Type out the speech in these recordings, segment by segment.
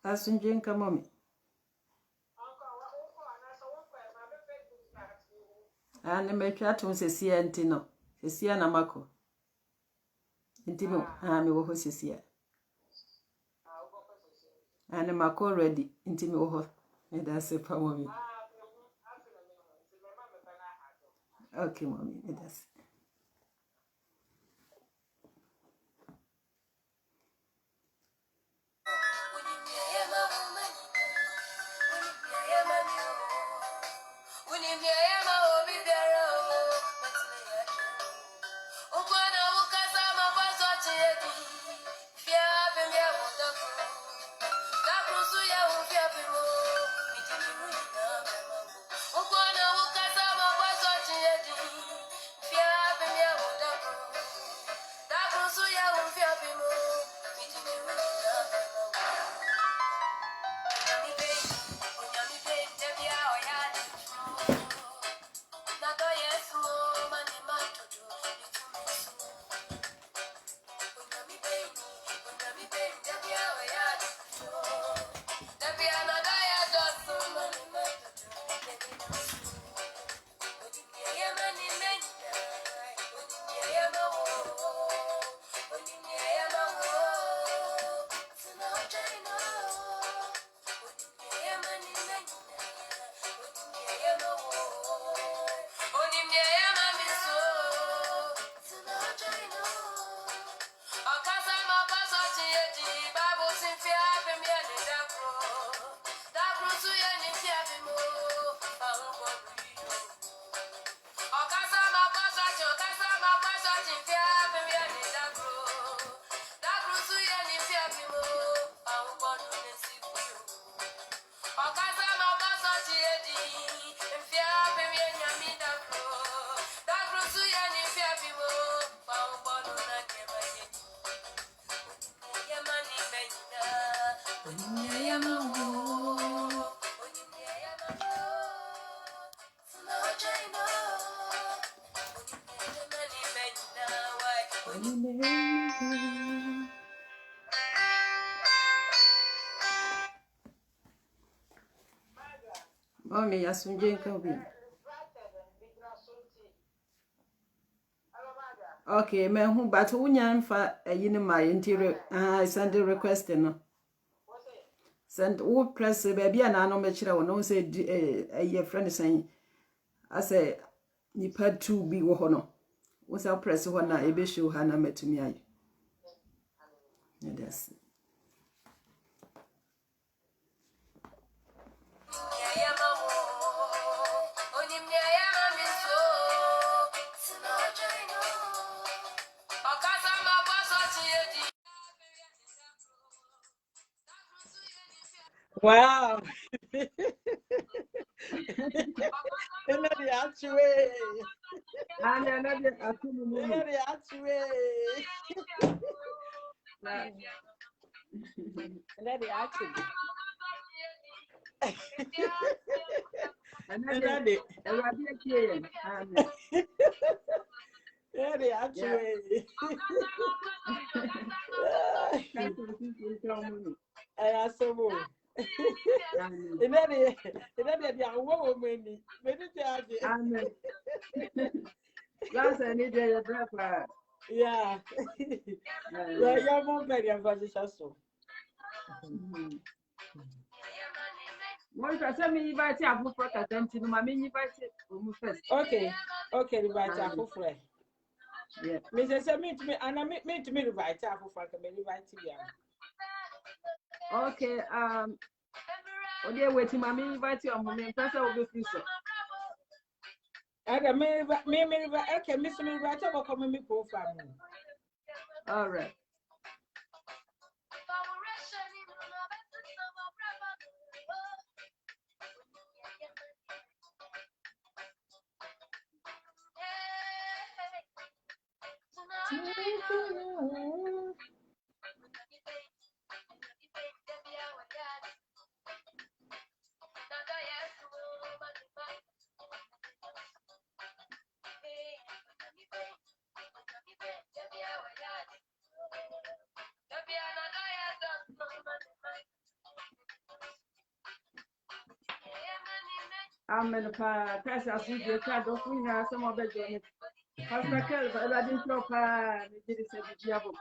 Asunjin kamomi. Ani metwa to sesia ntino. Sesia na mako. Ntimo me wo ho sesia. Ani mako ready. Ntimo wo ho. Me da se pa mommy. Okay mommy, me da se. Mommy, asunjin kamomi. Okay, me hu but unya mfa yini my interior send the request no. Send wo press baby na no me kire wo no say your friend saying I say nipa 2 bi wo ho no. Wo say press ho na e be show ha na matumi ayi. Yes. Wow. And the actually. And another And the actually. And the actually. another everybody amen. And the actually. I asked some more. And then the woman, many charges. Amen. Last I need a breakfast. Yeah. Well, you're more very ambitious. One person me invite you for Katanti, no, my mini invite you first. Okay, invite you for Yeah. Mrs. Meet me, and I meet me invite you for Frank, and invite you. Okay, oh, dear, waiting, my mini invite you on my person will be free. And me, okay, Miss Me, invite you for me profile. All right. Amen. Kasa asuje ka do kunya some of the Pastor Kel, Eradin Show, did it say Diabo,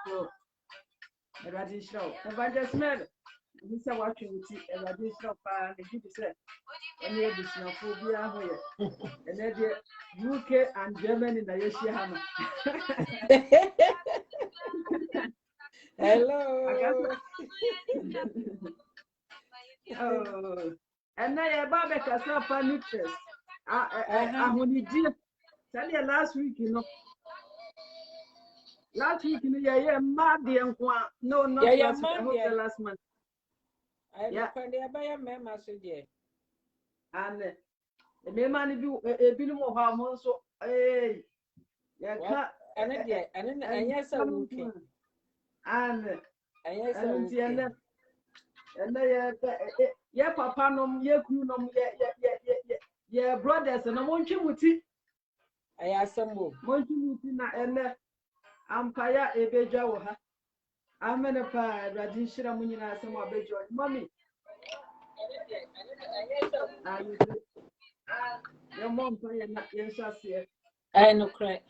Eradin Show. Evangelist Mel, Mr. Watching with Eradin Show, the Gibby said, and the additional phobia here. And then the UK and Germany in the Yeshi Hammer. Hello. Oh, and now Babeka saw panics. I only did tell you last week, you know. Last week, yeah, mad and no, not last month. Yeah, I buy a message. And the man do a bit more harmon, so, hey, yeah, and yes, I'm looking. And yes, and yeah, papa, no, yeah, brothers, and I want you with it. I asked some more. And I'm Paya Ebejawa. I'm in a pie, Radishra Munina, some of the joy. Mommy, your mom, yes, I know, correct.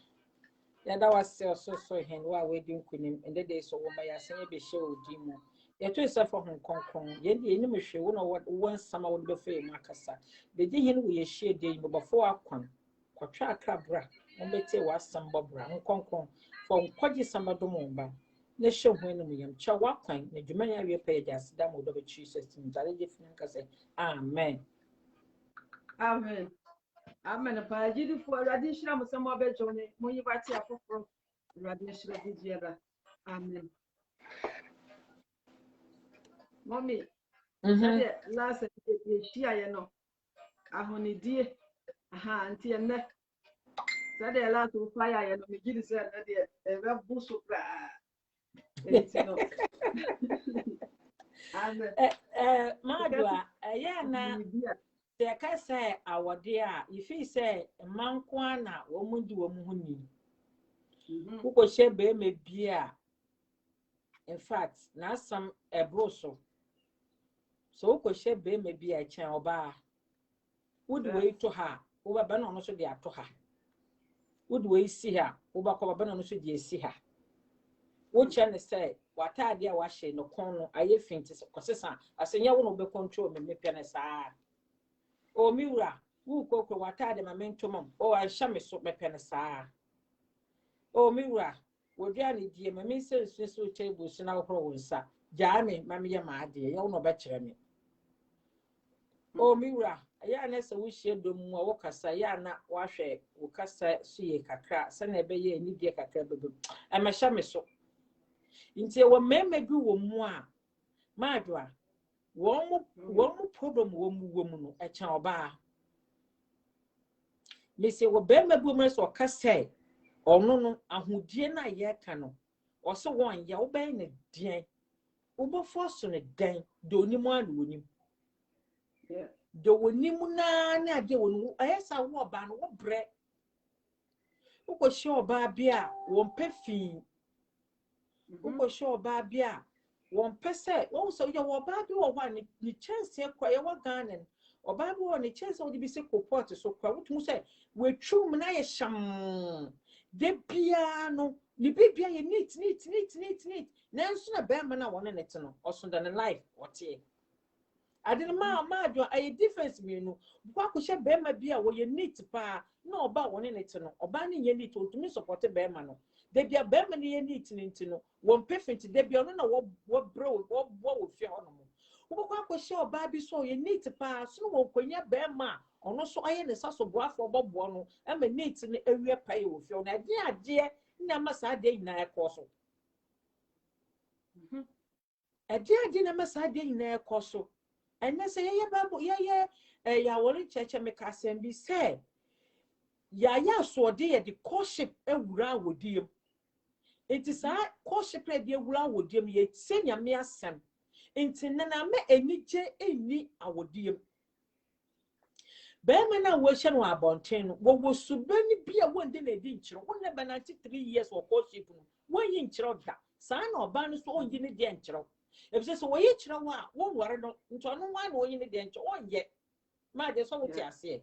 Yeah, that was so hen while waiting with him, and the days so my senior be show demo. Yet to suffer from Kong Kong, yet the enemy show what one summer would be fair, Macassa. The day we share day before I come. Quatra crabra, and better was some bobra, and Kong Kong, for quaddy summer domomba. Let's show when we am Chawakang, the Germania repay us, damn would have chooses in the different say, Amen. Amen. Amen. A pie for Radishra, some of the journey, when you buy a for Radishra. Amen. Mommy, last year, you know, I only dear, auntie and neck. Said a lot of fire, and we did said that a real bush of Madua, yeah, now, there can say our dear, if he say a man quana, woman do a moon. Who could share baby beer? In fact, now some a broso. So could share baby beer a chan or bar. Would wait to her, over banana also dear to her. Would we see her, over cover banana also dear see her. What can say? What idea was she no corner? I think it's consistent. I say, you will be control me, pennis. Oh, Mura, who cook what I am momentum, oh, I shall me so my pennis. Oh, Mura, would you need dear, my missus, so tables in our homes, sir. Jammy, mammy, my dear, you know better me. Oh, Mura, I am a wish you do more work as I am not wash it, who cast a see a crack, send a bay, and dear cacao. I'm a shammy so. Inti wa meme bi wo mu a madwa wo mu problem wo mu no e chan oba me se wo be mabu mu so ka say ono no ahodie na ye ka no o so won ya wo be ne den wo bo force ne den do ni mu anu onim do wonimu na na ade wonu ayesa wo oba no wo bre wo ko hye oba bia wo mpefi Uko show babia one percent also your baby or one the chance here quite a garden or baby on the chance of the bicycle pot so quite what say we're true manaya sham de piano the baby neat nanso na bear man one in it no also than a life what here I didn't mad a difference me no what could share bear my beer where you need to pa no about one in it no or banning you need to me support a bear man. They be a Bermany into no one perfect, they be on what bro, what would fear on them. What was sure, baby, so you need to pass no when you bear ma, or no so I am a sass of graph or bob one, and a neat in the area pay with your idea, dear, never sad day in a corso. A dear dinner must have day in a corso. And they say, yeah, ya won't church and make us and be said. Ya, so dear, the courtship around with you. It is a courtship dear round with you, yet senior me as Sam. Into Nana me any j any our dear. Bearman and Washington were about 10. What was so many be a 1 day a dinch, 193 years or courtship. 1 inch of that. Son or banus all in the denture. If this way each one were not into one in the denture, one yet. My dear, so what I say.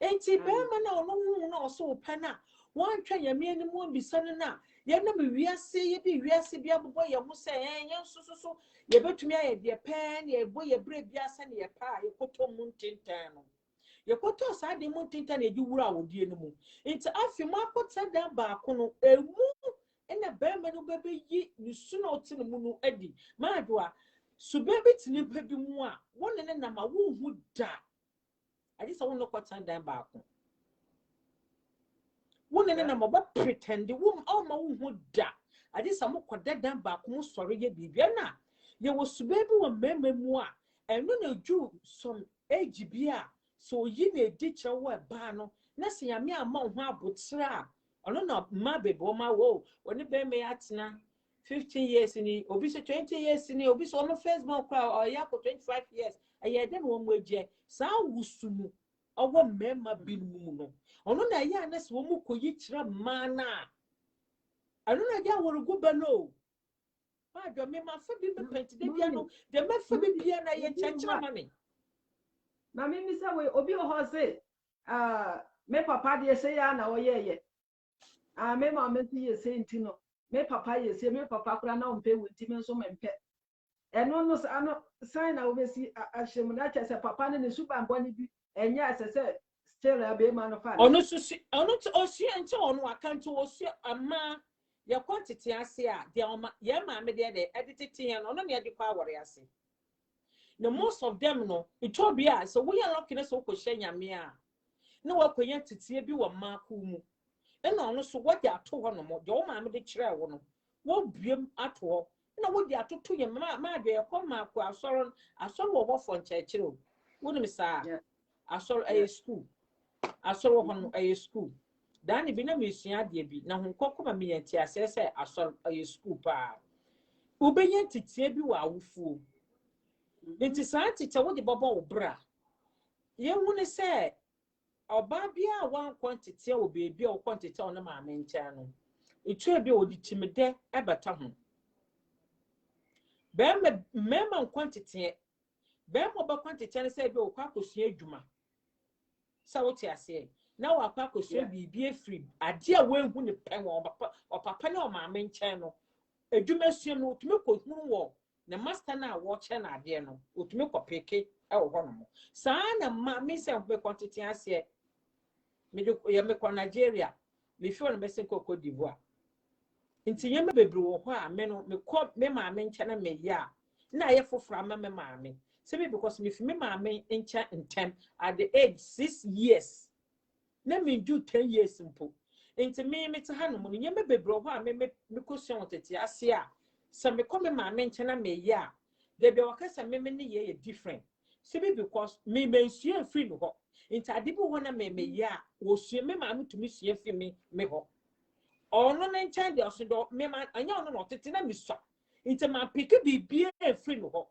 enti be ma na ono hu na oso pe na wan twa yame ani mu bisa no na ye na me wiase ye bi wiase bia bobo ye ho se ye nsososo ye betumi aye de pen ye bo ye bre bia se ne ye pa ye koto mu ntintan no ye koto sa de mu ntintan na ye wura awodie no mu enti afi mu akota dan ba ko no emu ena be ma no bebe yi ni suna oti no mu no adi ma adwa sube bi tini pa bi mu a wonne ne na ma wo hu da adi sa wonno kota dan ba ko wonne ne na ma ba pretend wo o ma wo hu da adi sa mo koda dan ba ko mo sori ye bibia na ye wo sube bi wo mema mu a eno na ju some age bi a so yi na edi kye wo ba no na se yame ama ho abotira ono na ma bebo ma wo oni be me atena 15 years ni obi so 20 years ni obi so on Facebook or ya ko 25 years aye de no mo agye sa wusumu owo mema binmu no ono na ya na se wo mu koyi kira ma na ano na dia worugo be no ma do me ma fa bi be penti de bia no de ma fa bi bia na ye chachira ma me na me mi say we obi o ho say me papa de say ya na oyeye me ma me ti ye say ntino me papa ye say me papa kura na ompe wenti me so mempe eno no ano sign na obesi ahyem na che say papa ne suba mboni bi enya asese still abe ma no fa ono susi ono to osi ente ono akanto osi ama ya quantity ase a de oma ye ma me de edit tin no no ne de kwa awore ase no most of them no itobia so we are lucky na so ko hye nyame a na wakonya titie bi wo ma ko mu ena ono so wode ato ho no mo de o ma me de kire wo no wo biem ato ho na wode atoto ye ma de e ko ma ko asoro wo ho fo nchekire o woni mi sa asoro a school asoro ho no a school dan bi na me sua de bi na ho kokoma me yanti asese asoro a school pa ubenya titie bi wa awufuo nti saa tete wo de bobo wo bra ye hu ne se oba bia wan quantity o beebi o quantity on ma me ntia no etu bi o di timide ebata ho be me quantity be mo ba quantity ne se bi o kwa kosua adwuma sa wo ti ase na wa kwa kosua bibi efri ade a wan hu ne pen o papa ne o ma me ntia no adwuma suam no tumi ko hunu wo na master na wo che na ade no otumi ko peke e wo hono mo saa na ma me se be quantity ase me do ye me ko Nigeria me fi on be se ko Cote d'Ivoire nti ye me bebre wo ho a me no me ko me ma me nche na me ya na ye fofora ma me ma me se be because me fi me ma me nche ntem at the age 6 years na me do 10 years mpo nti me te ha no mo ye me bebre wo ho a me ko so otete ase a se me ko me ma me nche na me ya de be wakasa me ne ye different se be because me mensu free no ho nti ade bi ho na me ya wo sue me ma mutumi sue fi me ho ono na nchen de oso do me ma anya ono no tete na me sua nti ma pick bibia free no ho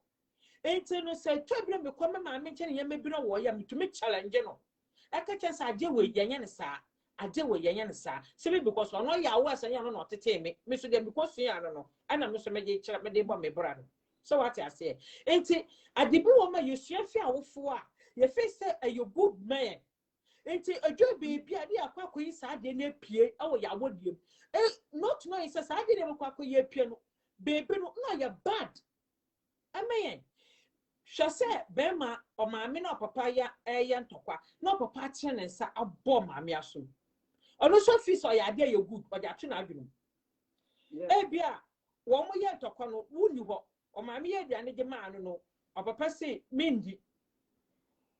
nti no se twabire me ko me ma me nchen ye me bi no wo ya mutumi challenge no aka chance ade we yanya ne saa ade we yanya ne saa se be because ono ya wo asanya ono no tete me so de me ko sue ano no ana me so me je kira me de bo me bra no so what I say nti ade bi wo ma yesua fi awofo a ye face a you good man enti adwa beebi ade akwakoyi saade na pie awo ya wodiem not no is saade na akwakoyi apie no beebi no na ya bad amen hwese be ma o maame na papa ya ntokwa na papa kire ne nsa abo maame aso ono so fi so ya ade ya good o ja twe na adwenu bia wo mo ye ntokwa no wuni ho o maame ye aduane de ma no o papa say mendi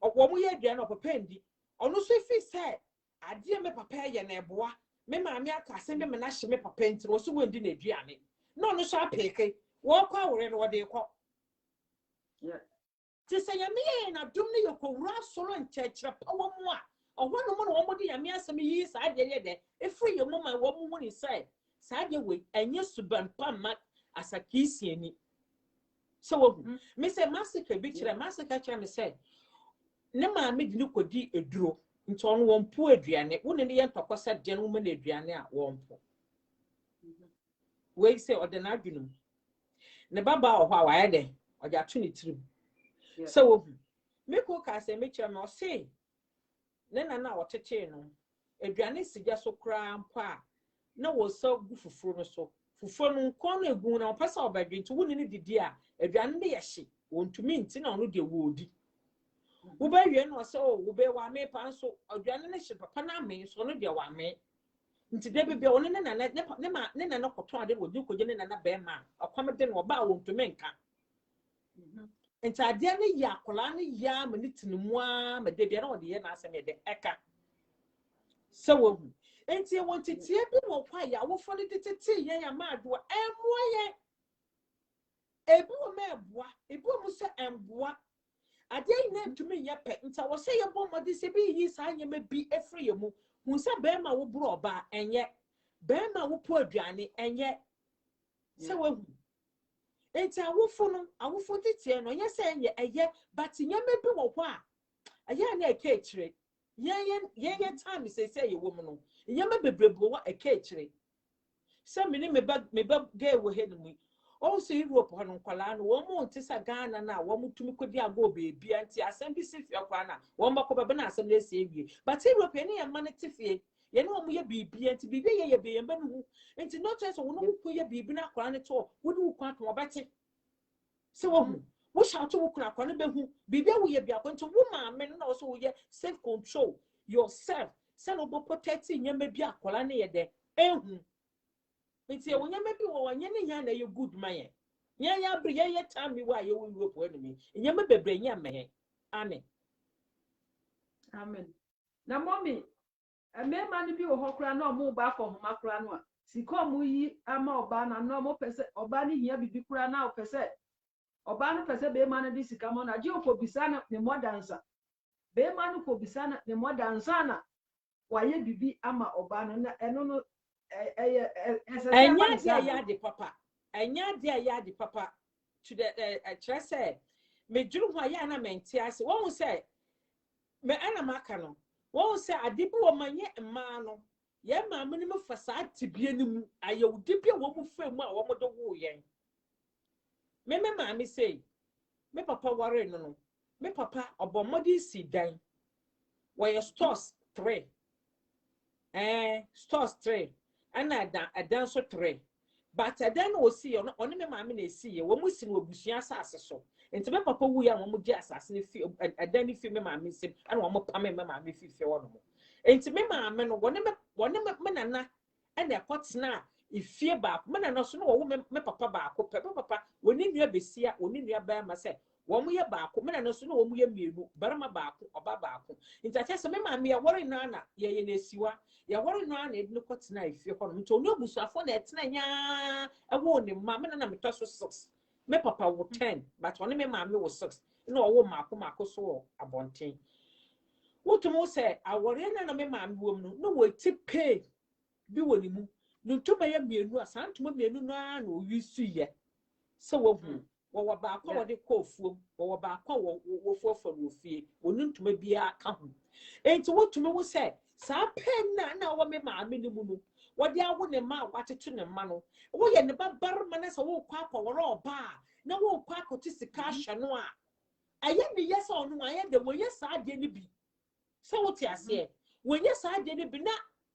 wo mo ye aduane o papa ndi ono so fi say ade me papa ye na eboa me maame aka se me na hye me papa ntiro so wendi na aduane na ono so apeke wo kwa wore no de kɔ ti se ya me na dum ne yekowura soro nkyekere pa wo mo a ɔhɔ no mo na wo mo de ya me asem yi sa ade ye de efri ye mo ma wo mo ni say sa ade we enye suban pa ma asakisi ani so wo me say massacre bi kire massacre kire me say ne maame di ne kodi eduro nti ono won pu aduane wo ne ye ntokosa de no mo na aduane a won pu we say odena adwunum ne baba o hwa wa ye de o ja to ne tirim so wo me ko ka say me kire me o say nena na wotete no aduane sigya so kra mpa na wo so gu fufuro no so fufuro no kon na egu na opesa obadwe nti woni ne didi a aduane ne yehye wontumi nti na ono de wodi wo ba wie no so wo be wa me pa so aduane ne hye papa na me so no de wa me nti de bebe ono ne na na koto ade wo di koje ne na be ma akwam de no ba wontumi nka nti ade ne ya akola ne ya ma ne tinimu a ma de bia na wo de ye na asem ye de eka so wo hu nti e won titie bi wo kwa ya wo fo ne tete ye ya ma ado emwo ye ebi wo ma eboa ebi wo mu se emboa ade ina ntumi ye pe nti wo se ye bo modi se bi yi sa anya ma bi efri ye mu hu se be ma wo buru oba enye be ma wo po aduane enye so wo hu nti awofo titie no ye se enye eye but nya ma bi wo kwa aya na eke kire ye time say ye wo mu no nya ma bebrebo wo eke kire se me ba ge wo he no mu also Europe hono kwala no wo mu ntisa Ghana na wo mu tumi kodi ago beebi anti asem bi se fia kwa na wo mbako bebe na asem na ese ewie but Europe ne ye man tifie ye no mu ye beebi anti bibi ye be mba no nti no choice wo no ku ye beebi na kwala ne to wo du kwa to obati se wo hu wo shout wo kuna kwa ne be hu bibi wo ye bia kwa nti wo ma me no so wo ye self control yourself se no bo protect nyama bi akwala ne ye de ehu nti wonya mebi wo wanye ne nya na ye good man ya bre ye time mi wa ye wo Europe enemy nya me bebre nya me amen na mommy me ma ni bi wo hokra na omo ba ko homa kra no a sika omo yi ama oba na no omo pese oba ni hia bibi kra na o pese oba no pese be ma na di sika mo na je ko bisa na ne modansa be ma no ko bisa na ne modansa na wa ye bibi ama oba no na eno no enya dia ya de papa enya dia ya de papa to the chere say me duru ho ya na menti ase won say me ana maka no won say ade bi wo manye mma no ye ma me mu fasa tibie ni mu ayewudi bi wo mu fa mu a wo mo do wo yen me ma me say me papa ware no me papa obomodi si dan wo ye stores 3 stores 3 ana adan so 3 but adan o si ono me maame na esi ye wo mu si no obusua asase so enti me papa wu ya wo mu di asase ne fi adan ne fi me maame sim ana wo mu pa me maame fi fi wo no enti me maame no wone me nana ana ekotena ifie ba me nana so no wo me papa ba ko pe papa woni nua besia woni nua ba ma se wo mu ye ba ko me nana so no wo mu ye mienu barama ba ko oba ba ko enti atese me maame ya wore na ye na esiwa ya wore no ana edinu kotena ifie ho no nti oni obusuafo na etena nya ewo ne ma me na metoso 6 me papa wo 10 but oni me maame wo 6 na owo mako so abonten wotumo se awore na me maame wo mu no wo ti pay bi woni mu ntuma ya mienu asantuma mienu no na oyisu ye se wo hu wo ba akwa wo de kofuom wo ba akwa wo fofo no fie woni ntuma bia ka ho enti wotumo wo se sa pen na wo me maame ni mu no wo de awo ne ma watetu ne ma no wo ye ne babar ma na se wo kwa akwa wo oba na wo kwa akoti sika hye no a aye ne yesa onu aye de wo yesa ade ni bi se wo ti ase wo yesa ade ni bi na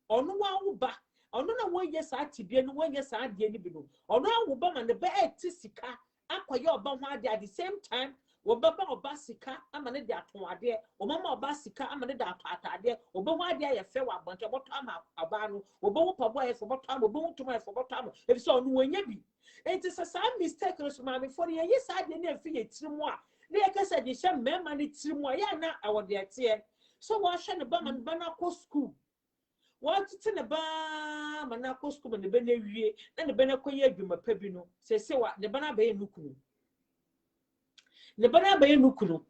onu wa wo ba onu na wo yesa atibie no wo yesa ade ni bi no onu awo ba ma ne ba eti sika akwaye oba ho ade at the same time wo baba oba sika ama ne de aton ade wo mama oba sika ama ne de aton atade wo ba ho ade ya fe wa bonto boto ama aba no wo ba wo pabo ya fo boto ama wo ba wo tuma ya fo boto ama e so onu wonya bi enti sa mistake no so ma me for ye yesa ade na afi ye tirimu a na ye kasa de hye mema ne tirimu a ya na awode ate so wo hye ne ba man ba na ko school what ne ba mana ko school ne be na wie na ne be na ko ye adwuma pa bi no se wa ne ba na ba ye nukunu ne ba na ba ye nukunu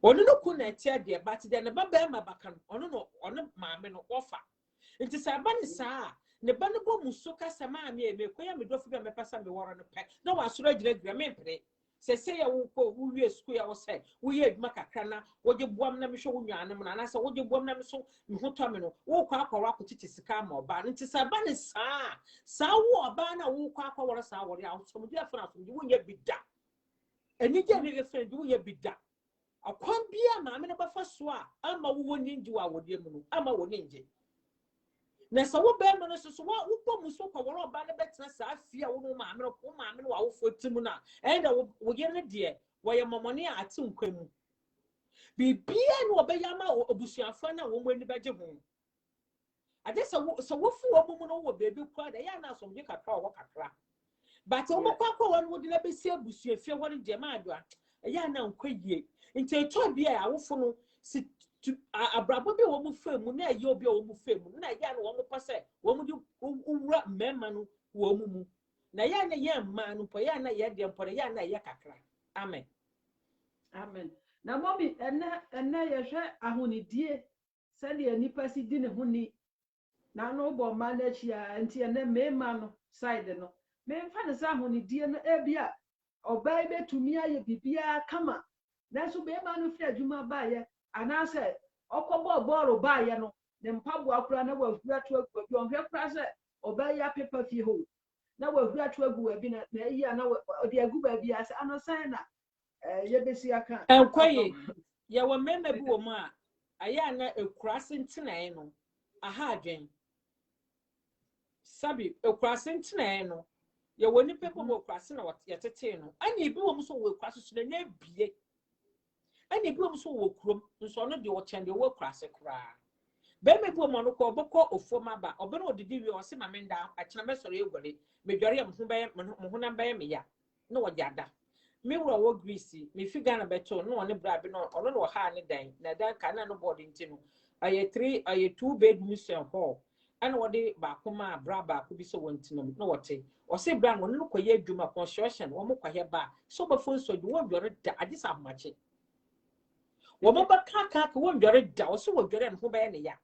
onu nukunu na tie de but de ne ba ba ma baka no onu maame no ofa nti sa ba ne saa ne ba ne bo muso kasa maame e me ko ya me dofo bi me pasa me woro no pe na wa soro agira me mpre se ya wo ko wo wie school ya wo se wo ye adwuma kakra na wo je boam na me hwe wo nwaanam na na se wo je boam na me so me ho to me no wo kwa akwa ko titi sika ma oba nti sa ba ne saa wo oba na wo kwa akwa woro saa woro ya so mo dia fa na so wo nya bida eni je ne reference wo nya bida akwan bia maame no bafa so a ama wo ninji wa wode mu no ama wo ninji na sa wo be mu no so wo wo mu so kwa wo oba ne betena sa afia wo maame no wa wo fotimu na enda wo ye ne de wo ye momone a ate nkwa mu bibia no obeyama obusuafo na wo mu ani beje ho ade so wo fu wo mu no wo bebi kwa da ya na so mje kakra wo kakra but wo kwakwa wo no de na besi abusuafie wo ne de ma adwa ya na nkwa yie nti eto bia a wo fu no si abrabo bi wo mu fam na ye obi wo mu fam na ya na wo mu pase wo mu di wura mema no wo mu na ya na ye ma no po ya na ye de mpo ya na ye kakra amen amen na mommy ena ye hwe ahonidie sade nipa si di ne honi na no bo ma na chi a nti ena mema no side no me mfa ne sa ahonidie no ebia obai betumi aye bibia kama na so be ma no fi adwuma ba ye anase okobo bọọlụ ba ye no ne mpabo akura na wahura to agu bi onhwe kura se obai ya paper fi ho na wahura to agu abi na eyi na odi agu ba bi ase anosan na ye besi aka enkwaye ye wo mema bi wo mu a aya na ekurase ntenae no aha adwen sabi ekurase ntenae no ye wo ni pepo bo ekurase na ye tete no ani bi wo mu so wo ekurase so na bie ani bi wo mu so wo kurom nso no de wo chende wo ekurase kura be me bi wo mo no ko oboko ofoma ba obe no odidi wi o se ma menda akina mesore egware medware am ho na baye me ya na wo jada me wura wo Greece me figa na beto no ne bra bi no ono no ha ne dan na dan ka na no board ntino aye 2 bedroom hall ana wode ba kuma bra ba ku bi so wontino no wote o se bra no no koye adwuma construction wo mo kwahe ba so ba fon so du wo dware da agisa homache wo mo ba ka wo dware da o so wo dware no ba ye ne ya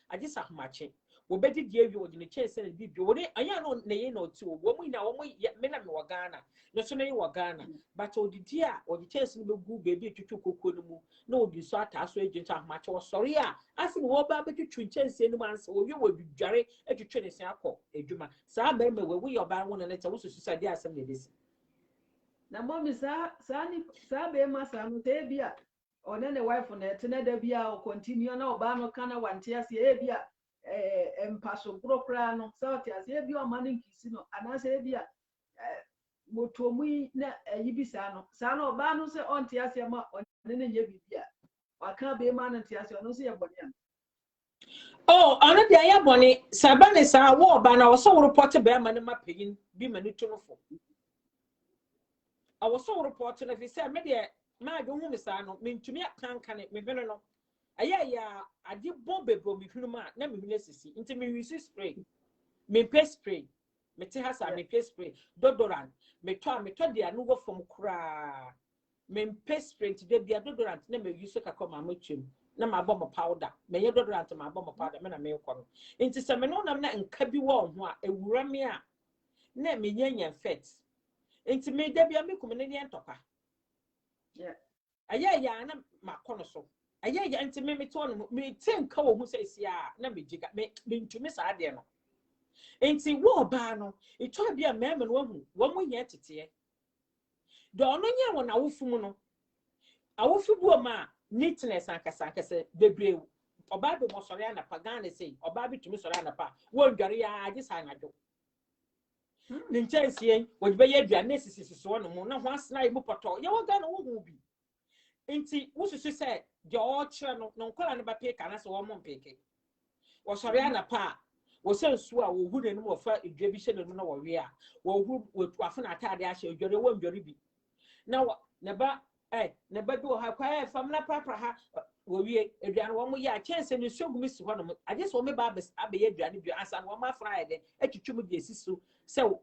agisa homache wo bedi die wi wo de ne chese na bi wo ne anya no ne ye no ti wo mo ina wo mo me na me wo Ghana no so ne wo Ghana but odidi a wo de chese no begu bebi twetwu kokko no mu na obi so ata so agent ahmache wo sori a afi wo ba betwetwu chese no manse wo wi wo bidware atwetwe ne se akọ adwuma saa ba me wo yo ba wo ne ta wo so susade asem ne desi na mommy sa be ma sa no te bia one ne wife na etene da bia o continue na oba no kana wante ase e bia empaso prokra no sa oti ase e bia o mani nkisi no anase e bia motomu na yibisa no sa no oba no se onte ase ma one ne nye bibia waka be ma no nte ase ono se ye bone am oh ana dia ya bone sabane sa wo oba na wo so report be ma ne mapeyin bi ma ne tunofo I was so reporting if he said, Media, my don't me say no, mean to me at can it, me no. Yeah, I did bomb a bomb if you ma, never necessary, into me use spray, me pay spray, me tehasa, me pay spray, dodorant, me told the anugo from cra, me pay spray today be a dodorant, never use a come and much him. Na my bomb of powder, me your dodorant to my bomb of powder, men a mail come. Into some men on them and cabby warm, a wuramia, ne me yan fets. Enti me da bia me kumene entopa yeah aya ya na makono so aya ya enti me to no me tenka wo hu sesia na me jiga me ntumi sa ade no enti wo ba no etwa bia me no hu wo mu nya tete do no nya wo na wofu mu no awofu bu ma neatness ankasa bebre oba be mo sori ana pagane sei oba bi tumi sori ana pa wo ndware ya agisa anadwo Ninchensien, would be a necessary one, no one snipe poto. You were gonna woo be. Inti, what she said, George, no call and pick, and that's a woman pick. Was Soriana pa, was so swear who wouldn't know for a division of no area, or who would often attack the ashes, you're the one very big. Now, never, never do have quiet from La Papa. We Adrian one year chance and you show Miss one. I just want me Babas Abbey Adrian if you answer one my Friday at you the sister. So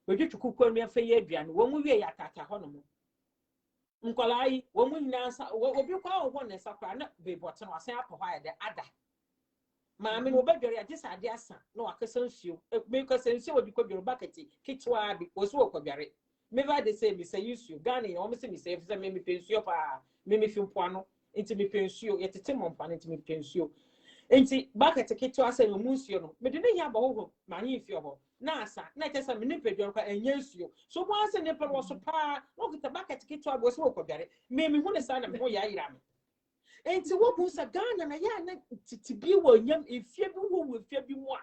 we do to cook me a fay Adrian when we are at Honolulu. Uncolai, when we answer what will you call one as a plan, be bottom or say up the other. Mammy will beg your just idea, son. No, I can sense you. Make us sense what you call your buckety, kitwa because walk of your. Maybe they say, Miss Use you, Gunny, almost me say, maybe pension, maybe film puano. Into me pensio, yet a timon pan into me pensio. Ain't back at a kit to us and musio. But didn't you have a whole money if you're nasa na kyesa me nipa dwon kwa enye nsuo so mo ase nipa wo so pa wo kita bucket kito abo so ko dware me hu ne sa na me ho ya yira me enti wo bu sa Ghana na ya na titibi wo nyam efie bi wo efie bi mu a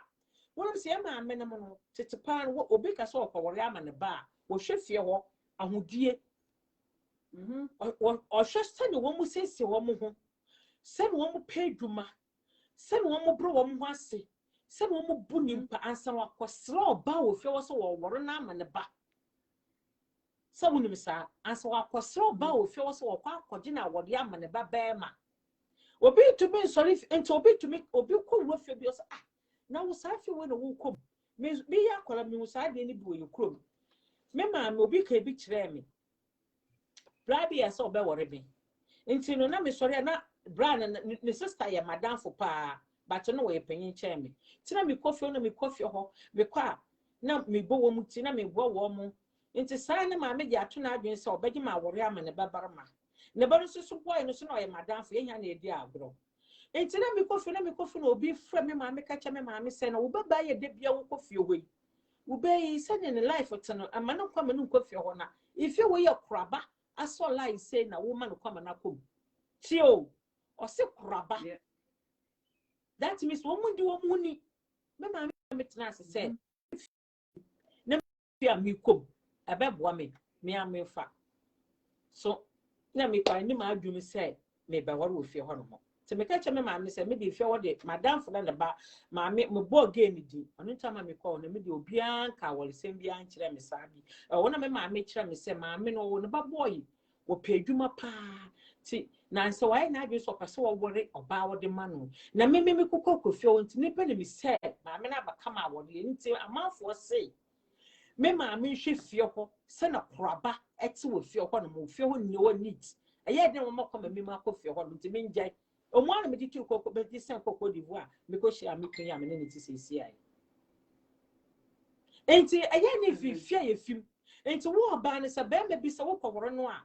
wonam se ma ame na mo no tete pa no obi ka so okowore ama ne ba wo hwefie ho ahodie o hwese ne wo mu sese wo mu ho se ne wo mu peduma se ne wo mu bro wo mu ho ase se ne wo mu bu nimpa ansa wakosra oba wo fie wo so wo wore na ama ne ba se wo nim sa ansa wakosra oba wo fie wo so wo kwa akogye na wode ama ne ba bema obi to me sorry enti obi to me obi ko wo fie bi o so na wo sa fie wo na wo kom me ya kwala me wo sa de ni bi wo yekrom me ma me obi ka bi kire me brabi ya so be wore bi enti no na me sorry na bra na ne sister ya madam for pa but no we panyin kire me tina me kofi na me kofi ho me kwa na me bo wo mu ti na me bo wo mu enti sai na ma me di ato na adwen se obegi ma wore ama ne babarma ne ba no so boy no so na ye madam for ye nya na edi agro enti na me kofi na obi fra me ma me ka cha me ma me se na wo baba ye de bia wo kofi ho yi wo be yi se ne life tano ama no kwa me no kofi ho na if you we ye kraba aso lie say na wo ma no kwa na kom tio o se kraba that means wo mu di wo mu ni me ma me tena se say na fi am kom abeboa me am fa so na me kwa ni ma adwumi say me be wore wo fi ho no mo te me ka che me ma me say me di fi wo de madam for na ba ma me bo game di onu ntama me kwa na me di obi an ka wole sem bi an kire me sabi wona me ma me kire me say ma me no wo ne ba boy wo pedwuma pa ti na nse why na adwe so kwase wo wore oba wo de ma no na me kokoko fi wo nti nipa ne me say ma me na ba kama wo de nti amanfo say me ma me hwe fie ho se na koraba eti wo fie ho no mo fie ho ni wo neat eye de mo makoma me ma ko fie ho nti me njai o mo na me di koko be di sen koko divoa me ko share me kun ya me ne ti sesi ai enti eye ne fie ye fim enti wo ba ne se be me bi se wo koworo no a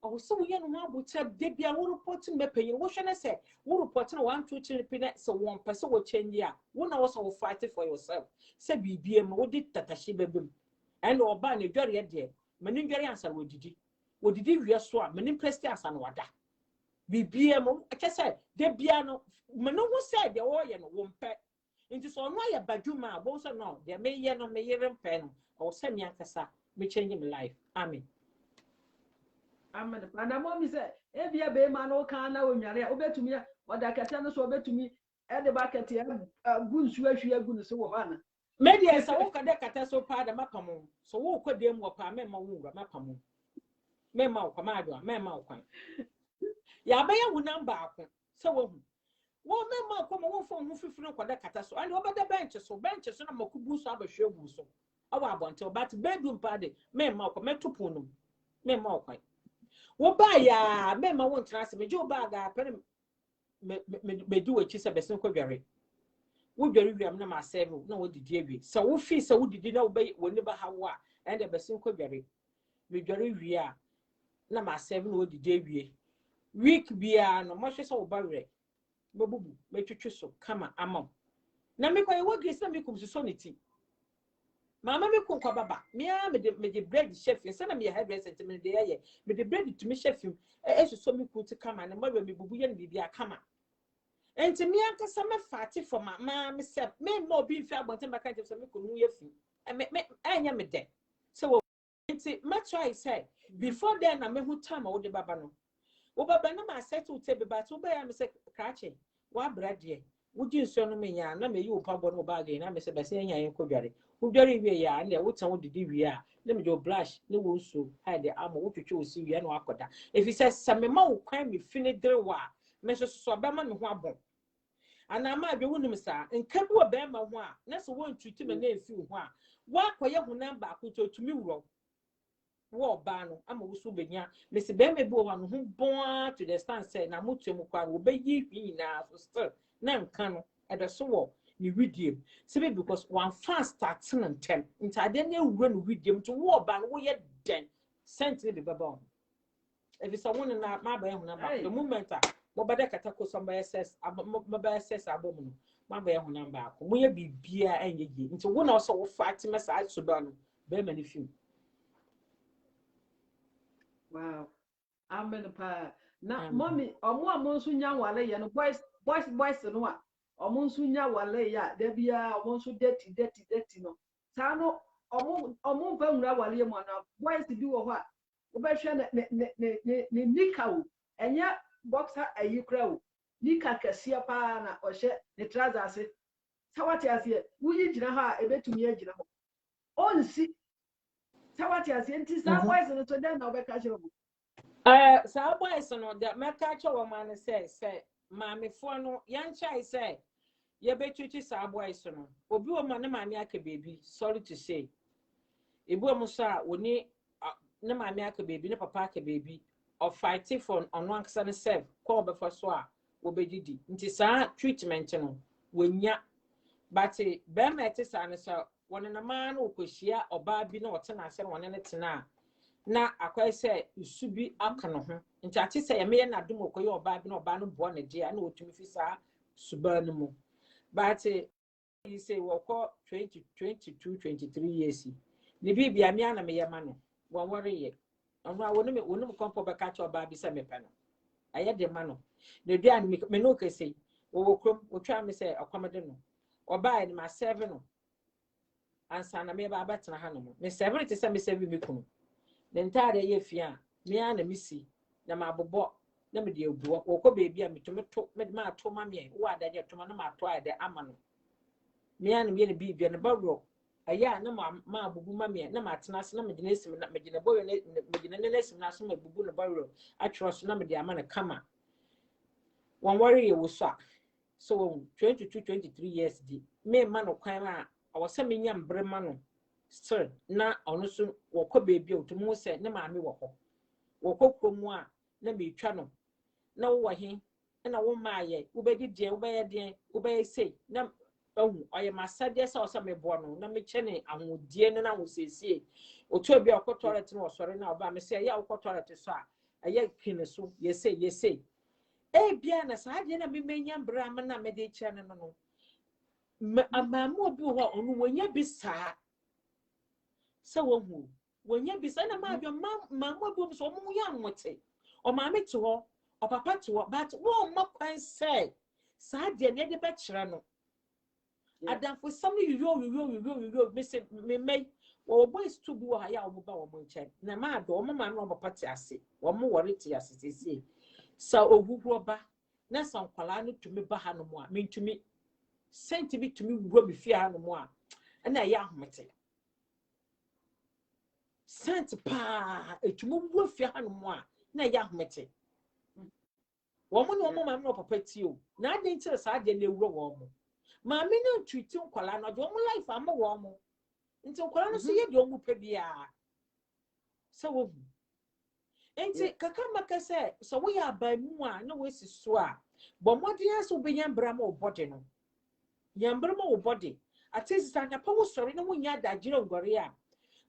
o so wo ye no abucha de bia wo report me panyin wo hwe ne se wo report no 1 2 3 pina se won pese wo change a wo na wo so wo fight for yourself se bibie me wo di tatashi bebem and oba ne dware ye de mani dware ansar wodidi wie so a mani presti ansar no wada bibie mo akese de bia no mani wo se de wo ye no wo mpe nti so no ye badwuma bo so no de me ye no me yere mpe no o se mi akasa me change my life amen amen ana mo mi se e bia be ma no kan na onware obetumi oda kete no so obetumi e de bucket ya gunsu ahwi agun so wo bana media sa wo kada kata so pa da mapamo so wo kodem wo pa me ma wo ngura mapamo me ma wo ma adwa me ma wo kwan ya ba ya hu number akon so wo hu wo me ma ko mo wo fo hu fifiri koda kata so ani obeda bench so na makubu so abahwe bu so awa abonte but bedroom pa de me ma ko metupu no me ma wo kwan wo ba ya me ma wo ntrase me jo ba ga pe me di wo chi se besin ko dware wo dware wiam na ma serve na wo didi awie so wo fi so wo didi na wo be woni ba hawo a ende besin ko dware me dware wie a na ma serve na wo didi awie week bia no mo hwe so wo ba were bobubu metwetwe so kama ama na me kwa wo gese na me kum so ne ti mama me kum kwa baba me a me de bread chef se na me hairdresser me de ye me de bread to me chef so me kum ti kama na mo me bubu ye na bibia kama enti me ankasa me fati for mama me se me mo bi fi abonte maka je so me kunu ye fi me anya me de so enti ma try say before then na me hu time wo de baba no wo baba na ma settle table but wo ba ya me se krache wa brade wo di nso no me nya na me yi wo pa bo no bag na me se be se nya yen ko dware wo dware wie ya na wo tan wo didi wie a na me do blush na wo nso hide amo wo twetwe wo si wie na akoda if you say se me ma wo kwan me fini dere wa me so be ma me ho abon ana ma be wonu sa nka bi wo be ma ho a na so wo ntwiti me na efi ho a wa koye ho namba akoto tumi wuro wo ba no ama wo so benya me se be me bi wo no ho bon to the stand say na motu mu kwa wo be yi hwi na so still na nka no e de so wo ni video sebe because one fast start na ntem ntade na ewura no video to wo ba no wo ye den sent the baba if it's someone na ma ba hu na ba the moment mo bada kata ko somebody says mo ba says abom no maba ho number ko mo ye bibia enye gi nti wo na so wo fatima message so do no be ma ni film wow amen pa na mommy omo nso nya wale ye no boys no a omo nso nya wale ya da bia omo nso dirty no sa no omo mfa nwura wale ye mo na boys bi wo ho a wo be hwe ne nika wo enya boxer ayi kra wo nika kasia pa na ohye ne trousers sawati ase wuyi gina ha ebetumi agina ho onsi sawati ase nti sa boys no to den na obeka hye wo sa boys no da meka che wo man say maamefo no yanchai say ye betwiti sa boys no obi wo ma ne maame aka baby sorry to say ebu omo so a woni ne maame aka baby ne papa aka baby of fighting for ono ankasa ne self ko be for so a obedidi nti sa treatment no wonya but be mete sa ne so woni na ma na okohia oba bi na otena ase woni ne tena na akwai se usubi aka no ho nti ate se ye me na dum okoye oba bi na oba no bo ne dia na otumi fi sa suba no mu but you say woko 22 23 years ni bibia me ana me ye ma no won worry ye ono a wonu kompo be ka cha oba bi se me pe no aye de ma no na dua ni me no kese wo krom otwa me se akwamde no oba ni ma 7 no ansa na me ba batena ha no me 7 te se me 7 me kunu ne ntade ye fia me ana misi na mabobo na me de ebuo wo ko beebi a metumi to me ma to ma me wo adaje to ma na ma to ade ama no me ana me ne bibia ne bawro aya na ma abubu ma me na ma tena se na me de nesim na me de ne boyo ne me de ne nesim na so ma bubu ne bawro atwro so na me de ama ne kama won worry ye wo so 22 23 years di me ma no kwan a awose me nya mbre ma no still na ono so wokọ beebi otumu se ne maame wokọ kromu a na metwa no na wo he na wo maaye wo bedi die wo be ye die wo be sei na ahu oye masade se o se me bo no na me chene ahudie ne na wo sesie otu obi okọ toilet no osore na oba me se ya okọ toilet so a aye kine so ye sei bia na sa de na me menya mbra am na me de chene no amamu obi ho onu wonya bi saa so wohu wonya bisa na ma adwo mamma bi so mo ya nwote o ma me to ho o papa to ho but wo ma kwan say sa de ne de be kire no adamfo sam yo me se me mai wo boys to bi wo ha ya wo ba wo mo nche na ma do o ma no papa te ase wo mo wore te ase sese sa ogugu ba na san kwala no tumi ba ha no mo a me ntumi senti bi tumi wo bi fi ha no mo a na ya ahomete sent pa etumu wo fi ha no mo a na ya ahomete wo mo no mo ma no papa ti o na ade ntire sa ade na ewuro wo mo ma me no twiti nkwala no do mo life am wo mo nti nkwala no so ye de omu pa bia so wo enti kaka maka se so wo ya ba mu a na wo si so a bo modi aso be nyambra ma obode no nyambra ma obode atesi sa nya pa wo sori na wo nya dagire ngore a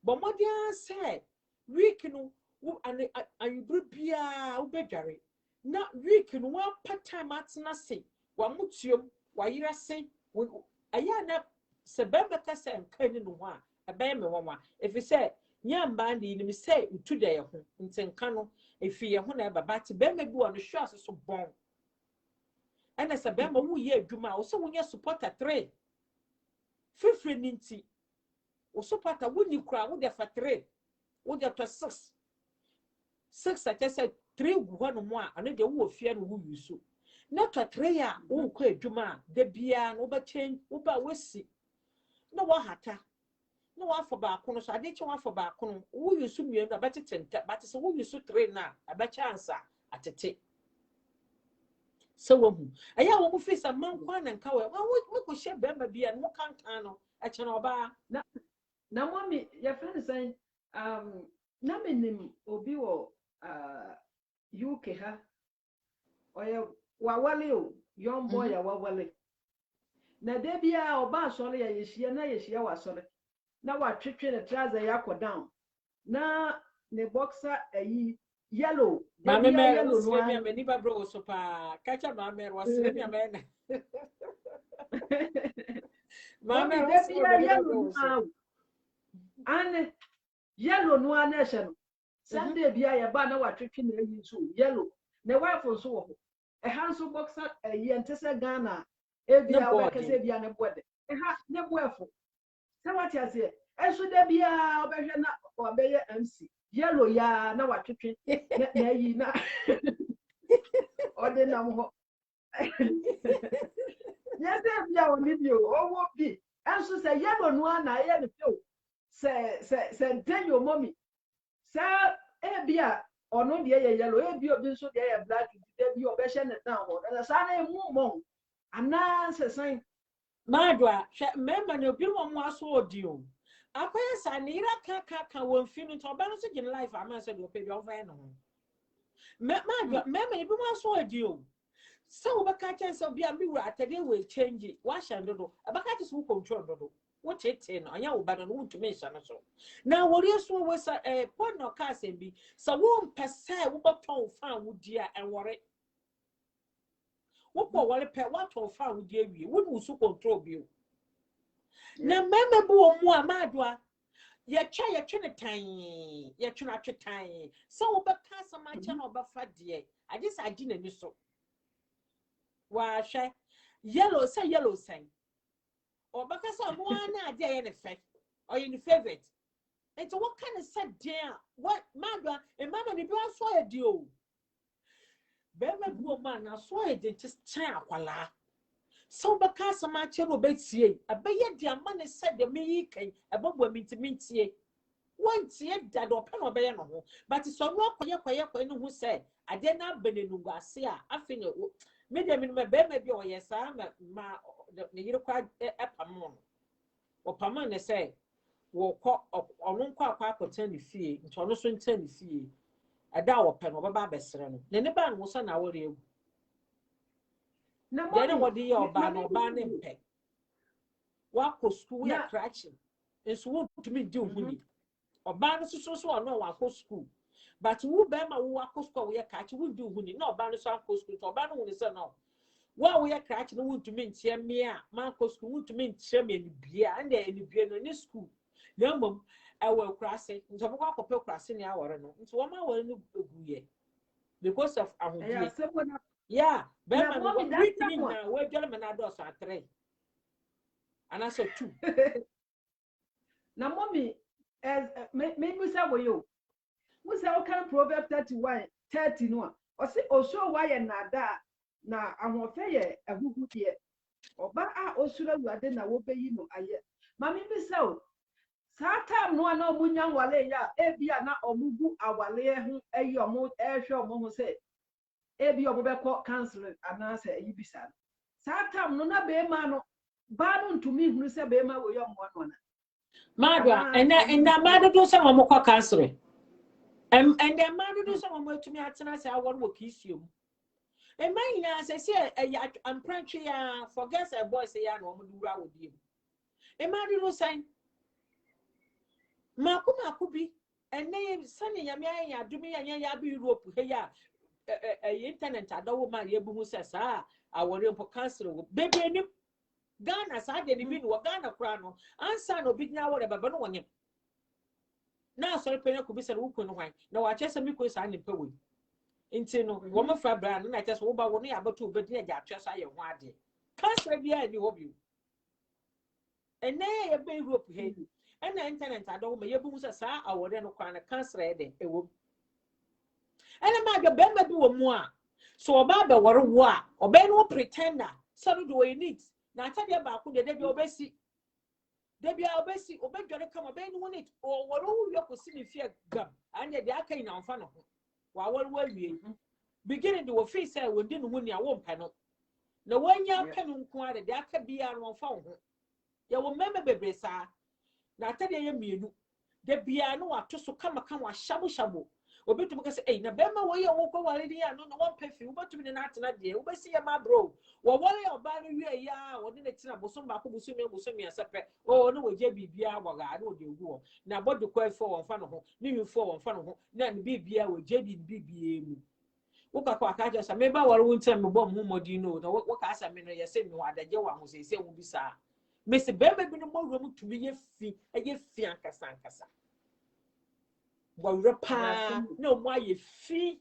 bo modi ase week no wo ayubru bia wo bedware na week no one part time atna se wa mutuom wa yira se aya na se bembe ka se nkani no ho a ebe me wonwa if you say nyamba ndi ni me say utu de ho ntenka no efi ye ho na baba te bembe bi wo no hwa so bon ena se bembe wo ye adwuma wo so wo nya supporter 3 fifre ninti wo supporter wo ni kura wo de fa 3 wo de to 6 at say 3 gu ho no mo a ane de wo ofia no wo yusu na to 3 a wo ko adwuma de bia no ba change wo ba wasi na wo hata na wa for ba kono so ade che wa for ba kono wo yusu mienu na betetenta but so wo yusu 3 na aba chance atete so wo hu aya wo fi sa man kwa na nka wo ko she bemba bia no kan no e che na oba na mommy your friend saying na menim obi wo UK ha oya wawale o young boy ya wawale na de bia oba asore ya yeshia wa asore na wa twetwe na trouser ya ko down na ne boxer ayi yellow de bia yellow no me ni ba bro so pa kacha ma me was me me Mama, that yellow now. And yellow no nation. Sunday be a banner what tricking yellow. The wife was so a handsome boxer a yentessa Ghana. Every hour can say be an abode. A half never wherefore. So what you say? And should there be a version or bear MC? Yellow ya now what tricking. Nay, na. Or the number. Yes, there be our video, or won't be. And so say, yellow no one, I had a few. Say, tell your mommy. Sir, Abia, or no, dear yellow, Abia, been so dear black, there be your best and now, and a son more. And now, say, Madwa, remember, no people was so due. I guess I need a caca when feeling to balance in life. I must say, you'll pay your van. Madwa, remember, you was so due. So, but catch us be a mirror at the day will change it. Wash and do. About that is who control. What it in? I know, but I want to mention so. Now, what you saw was a point of casting be so won't pass what told found with dear and worry. What will pay what told found with dear you? What will so control you? Now, remember, more Madwa. Your child, you're tiny, you're not tiny. So, but cast on my channel about fat dear. I just I didn't so. Why, yellow say yellow sang. Or because of one idea in effect, or in favorite. And so, what kind of said, dear, what, Madra, and Mamma, if you are so a deal. Better woman, I saw it, they just child, voila. So, because of my channel, Betsy, a bay, dear money said the me came above women to meet ye. Once yet, that or pen or bear no, but it's so quiet, who said, I did not be in Nugasia, I think. Medium in my bed, maybe, or yes, I'm the quite a pamon. Or pamon, say, will call or won't quite pretend the fee, into also intend the fee. A dower pen of a babesser. Then the band was an hour. Then what the year ban or ban impact. What could school ya crashing? And so to me do money. Or ban so no one go school. But who bear my walk school we catch will do money, no ban so school or ban when it's no. While we are catching the wood to mean Tiamia, Marco school to mean Tiamia beer and there in the beer in school. No, mum, I will cross it. So I walk up crossing the hour. It's 1 hour in the because of our yeah, but we're gentlemen adults are 3. And I said 2. Now, mommy, as maybe we say, you. We say, okay, Proverbs 31, 31. Or say, also, why and nada. Now, I'm afraid a good year. Or but I also are then I will pay you no aye. Mammy, Miss South. Satan no no bunyan wale ya ebia na omugu awale hu eyomo ehwe omo say ebia obebekọ cancel anase eyibisa. Satan no na be ma no ba no ntumi hunu se be ma we yomo no na. Madwa and na madu do some omo cancel. And the madu do some omo to me atena say awon wo kisium. And my na say I'm prantry forget a boy say ya no omo dura wodi. And madu do say Makubi, and name Sunny Yamia, do me and Yabi Europe, hey, internet, I don't mind Yabu says, I will for council. Baby, Ghana, I didn't mean what Ghana crown, and son of big now, whatever, but no one. Now, so Penny could be said, who couldn't wine. No, I just a micro sign in Peru. Intino, woman for brand, and I just over 1 year, but 2, but near that, just I am one day. Council be any of you. And nay, a baby rope here. And the internet, I don't make a sa, I would then crown a cancer. And I might be better do more. So about the war, or Ben will pretender, some do we need. Now tell you about who the Debbie Obesi. Debbie Obesi, or better come a Ben won it, or what all you could see if you gum, and the arcane on fun of him. While we beginning to a face I will didn't win your own panel. No one young can inquire the arcade be our own phone. You will remember, baby, sir. Na tell you, the piano are just to come shabu. Or better because, eh, na bema way you walk over the no one perfume, but to be the night and idea. We see my bro. Or what are you ya, or didn't it about some back who see me as a pet? Oh, no, JB Bia, I know the war. Now, what the quay for on fun of home, new for on fun of home, then be beer with JB BBA. Woka kwa kaja sa meba wale wunta me bom hu modino na woka asa me no yese me wadaje wa ho sese hu bisa me se bema bi no mo wura mutumi ye fi ankasa wa wura pa na mo aye fi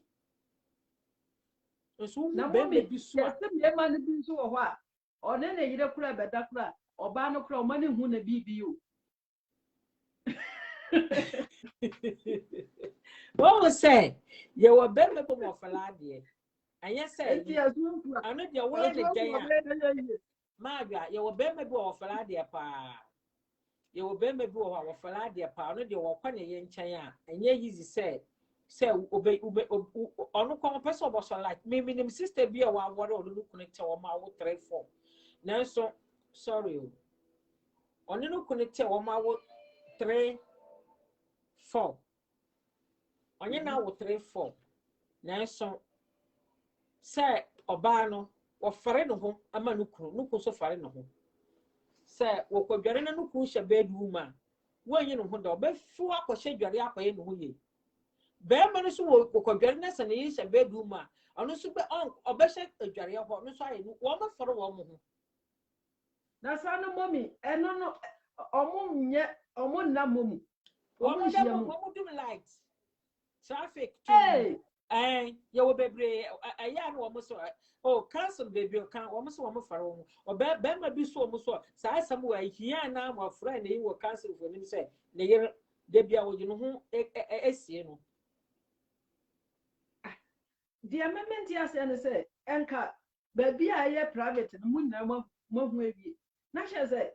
so na bema bi so yese me ma no bi so wo ho a one na yire kura beda kura oba no kura o ma ne hu na bibi o what was say ye were bema bo mo falade and yes say I know the way the day Maga, you will be maybe or Faladia pa. You will be maybe or Faladia pa, no, the Wakanya yen Chaya, and ye easy say, obey, on no common person was like me, minimum sister be a one water or look connect or my 3 4. Now, so sorry. On the look connect or my 3 4. On your now 3 4. Now, so say, Obano. Or fare no ho ama nuku so fare no ho se wo kwadware na nuku hye bedroom a wonye no ho da obefu akɔhye dware akɔye no ho ye be ma no so wo kwadware na se ne hye bedroom a ɔno so be obɛhye adware ho no so aye no wo ma fare wo mo ho na sa no momi eno no omo na momu omo hye mo do light traffic hey ya wo bebre aya no wo so oh cancel baby kan wo so wo fare wo o be ma bi so wo so sa asam wo ahia na mo friend yi wo cancel for nim say ne yere de bia wo gino ho esie no the amendment yes and say enka baby aye private no mun na mo hu ebi na she say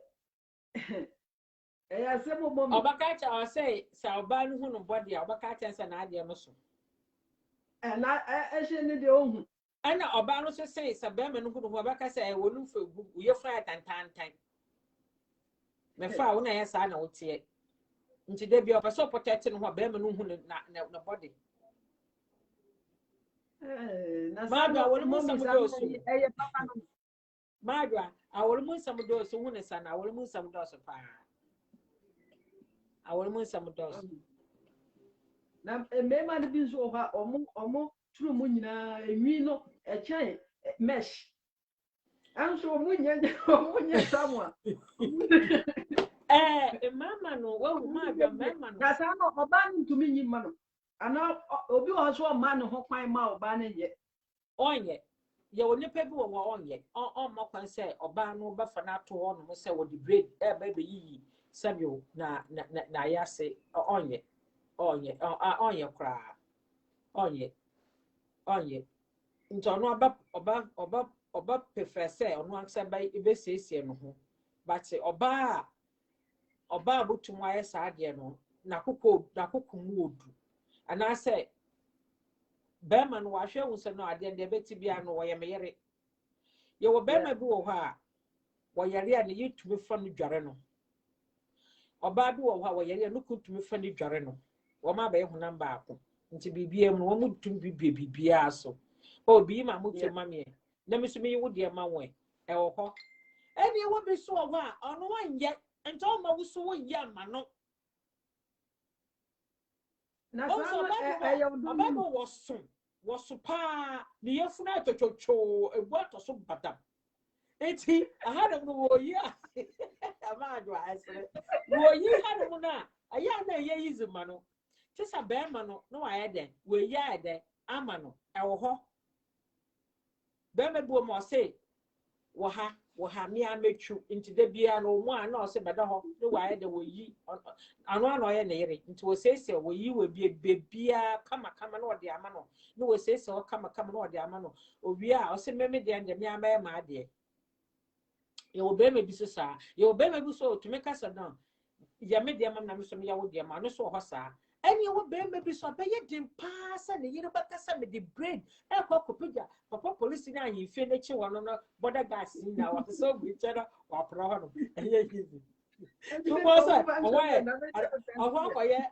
asem mo mo obaka cha o say sa oba no hu no body obaka cha say na ade no so na she ne de ohun ana oba no so say sa be me no hu no obaka say wo no fa gu ye fa tantantan me fa wo na ye sa na wo tie nti de bia oba so protect no ho be me no hu na body na Madwa wole mu sam do so eye papa no Madwa awole mu sam do so hu ne sa na awole mu sam do so pa awole mu sam do so na mema no bi so ha omo turu mu nyina enwi no echen mesh anso omo nya samwa mama no wo Madwa mama no na sa no oba ntumi nyima no ana obi o so ma no ho kwan ma oba ne ye onye ye wo nipa bi wo onye on ma kwan say oba no ba fa na to ho no say wo di bread ba yi sabio na ya say onye kra onye nto no oba prefer say ono aksa ba be siesie no ho but oba butumu aye sa de no na kokko mu odu ana say Bema no wahwe wo se no ade de beti bia no wo ye meyere ye wo bema bi wo ha wo yare a ne yitumi fa no dware no oba bi wo ha wo yare no kutumi fa no dware no wo ma ba ye hunam ba ako nti bibia mu wo mutum bibia so o bi ma mutum ma me na me so me wo de ma wo e wo ho eni wo bi so wo ha ono wanye nti o ma wo so wo ye ma no na sa no was pa the yefuna chocho e boto so badam eti ahada no wo yi amadu asere wo yi hada mu na aya na ye yizima no tisa be ma no no wa yede wo yi ade ama no e wo ho be me bu mo say wo ha mi amechu nti de bia no mu a na o se beda ho no wa yede wo yi ano ye na yere nti wo sese wo yi wo bia kama no ode ama no no wo sese wo kama no ode ama no owi a o se meme de ande mi ama ma ade ye wo be me bi so sa ye wo be me bi so to make us down ya me de ama na me so me ya wo de ama no so ho sa eni wo be me bi so be ye dim pass na yere ba kasa me the brain e ko kopija papa police na yin fe na chi wono no border gas ni na wa so gbe chara wa pro ho no eye easy tu mo say owa koye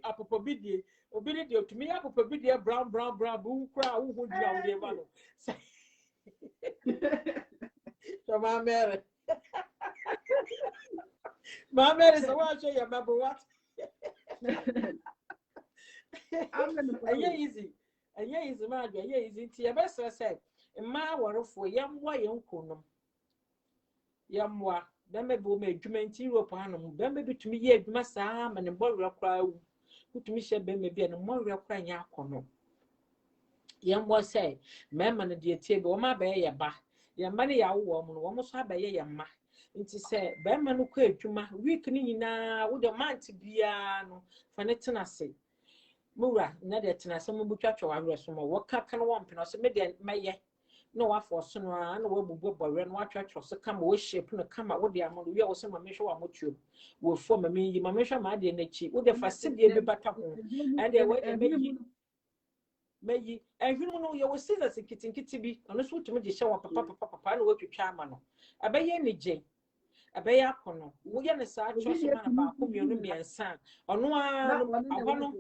apopobi die obi ni die otumi apopobi die brown bu kra wo ho dia wo de ba no so ma mere so wa show you remember what I'm easy ɛnyɛ easy ma adwo ɛnyɛ easy nti yɛbɛsrɛ sɛ mmaa wɔrefo yɛmmoa yɛn kunom yɛmmoa bɛmɛ bi wɔn adwuma nti Europe hanom bɛmɛ bi tumi yɛ adwuma saa ma ne mbɔwerɛ koraa wu wotumi hyɛ bɛmɛ bi a ne mbɔwerɛ koraa nyɛ akɔnɔ yɛmmoa sɛ mmarima no deɛ tie bi wɔn abɛyɛ yɛ ba yɛn mma no yɛ awo wɔn no wɔn nso abɛyɛ yɛ mma nti sɛ bɛrima no kɔ adwuma week no nyinaa wode month biara no fa ne tena ase mura na de tena ase mo butwatwa wawerɛ so ma wɔka ka no wɔn mpena so me de mɛyɛ na wafɔ so no a na wabubu bɔwerɛ no watwatwa so kama wo shape no kama wode ama no wi a wo sɛ ma mehwɛ wa motuo wo fo ma menyi ma mehwɛ ma ade n'akyi wode fa sidie bi bata ho ɛde wo de meyi ehwinu no ye wo scissors nkitinkiti bi ono so tumi de hye wo papa na watwitwa ama no abɛyɛ ne gye abɛyɛ akono wo ye ne saa twɔ so ma na ba ko mienu miensa ono a ahono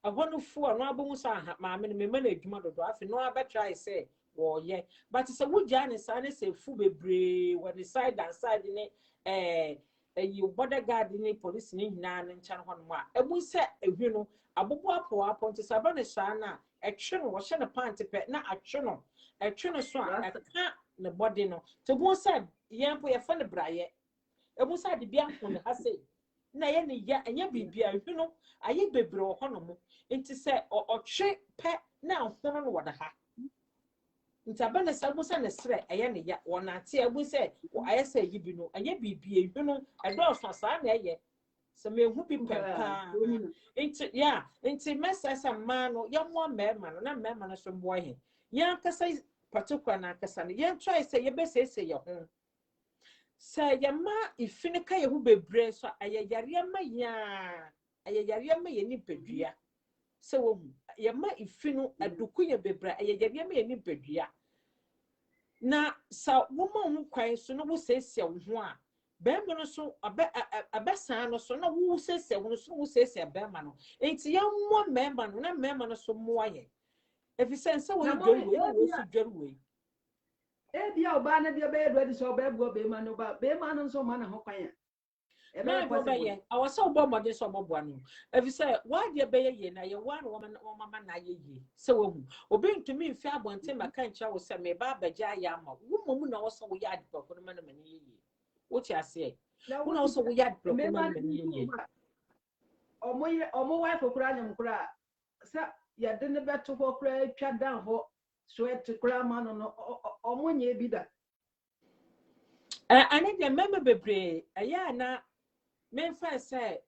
ahono fu ono abɔmu sa ha ma me no mema na adwuma dodo afi no abɛtry sɛ wo ye but sɛ wo gya ne saa ne sɛ fu bebree wo the side and side ne you bodyguard ni police ni nyina ne nkyɛn hɔ no a ebu sɛ ehwi no abobo apo nti saba ne saa na ɛtwe no wɔhyɛ ne pant pɛ na atwe no so a ɛka ne body no te bu sɛ yɛn po yɛfa ne braye ebu sɛ de bia ho ne ha sɛ na yɛ ne ya ɛnyɛ bibia ehwi no ayɛ bebre wɔ hɔ no mo nti sɛ ɔtwe pɛ na ahono no wɔ da ha nti aba ne sabu sɛ ne srɛ ɛyɛ ne ya wɔnate ebu sɛ ayɛ sɛ yibi no ɛyɛ bibia ehwi no ɛdɔɔso saa na ɛyɛ sɛ mehu bi pɛpaa nti mɛsɛsɛ mmaa no yɛmmoa mmarima no na mmarima no so mmoa yɛn yɛnkasa particular na ankasa no yɛntwae sɛ yɛbɛsɛsɛ yɛn ho sɛ yɛma ifi no ka yɛ ho bebree so ɛyɛ yareɛ ma yɛn ɛyɛ yareɛ ma yɛn nipadua sɛ wɔhu yɛma ifi no aduku yɛ bebree ɛyɛ yareɛ ma yɛn nipadua na sɛ wɔma ho kwan so na wɔsɛsɛ wo ho a bɛrima no so abɛsan no so na wo sɛsɛ wo so wo sɛsɛ bɛrima no enti ya mmoa mɛrima no na mɛrima no so mmoa yɛ efisɛ sɛ wo dwari wo so dwari wo bia oba na bia bɛyɛ ready so ɔbɛboa bɛrima no ba bɛrima no nso ma na ho kwan a ɛbɛyɛ possible awɔ sɛ wo bɔ mɔde so ɔbɔboa no efisɛ wadeɛ bɛyɛ yɛ na yɛ wa no wɔn mama na ayɛ yɛ sɛ wo hu obi ntumi mfi abɔnten maka nkyerɛ wo sɛ me ba abɛgya ayɛ ama wo mɔmu na wo sɛ wo yɛ adepɔkɔ no ma na mani yɛ what you say who knows so we had problem omo wife okura nyam kura sa ya de ne beto ho kura twa dan ho sweat kura ma no omo nye bi da ani de meme bebre aya na me fa say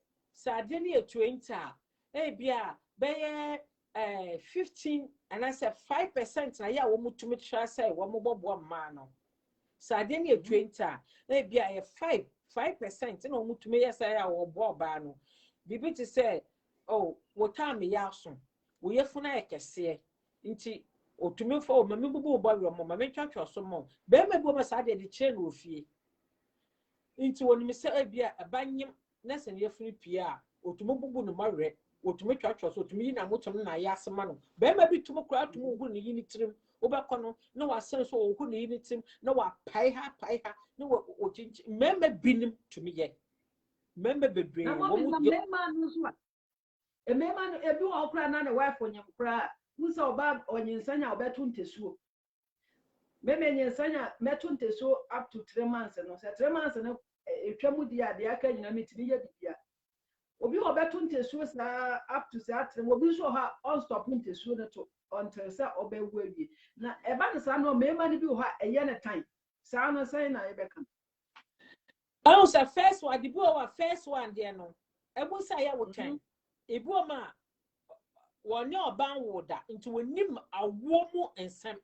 ade ne 20 bia be 15 and I said 5% na ya wo mutumi twa say wo mo bobo ma no ade ne 20 bia 5% na wo mutumi ya say ya wo bo ba no bibi ti say oh wo time ya so wo yefuna ekese nti otumi fo o mame bubu bo ro mo mame twatwa so mo be ma bu ma sa de kire no ofie nti woni mi say bia abanyem na se ne yefunu pia otumi bubu no mawre otumi twatwa so otumi yi na motom na ya asema no be ma bi tumi kura tumi hu ne yi ni tirim obekọ no na wasen so ohu ne yi ni tim na wa pai ha na o chinchi meme binim tumi ye meme bebre wo mu mema no so a mema no ebi wo kura na ne wife onyem kura hu se oba onyinsanya obetu ntesuo meme nyinsanya metu ntesuo up to 3 months no se 3 months no etwamu di ade aka nyina metini ye bibia obi obetu ntesuo sa up to say 3 obi so ha on stop ntesuo no to until say obewu awie na eba ne sa no mema ni bi ho ha eye ne time sa no say na ebeka oh so first one the boy first one there no ebu say ya wo time ebu ma wonye oban woda nti wonim awo mu ensem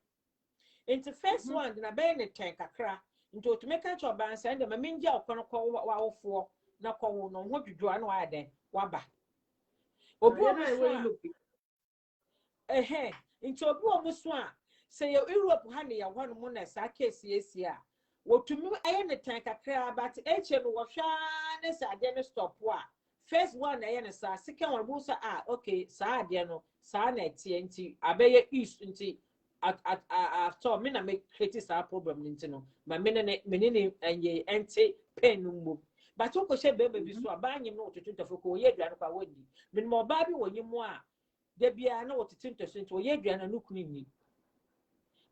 nti first one na be ne ten kakra nti otumeka cho ban say ndem menja okono kwa wawofo na kwa wo no ho dwudwa na wa den waba obi o nti obi o muso a say Europe ha ne ya hɔ no mu na sa case esi a wotumi aye ne tan kakra but eche no wo hwa ne sa de ne stop a first one aye ne sa second one bu sa okay sa ade no sa na etie nti abeye east nti after me na me create sa problem nti no ma me ne enye ente pen mu but ko she bebe bi so abanyem no otutu tafo ko ye aduane kwa wodi me mo ba bi wonyi mu a de bia na wotetim to so nti wo ye aduane no kunu ni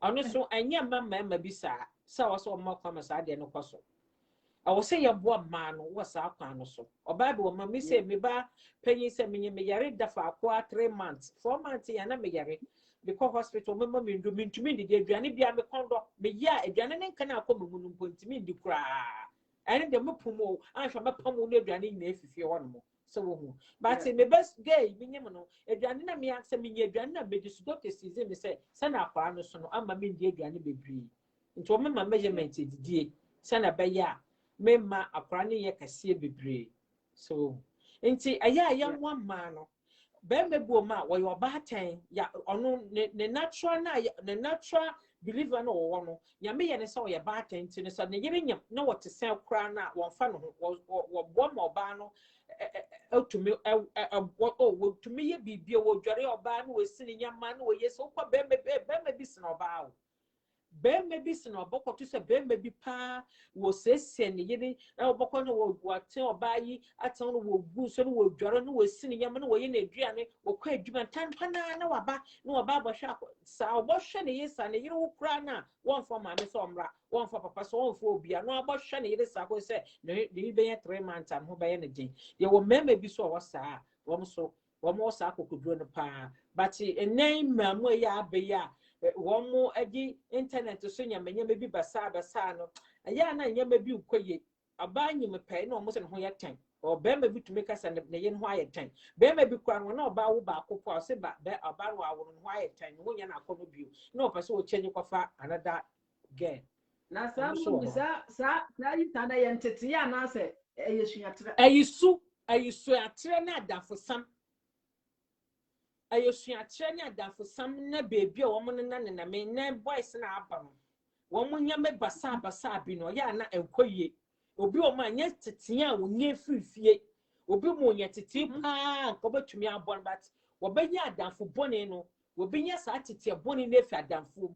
ono so anya mama bi sa wo so ma kwa ma sa de no kwaso awo se ye bo ma no wo sa kwa no so oba bi wo ma mi se me ba panyi se me yare dafa akwa 3 months 4 months ya na me yare because hospital me ma me ntumi ndi aduane bia me kondo me ya aduane ne nka na akọ me mu no ntumi ndi kura ene de me pumo anhwa me pamo no aduane nyina efifie ho no so wo hu but me best gay me nyem no aduane na me akse me nya aduane na me dis doctor season me say na akwa no so no ama me ndi aduane bebree nti o me ma measurement didie na be ya me ma akwa ne ye kase bebree so nti aya nwa ma no bembe bu ma wo yo ba tan ya ono ne natural na ne natural believer no wo no ya me ye ne se wo ye ba tan nti ne so ne yire nyam na wo te sen kra na wo fa no wo bo ma oba no otumi wo tumi ye bibie wo dware oba no wo sini nyama no wo ye so kwa bembe bi sina oba wo bembe bi sina oboko to se bembe bi pa wo sese ne yiri na oboko no wo ate oba yi atan no wo gu so no wo dware no wo sini nyama no wo ye na aduane wo kwa adwuma tan pana na waba no oba bo hwa sa obo hwe ne yesa ne yiri wo kra na won fo ma me so omra won fo papa so won fo obia no abo hwe ne yiri sa ko se ne be ye 3 months am ho be ye ne din ye wo meme bi so wo sa wo so wo mo sa kokoduro no pa but enen mamu ya abeya womo agi internet so nyama bi basa no aya na nyama bi ukoye abanyi mepai na omo se no ho ye tan o be ma bi tumi kasa ne ye no ho aye tan be ma bi kwa no na oba wo ba akopọ o se ba be oba ro awo no ho aye tan no nya na akono bio na o pese o chenye kwafa another girl na sa yi tan ye ntete ya na se eyesuatre ayisu atre na adafo ayesuatre ne adafo sam na beebi a womo na me na boys na aba no womo nya me basa bi no ya na enkoye obi o ma nya tete a wonye frifie obi mo nya tete pa ko betumi abon but wo benya adafo bone no wo benya sa tete bone na fi adafo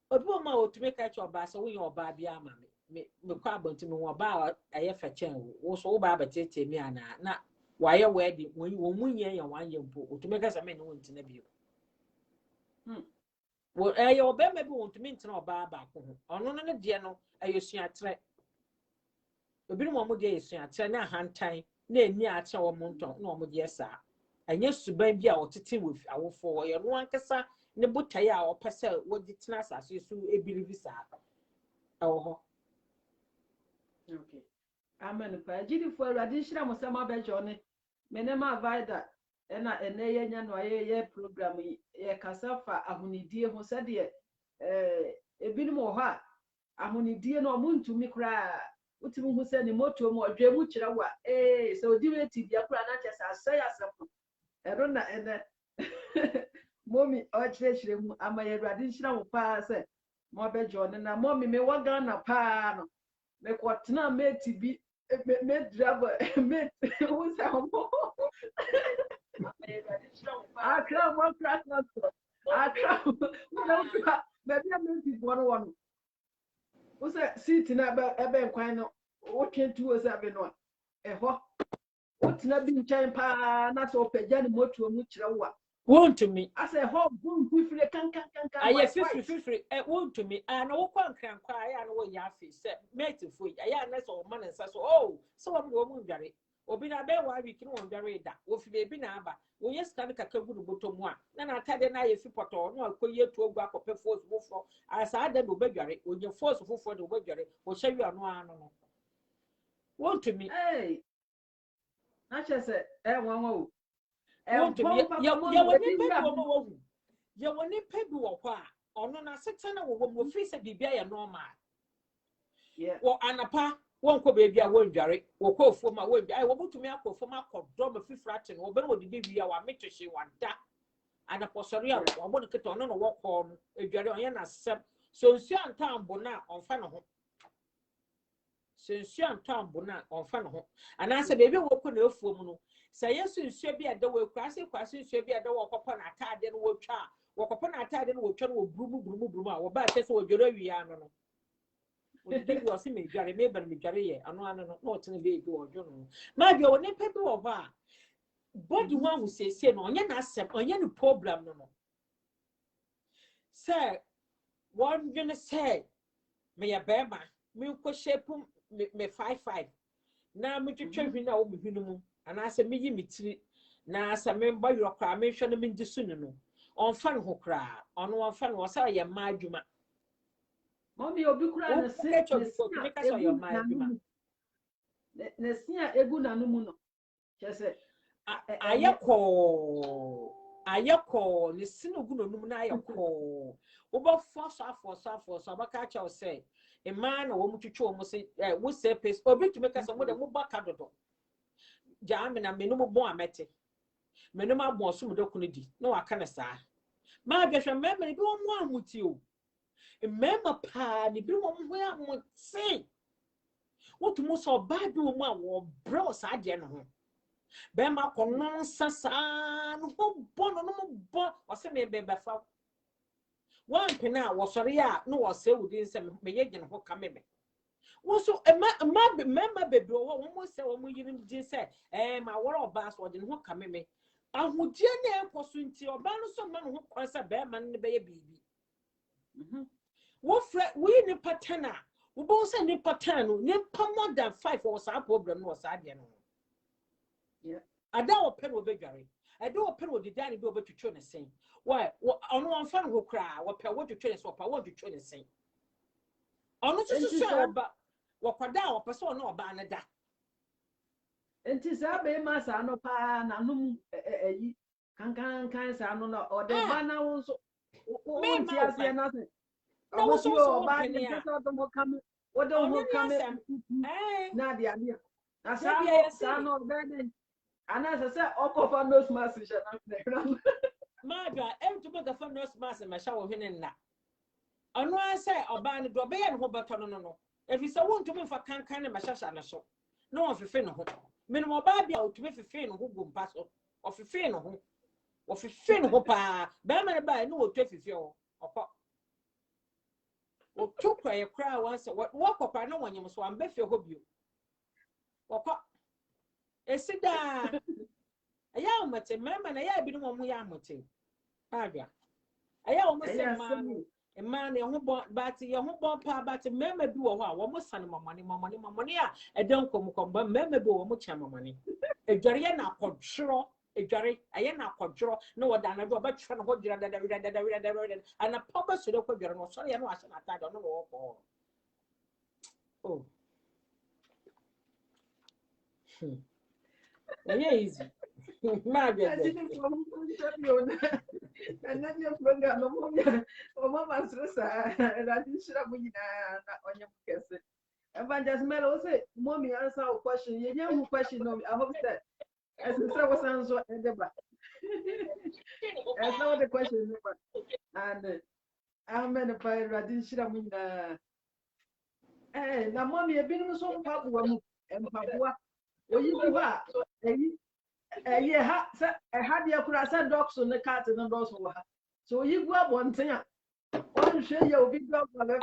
obi o ma otumi ka cho ba so wo nya oba bia ama me kwa abonti me wo ba aye fa chen wo so wo ba betete mi ana na why wedding when you munye ya wanye mpo otumeka sa me no ntina bio wo obema bi wontumi ntina oba ba ko ho ono no de no ayesuatre obi no mo de ayesuatre na hantan na eni ache wo monton na mo de sa anya suban bi a otete wo awofo wo ye no ankasa ne botai a opese wo de tina asase su ebirivi sa ho okay amen pa jidi fo awade hira mo sama be jone menema vaida ena ye nya no ye program ye kasafa ahunidie ho sede ebinum ho a ahunidie no omuntumi kra utimi hu se ni moto mo odwemu kira wa so odiwe ti bia kra na chesa asai asafo ero na ene momi o chire mu amaye awade hira mo pa se mo be jone na momi me waga na pa no me kwatena meti bi me driver me who's home I can't work that not I can't maybe I'm maybe one who's a seat in a quine what can't do as I've been on a hawk what's not being chain pa not so pejani moto much won't to me I say hawk boom quickly can I yes free won't to me and no one can cry and what ya face mate for ya next or man and says so I'm going to obi na be wa week no on dare da wo fi bebi na aba wo yes kan kaka gu boto mu a na atade na ye fi poto no akoye to ogu akopɛ force fofo asa ada do badware onye force fofo do badware wo hye wi ano ano no won to me na chese wanwa o won to me ya woni pe bi wo wo ya woni pe bi wo kwa ono na seta na wo mo fi se bibia ya normal wo anapa won ko beebi a won dware wo ko ofo ma won dware wo butumi akofo ma kodro ma fifrate no wo be no didi wi a wa metwehye wada anaposori a wo bo nkete ono no wo ko no edware onye na sep so nsu antambo na onfa no ho sensu antambo na onfa no ho anase beebi wo ko na efuo mu no sa yesu nsu bi ada wo kwase nsu bi ada wo kopo na atade no wo twa wo kopo na atade no wo twa no wo brumu a wo ba tese wo dware wi ano no we did was me dware me ban me dware ye ano no no tene be bi wo dwo no ma bi wo ne pe bi wo ba body one will say no onye na asem onye no problem no say one gonna say me ya bema me ko shape me 55 na me twetwe hwi na wo me hwi no mu ana se me yi me tiri na se me mba yoro kra me hwe no me ndi sunu no on fa no ho kra ono on fa no say ya ma adwuma mommy obi kura na se na sia egu na no mu no chese ayeko ne sinu gu no num na ayeko wo ba force abaka cha o say e man na wo mutwetwe wo say wo say pace obi to make us mo de mo baka dodo ja me na me no mo bon amete me no ma bon so mo de kunu di na wa ka na saa ma gahwe me bi wo mo amuti o mema pa ni bi wo mo ya mo sei wo to mo so ba bi wo mo a wo bro saa de no ho bema kono sasa no bono no bo o se me be fa wan pena wo sori a no wo se wudi se me ye gene ho ka me wo so mema bebe wo mo se wo mo yirim din se ma woro oba so de ho ka me ahodie na ekoso nti oba no so ma no ho kwa se be ma ne be ye bibi wo fre we ni patana wo bo se ni patano ni pa more than 5 or sa problem no sa de no yeah ada wo pen wo bedware ada wo pen wo didani bi wo betwetwe ne sen why ono won fa no kra wo pe wo twetwe ne so pa wo twetwe ne sen ono so oba wo kwada wo pe so no oba ne da enti sa be ma sa no pa na num eyi kan sa no no o de ba na wo so wo nti ase na se na wo so ba ni so to mo kam wo de ho kam na dia na sa no be de ana se okofa nose mask she na ma ga to be ga nose mask ma sha wo hwene na ono ase oba ne do be ye no ho beto no efi se wo ntumi fa kankan ne ma sha na so no wo fefe no ho minimum ba bia o tumi fefe no ho gumpa so o fefe no ho pa ba ma ne ba no wo twa fefe o okọ o tukwa ye kra wanse wo kopa na wonyem so ambe fe ho bio okọ esida aya o mate mama na ya bi no mo ya mote abia aya o mo se ma na ho bo but ye ho bo pa but mama bi wo ho a wo mo sane mamani a edan komkomba mama bi wo mo cha mamani edware ye na akodworo edware aye na akodworo na wo da na do ba twa no ho dira da ana papa so de kodworo no so ye no ahye na ta do no wo ko oh yeah easy ma be and then you program no mama stressa radishira bunyina na onye mkese evangelist Melo say mommy answer our question ye nyahu question no I hope that as say was answer edeba as now the question and amen pa radishira bunyina na mommy e binu so mpaboa mu mpaboa oyi bi ba eyi ha se ha de akura se docs ne cat ne docs wo ha so oyi gu abonten a on hwe ye obi dog ba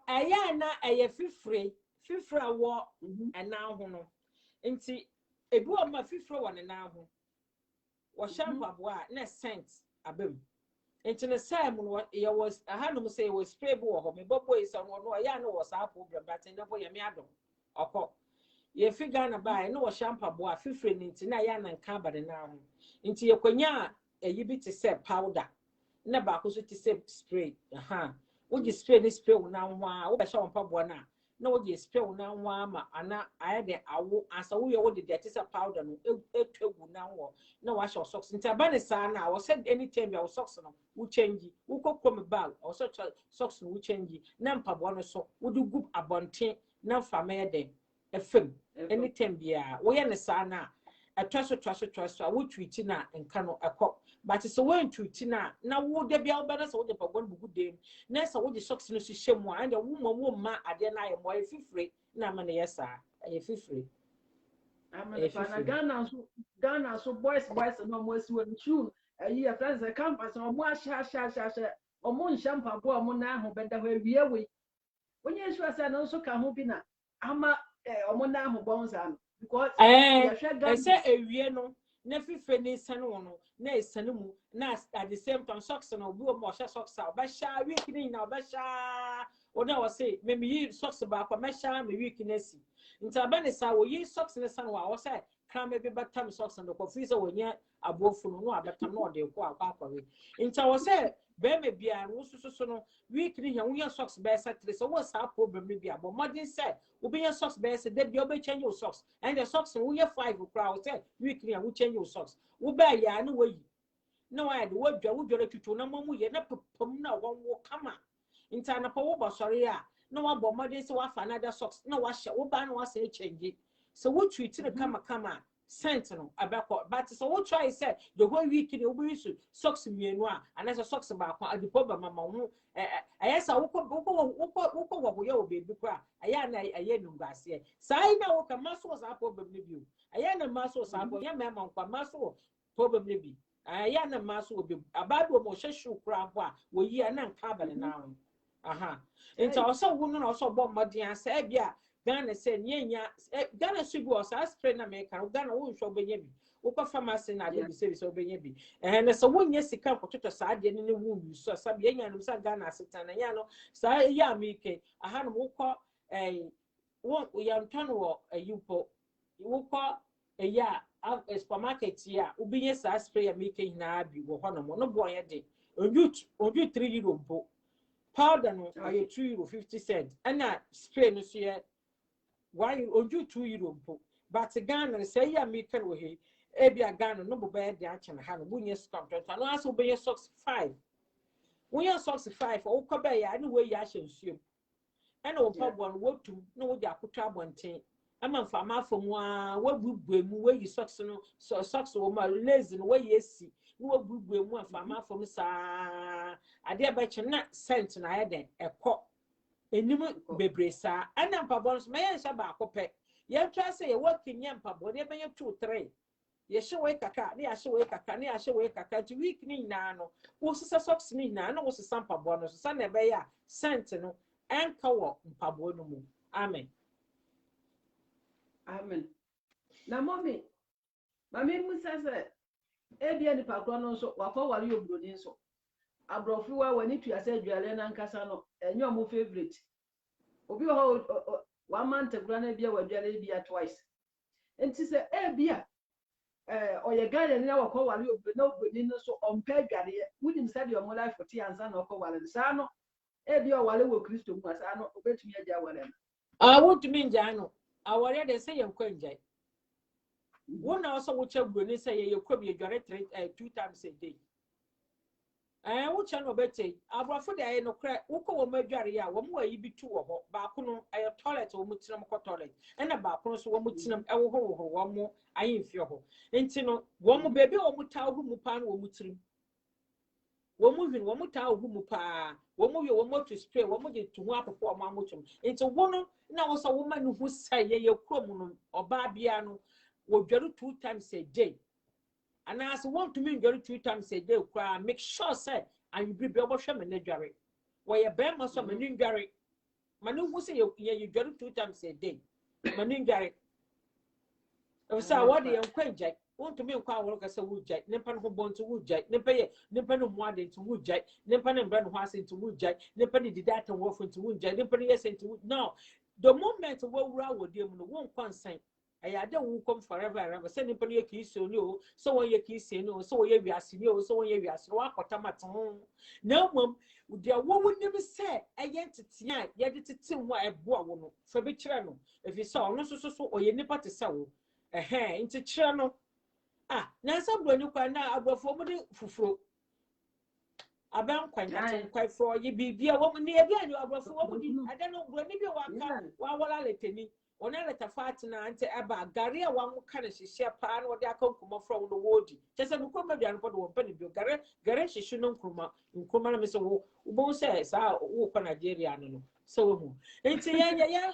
aya na eye fifre wo ena ho no nti ebi o ma fifre wo ne na ho wo shampoo a na scent abem nti ne sam no ye was ahanum say was spray bo ho me bobo is no ya na wo sa problem but ndefo ye me adom okọ ye figure na buy no shampoo boa fifre nti na ya na nka ba de na ho nti ye kwanya eyi bi te say powder na ba ko so te say spray wo ji spray ni spray wo na ho a wo be sha won boa na wo ji spray wo na ho ama ana aye de awo asa wo ye wo de te say powder no etwegu na ho na wa sha socks nti aba ne sa na wo said anytime your socks no wo change wo kokom bag wo so socks no wo change na mpaboa no so wo du group abonten na fa me de efem anytime bia wo ye ne sa na atwaso wo tweet na nka no ekọ but so when tweet na wo de bia wo bana so wo de pagon bugu dem na so wo de socks no so hyem a and wo ma ade na ye mo efifre na ma ne yesa ye fifre Ghana so boys no mo si won chu ayi a friends campus no mo ahya o mo nshampa bo mo na ho beda ho awie we onye sure say no so ka ho bi na ama o mo na ho bonza no because say awie no na fife ne sane wono na esane mu na at the same time socks na obi o mo hye socks a ba sha week ni na ba sha o na wo say me yi socks ba kwa me sha me week na si nta ba ne sa wo yi socks ne sane wa wo say kram be batam socks no ko fi so wonya abofu no abetam no de ko akwa we nta wo say be me bia wo sususu no week ni ya wo socks be sa tre so wo sa problem ni bia but modern say obi ya socks be say de bia obi change your socks and the socks wo ya 5 crowd say week ni ya wo change your socks wo ba ya na wo yi na wa de wo dwa tutu na mamu ye na pepam na wo kama nta na pa wo bosori a na wa bo modern say wa fa another socks na wa hye wo ba na wa say change so wo treat the kama sentinel abeko but so what try say the whole week ni obi su socks mienu a anasa socks ba kwa adipo ba mama hu ayesa wo ye obebi kwa aya na aye nungase sai na wo ka maso sa problem ni bi aya na maso sa bo ya mema kwa maso problem ni bi aya na maso obi abado mo hwehwe kura bo a wo yi na nka bale na aha nta oso wo no oso bo mmodin asa bia Ghana say nyenya Ghana should go as spray na make Ghana won show benya bi wo pa pharmacy na dey be service obenya bi na so won yesika kototo sa de ne wu bi so sabe yenya no sa Ghana setan na ya no sa ya meke aha no wo ko won ya nton wo ayupo wo ko ya supermarket ya ubinye sa spray ya meke na bi wo hono mo no bo ye de oju 3 euro mpo powder no aye 2 euro 50 cents ana spray no so ye why oju 2 euro mpo but Ghana say ya me kan wo he e bia Ghana no bo be de a chen ha no bunye scam to no aso be socks 5 when your socks 5 o ko be ya ni we ya hyensuom e na wo pa bo no wotu no wo ja akotwa bonten ama mfa ma afomu a wabubuemu we yi socks no so socks wo ma lazy no we yesi no wabubuemu afa ma afomu sa ade ba chen na scent na ya den ekọ enimu bebresa ana mpabọ nso me yenhya ba akopẹ ye twa se ye working mpabọ de benye 2 3 ye hyewe kaka ne ya hyewe kaka ne ya hyewe kaka ti week ni na no wo sisa socks ni na no wo sisa mpabọ no so na be ya scent no enka wo mpabọ no mu amen amen na mommy musa se ebia ni pakro no so wakọ wale obroni nso abrofu wa wani tu ase aduale na nkasa no enyo mo favorite obi ho 1 month grana bia waduale bia twice enti se ebia oye gare ni wakọ wale obroni no so ompa aduale wudim sa de omo life ti ansa na wakọ wale sa no ebia wale wo Kristo mu asa no obetumi agya wale na wotumi ngya no awore de se yenkwangya wona also wo cha broni se ye yekwam ye dware 2 times a day wo cha no bete abrafo de aye no kra wo ko wo madware ya wo mo ayi bi tu wo ho ba ko no aye toilet wo mutinam ko toilet na ba ko no so wo mutinam ewo ho wo mo aye mfie ho enti no wo mo bebe wo muta ho mu pa no wo mutirim wo mo hwin wo muta ho mu pa wo mo wo mo to spray wo mo de tu ho apopo wo mo amotum enti wo no na wo so wo ma no hu sai ye krom no oba bia no wo dware 2 times a day. And as want to mean 2 times a day, make sure say and you be able to me dware. Why your bear must have me dware. Manu who say you dware 2 times a day. Manu dware. So what the encourage want to me kwa work as a wood jack, Nipan who born to wood jack, Nipan no more than to wood jack, Nipan and brand was into wood jack, Nipan did that and wolf into wood jack, Nipan yes into wood. No, the moment where we are with them won't consent. I don't come forever and ever. Send him a kiss on you, so when you kiss you, so you are senior, so when you are so home. No, mum, the woman never said, I yet tonight, yet it's what I bought for the channel. If you saw no so or you never to sell a hair into channel. Now some you can now about for about quite for you be a woman near you about for woman. I don't know when you are while I let me. Ona leta fatina ante aba gare a wan kana hihye pa na wode akankumo from the wodi chese no koma bia no podo wo pani bio gare hihye no nkruma na me se wo bo se sa wo kwa Nigeria no so wo mu enti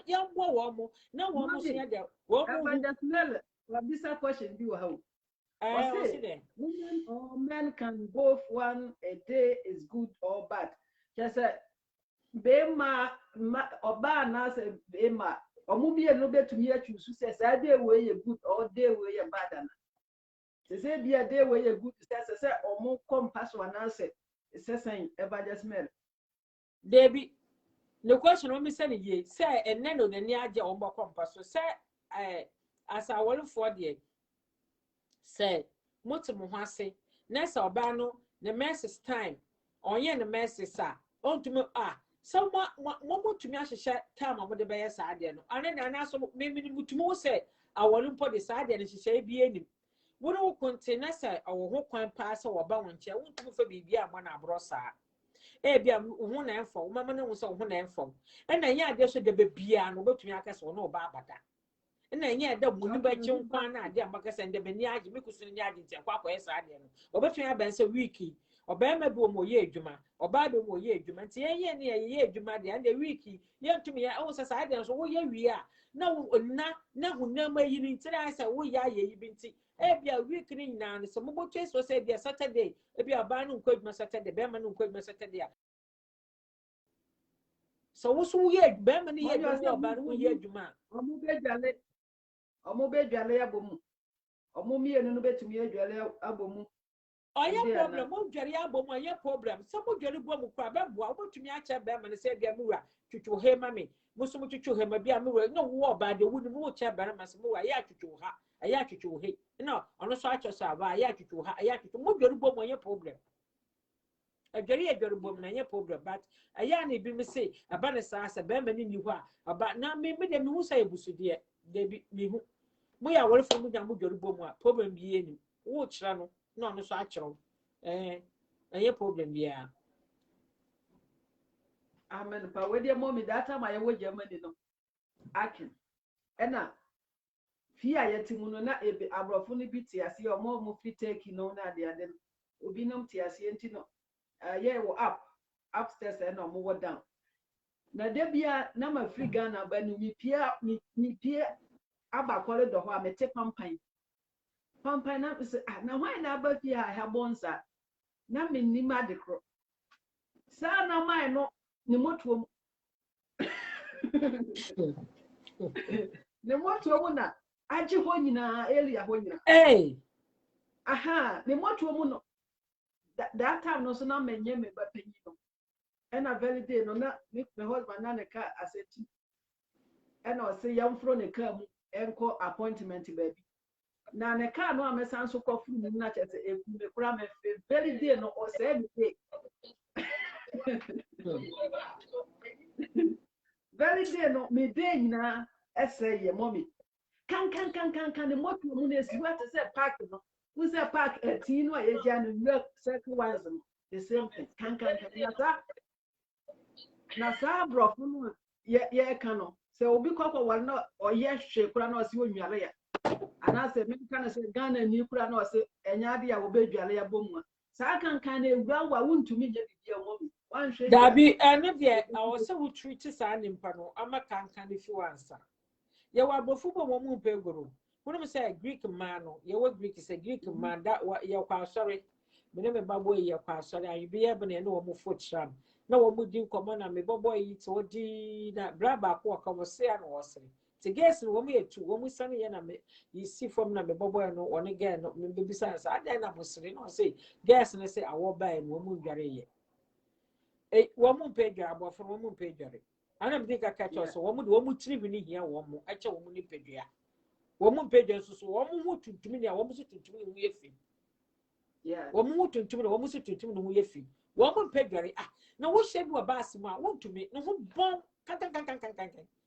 ya bo wo mo na wo mo so ya de wo mo labisa question bi wo ha o say women or men can both one a day is good or bad chese be ma oba na se be ma omubie no betumi achusu se say day wey good or day wey bad say be a day where you good say or more compass one answer saying ever just smell Debbie, the question on me saying ye say and then on the near jar on compass so say as I will for the say Motomuhase, Nessa Obano, the mess's time, or yen the mess's sa, on to me somewhat more to me I should share time over the bear side, and then I also maybe to more say I won't put the side and she say be any. What will contain us our whole pass or bound chair won't move for be one abrosa. Ebia one and for mamma knows one and for, and then ya just the baby and what to me I guess or no babata. Na enye da mu ni ba chi nkwan na ade amaka se nde beni age me kusu ni age ntia kwa kwa esa ade no obetu ya ben se wiki obema bi o mo ye adwuma oba be mo ye adwuma nti enye ne ye adwuma de ande wiki ye ntumi ya o se sa ade so wo ye wi a na hunam ayi ni ntira se wo ya ye yi bi nti e bia wiki ni nyina no so mo botu so se bia Saturday e bia ba no nkwa adwuma Saturday be ma no nkwa adwuma Saturday a so wo so wo ye be ma no ye adwuma oba no wo ye adwuma omo be dwale ya bomu omo mienu no betumi adwale abomu oya problem mo dware abomu oya problem so mo dware bomu kwa be boa wo betumi a che be ma ne se bia muwa twetwo he ma me mo so mo twetwo he ma bia muwa no wo oba de wo ni mo che be ma se muwa ya twetwo ha aya twetwo he no ono so acho so aba aya twetwo ha aya twetwo mo dware bomu oya problem dware bomu na aya problem but aya na bi me se aba ne sa se be ma ni hu a aba na me de me hu sa ebusude de bi me hu mo ya wore fo mo nya mo dware bomu a problem bi eni wo kira no no no so achiro eye problem bia amen pa we dey mommy that time I wo Germany no akin ena fi ayetimu no na ebe abrofo no bi tiase o mo fi take no na de ade obi nom tiase enti no ye wo upstairs and mo wo down na de bia na ma free Ghana ba no mi pie aba kole do ho a mete pampan na se na why na ba fi ha bonsa na me ni ma de kro sa na mai no ni motuo ne motuo mu na aji ho nyina area ho nyina aha ne motuo mu no that time no so na menye me ba panyi no and a very day no na me husband na ne ka aseti and o say yam fro ne ka mu enko appointment baby na ne ka no amesan so kofu ni na chese eku me kura me very day no o say me day very day no me day nyina essay ye mommy kan ne moto mu na si what say park no we say park 18 no ye ja no circle wise no the same thing kan na sa bro no ye kan no say obi kwakwa wal no o ye hwe kura na o si onware ya ana say me kan say Ghana ni kura na o say enya de ya wo be dwale ya bomu sa kan na egwa wa wuntumi je bibia mommy wan hwe dabi ene de a wo se wo treat sa nimpa no ama kan fi wansa ye wa bofu bo mo mu pegoro wonu say Greek man no ye wa Greek say Greek man that ye kwa sorry me ne me babo ye kwa sorry ayibi ye bene ne wo mu fotram na wo mu din komo na me babo yi to di na braba ko ka wo se an wo se te guess wo mu etu wo mu sane ye na me yi si from na me babo no one again no me bibisa sa adan na mo sere no say guess ne say awo ba no wo mu dware ye wo mu pegoro abofo wo mu pegoro ana me ka catch us wo mu de wo mu tribi ni hia wo mu ache wo mu ni pedua wo mu pedua so wo mu hu tuntumi ni wo mu so tuntumi ni hu yefi wo mu hu tuntumi ni wo mu so tuntumi ni hu yefi wo mu pedua na wo shebi wa baas mu a wo ntumi no ho bon kan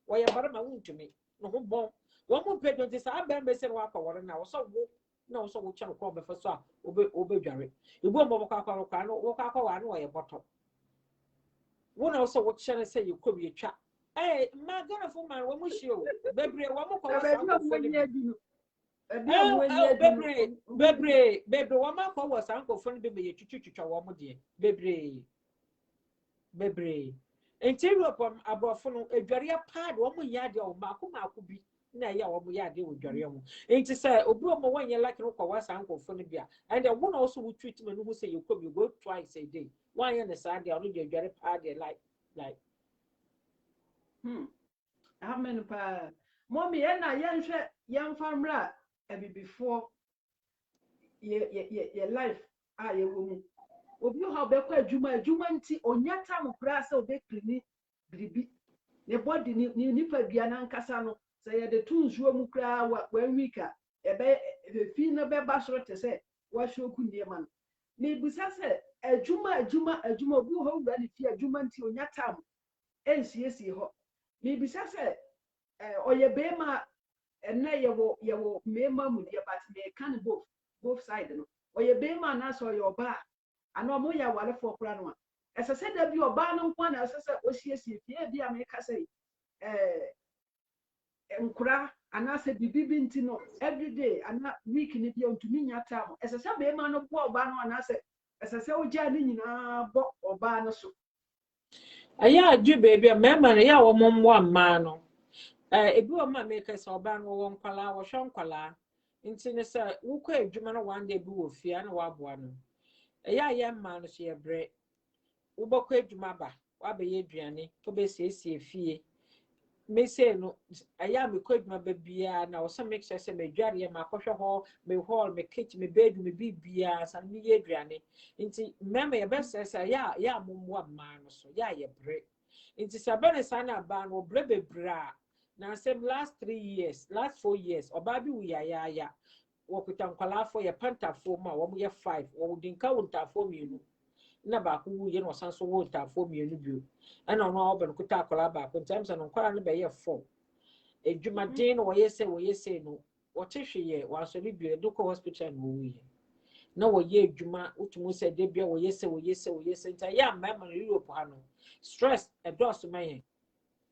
wo ye bare ma wo ntumi no ho bon wo mu pedua ti sa ba be se no akọwore na wo so wo na wo so wo kya ko be fa so a obedware ibu mo kwa no wo kwa wa no wo ye bottom one also what shall say you could be a chat. Eh, my gonna for my woman show. Baby, one more call. Baby, one more call was uncle for baby, chuchu, one more dear. Baby. Interior upon above phone, a very pad, one more yard or Makuma could be. Na ya one more yard with Jarium. Ain't to say, Obama 1 year like no was uncle for the beer. And the one also would treat me who say you could go twice a day. Why on the side, they already get a party like. How many pa? Mommy, and I young family before ye life a ye wo mu obi ho be kwa adwuma nti onya tam kura se obe klini bribi ne body ni nipa bia na nkasa no se ye de tunzuo mu kura wa wika ebe fi no be ba soro te se wa shoku niema no ni busa se adwuma obi ho wura ni fi adwuma nti onya tam ensiesie ho ni bisa se oye be ma ene yewo mema mu dia but me can both side no oye be ma na so yo ba ana mo ya wale fo kura no ese se da bi oba no kwa na ese se osiesie fie bi a me ka se nkura ana se bibi nti no everyday ana week ni bi ontumi nya tam ese se be ma no bo oba no ana se ese se oja ni nyina bo oba no so aya adu baby mema na ya wo momwa ma no ebi o ma make se oba no wo nkwala wo hwe nkwala nti ne se wo kwa adwuma no one day bi wo fia na wo aboa no aya ma no so ye bre wo bokwa adwuma ba wa be ye aduane to be siesie fie me say no aya me kwa adwuma ba bia na wo se make sure se me dware ma akɔhwɛ ho me hall me kitchen me bedroom me bibia san me ye aduane nti mema ye best say ya momwa ma no so ya ye bre nti sabene sana ba no bre bebra na sem last 3 years last 4 years oba bi wu ya wo kutankwala fo ye pantafo ma wo ye 5 wo dinka wuntafo mienu na ba ku wu ye no san so wuntafo mienu bio ana no oba kuta akwala ba ko ntem se no kwala no be ye 4 edwumaden no wo ye se no wo tehwe ye wa so bi bio doko hospital no wu ye na wo ye edwuma utumu se de bia wo ye se nta ya mama no Europe ha no stress edos man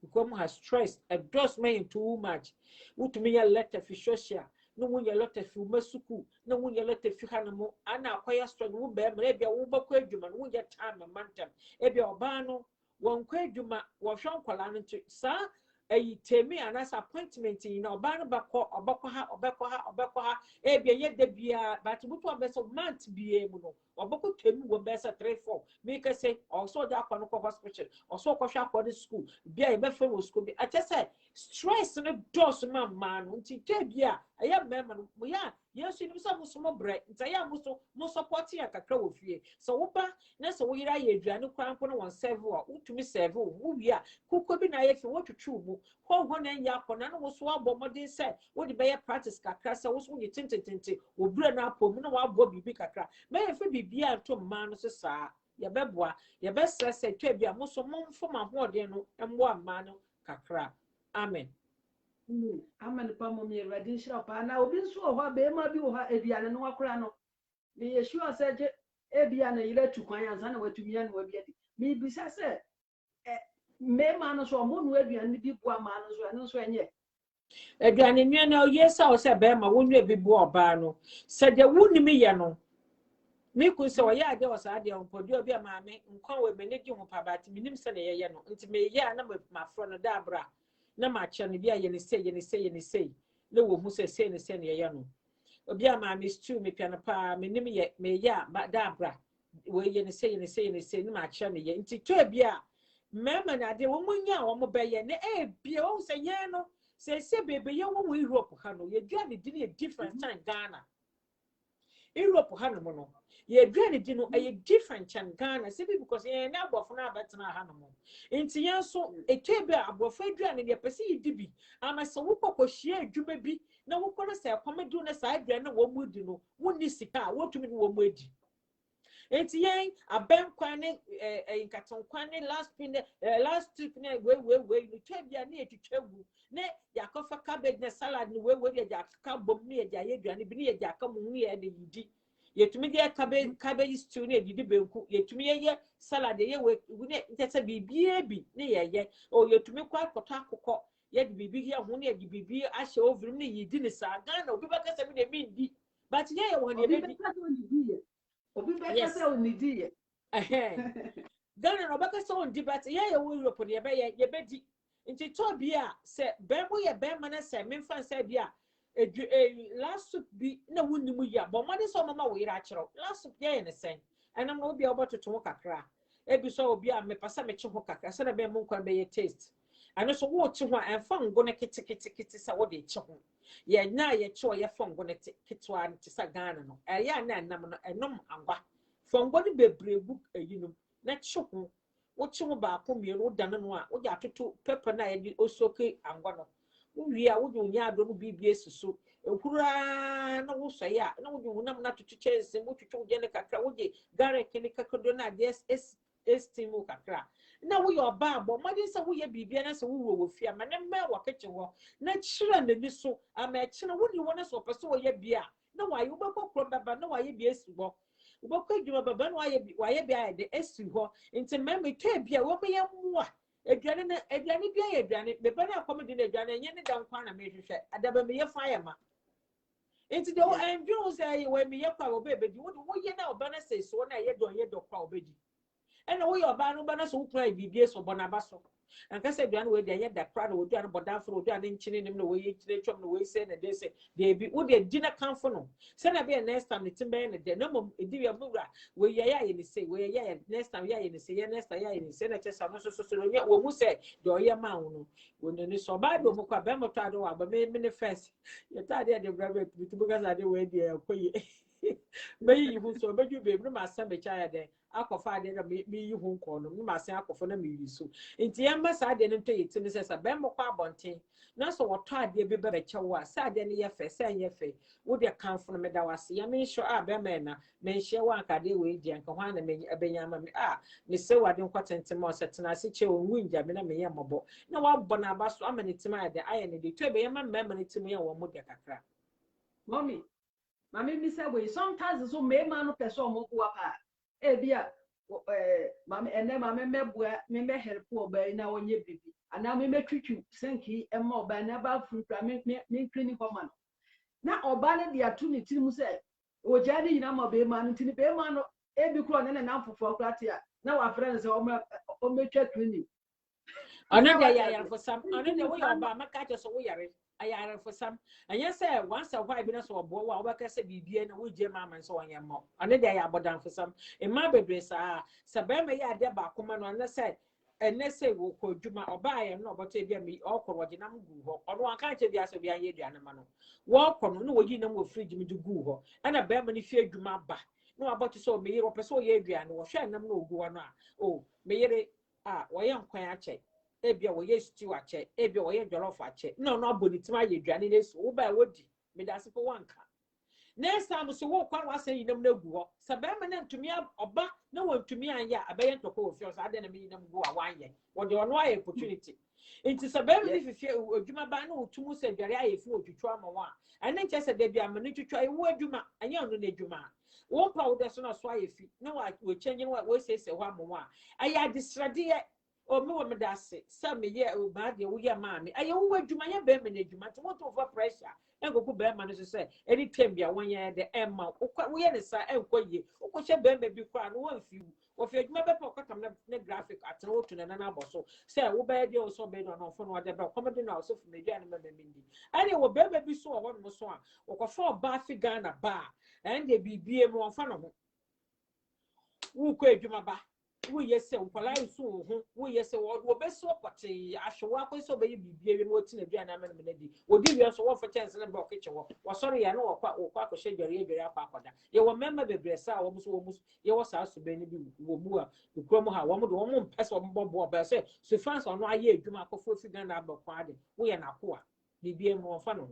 become has stress edos man too much utumi ya letter fi social no wo ya letter fi masuku no wo ya letter fi hanamo ana akwaya stress wo be mra bia wo bakọ edwuma no wo ya time mantam e bia oba no won kwa edwuma wo hwe nkwala no sa ayi temi anas appointment yi na oba no obakọ ha e bia ye da bia but butu obeso month bia mu no obakọ temi wo be sa 3-4 me ka say also da akọ no hospital also kọ hwa akọ school bia e be fe wo school bi ache say stress no dos ma no nti te bia aya mema no mo ya yesu ni so mo bre nti ya mo support ya kakra wo fie so wo ba na so wo yira ye aduane kwanko no won serve wo utumi serve wo wi a kokko bi na ye fi wo twetwu mu ho na nya akọ na no so abo modin say wo de be practice kakra say wo so ye tintintinte wo bre na apom na wo abo bibi kakra me ye fi bibi a to ma no so saa ye beboa ye be stress twa bia mo so mo mfoma ho de no embo ma no kakra amen. Amen pa mo mi ready shop na obi nso ho be ma bi wo ha aduane no akora no me ye sure say je aduane yire tu kwan anza na watumi ya na wabi adi me bisa say me ma no so mo no aduane bi boa ma no so no so enye aduane nua na yesa o se be ma wo nua bi boa oba no se de wunimi ye no me ku se o ya ade o sa ade on podi obi ama me nkon we me ne gi ho pa ba ti minim se na ye no nti me ye na ma fro no da bra na ma che no bia ye ne sei le wo hu se ne ye no obi ama me stew me piano pa me nim ye me ya ba da bra we ye ne sei ne ma che no ye nti to bia mema na de wo munya wo mo be ye ne bia wo se ye no se bebe ye wo Europe ha no ye dua ne di ne different time Ghana Europe ha no no ye dua ne di no a different time Ghana se because ye na abofo na abetena ha no mo nti ye so etwe abofo dua ne ye pese ye di bi ama se wo kokohie adwuma bi na wo kono se komedu na sa dua na wo mu di no wo ni sika wo tumi wo mu adi enti yen aben kwane inkaton kwane last trip ne we no twa bia na etwetwagu ne yakofa cabbage na salad ne we ya jakaka bom ne ya aduane bi ne ya jaka mu ye de yidi yetumi de cabbage stew ne yidi benku yetumi ye salad ye we ne ntese bibie bi ne ye o yetumi kwa koto akokọ ye de bibi ye ho ne ye bibi ahye ovrum ne yidi ne sa Ghana obi baka se me de mindi but ye won ye be obi beka say onidi ye Ghana no baka say ondi but ye wo Europe ne ye be di nti to bia se bembo ye bemma na se memfa se bia last bi na wunimu ya bo mo de so mama wo yira akiro last ye ne sen enam no bia obototo kakra ebi so obi a me pasa me che ho kakra se na be mo nkwa be ye taste ano so wo chi ho en fa ngo ne kiti sa wo de chi ho ye na ye chi o ye fa ngo ne kitwa ne ti sa Ghana no ya na nam no enom angwa fa ngo ne bebregu eyinum na chi ho wo chi ho ba ko mienu wo dan no a wo ja toto pepper na ye di osoke angwa no wo wi a wo de onya ado no bibie susu ekura na wo so ya na wo de hunam na toto chense wo twetwo je ne kakra wo de garlic ne kakodo na de estimu kakra na wo yo ba abo madi se wo ye bibia na se wo wo fia ma ne ma wo keche wo na chira na ni so ama chira wo ni wona so pese wo ye bia na wa ye wo bekokro baba na wa ye bia esi wo wo bekodwuma baba na wa ye bia de esi ho nti meme ke bia wo me ye moa aduane bia ye aduane beba na akomedi na aduane enye ne dan kwa na me hwehwe adaba me ye fire ma nti de wo endu say we me ye kwa wo bebedi wo ye na oba na se so na ye do kwa obedi ena wo yo ba no ba na so kura bibie so bonaba so anka se duane we de ye da kra no duane bodan fro duane nchine nim no we ye chire twom no we say na de say de bi wo de dina kanfo no se na be next time timbe ne de no mom edi ya mura we ye ya ye ni say we ye next time ya ye ni say ye next time ya ye ni say na chesa no so nye wo mu say de o ye ma wo no wo ne so ba do mo kwa be mo to ado wa ba me ne first ye ta de brave bitu ga za de we de akoye me yi hu so be ju be no ma sa me cha ya de akọfa ade na me yi hu nkọ no ma se akọfo na me yi so nti ya mma sa ade no to yiti ne se be mo kwa abonten na so woto ade be be kyewo a sa ade ne ye fe se ye fe wo de kanfo no me da wase ya me sho a be me na me hye wa akade we di anka ho na me abenya ma me me se wade nkotente ma se tena se che onwu nja me na me ye mobo na wa bo na abaso ama ne tima ade aye ne de to be ye ma me ne tima ye wo mo de kakra mommy mami mi say we sometimes so me ma no person mo kwa pa ebia mami ene mami mebua me me help oba na onye bibi ana me metwitwu senki emma oba na ba fruit me clean common na oba ne dia tu ni tirim say o jani ina ma be ma no tini be ma no ebi kro ne na mfofo kratia na wa friends o metwa cleaning another ya for some another way oba maka je so wo yare ayare for some and you say once a while bi na so obo wa obaka say bibie na wo je mama so won yemmo another ya abodan for some e ma bebre sa be me ya de ba akoma no na say ene say wo ko dwuma oba ye no oboto bia mi okoro je nam gu ho ono aka che bia so bia ye duane ma no wo kono no wo yi nam wo fridge mi gu ho ana be ma ni fie dwuma ba no about so me ye wo pese ye duane wo hwe nam no ogu ho no a o me ye wo ye nkwan ache ebia wo ye stew ache ebia wo ye jollof ache no abonitima ye duane nesu wo ba wodi me da se fo wanka next time so wo kwa wase yinam na gu ho sabe me na ntumi oba na wo ntumi anya abaye ntoko wo fio so ade na me yinam gu a wanye wo de ono aye opportunity nti sabe me fifie adwuma ba na otumu se dware aye fi otwitwa ma wa ane nche se de bia me ne twitwa wo adwuma anya ono na adwuma wo pa wo de so na so aye fi na wo change no wo sese ho amwa aya distrade o me wo me da se sa me ye o ba de wo ye ma me aye wo adwuma ye be me na adwuma to what over pressure engoku be ma no so say anytime bia won ye de emma wo ye ne sa enkoye wo ko che be me bi kwa no wo fi wo fi adwuma be pa okotam na graphic atena wo to na na aboso say wo be de o so be no no fo no de be comedy na so fi me dua ne ma me ndi ani wo be bi so wo no so a wo ko fa ba fi Ghana ba and de bibie mo won fa no ho wo ko adwuma ba wo yese ukwala isu ho wo yese wo be so pote ahwewa ko so be bibie wi no tina dua na me na di odi wi so wo fa chance na be o keche wo sorry ya na wo kwa ko she dware akwa akoda ye wo member bebresa wo muso ye wo sa so be ni bi wo mu a ukrom ha wo mu do wo mu mpese wo bobo be se so fans ono aye adwuma akofo fi Ghana abakwa ade wo ye na ko a bibie mo fa no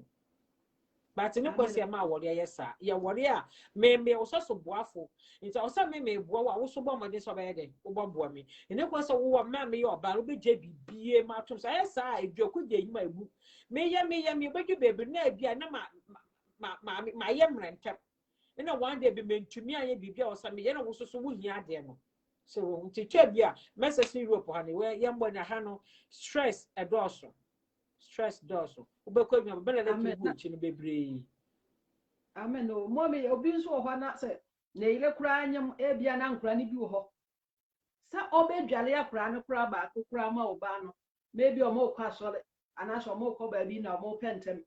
but me kwese ma wori yesa ye wori a me oso boafo nti oso me boa wa wo so bo mode so be de wo boa me ene kwese wo ma me ye oba wo be je bibie ma tum so yesa edwoku je yima ebu me ye bedu bebi na bia na ma ye mrentem ene one day be mentumi aye bibia oso me ye na wo so wo hia de no so nti twa bia message Europe ha ne we ye mbo na ha no stress edoso stress does ubekọ nwa bele le tu chi ni bebre amen o mommy obi nso ho na se na ile kura anyam ebia na nkura ni bi ho sa obedwale akura ne kura ba akura ma oba no maybe o mo kwa sole ana so mo ko ba bi na mo pentem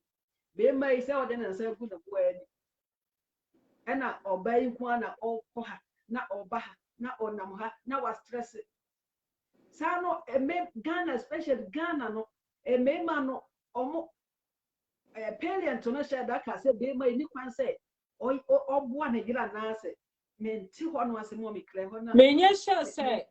be mai se o de na nsa ku na ku ani ena oba yi ku na o ko ha na oba ha na onam ha na wa stress Sano Ghana, especially Ghana no mano omo parent no share that can say be my ni kwan say oboa na gira na say menti ho no ase mo me kire ho na menye sure say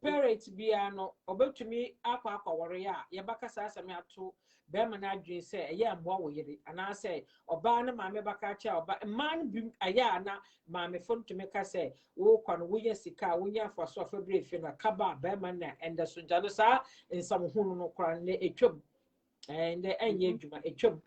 parent bia no obetumi akwa akwawore ya ye baka sa asem ato be ma na adwen say eye amboa wo yire ana say oba na maame baka cha oba man bi aya na maame fon to me ka say wo kwa no wo ye sika wo nya afaso afabre fi na kaba be ma na enda so jalo sa nsam hunu no kra ne etwam ende enye adwuma etwam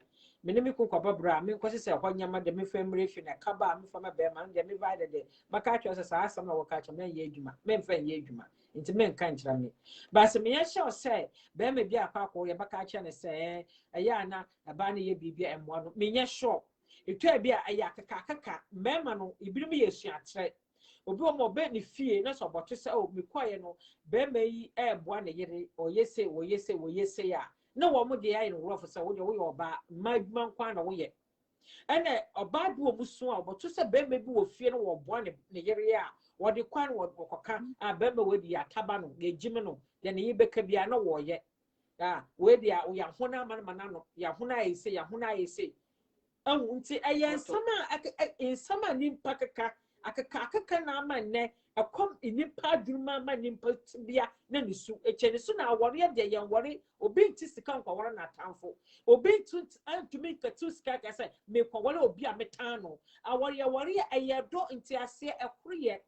me ne me ko kwaba bra me nkwose se ho nyama de me famre fi na kaba me fama be ma de me vide de baka atwa se sa asam na wo ka cha me ye adwuma me mfa ye adwuma nti me nka nkyira me ba se me ye sure se be ma bi akwa akọ ye baka acha ne se eya na aba ne ye bibia emwa no me ye sure etwa bi a aya akaka me ma no ibirim ye suatre obi o mo be ne fie na so boto se o me kwaye no be ma yi eboa ne yere o yese wo yese ya na wo mo de ayi no rough say wo de wo oba madman kwa na wo ye ene oba du omuso a oboto se be ma bi wo fie no wo boa ne yere ya wo de kwa no wo koka a be ma we di ataba no ge jime no de ne yibeka bia na wo ye we di a wo ya hona mana no ya hona ayese ahu nti ayen sama nimpa akaka na ama ne akom nimpa aduruma ama nimpa tibia na nisu echene so na awore de yen wore obi nti sika nkwawore na tamfo obi nti antumi katu sika ka say me kwawore obi a metan no awore ayedo nti ase ekroye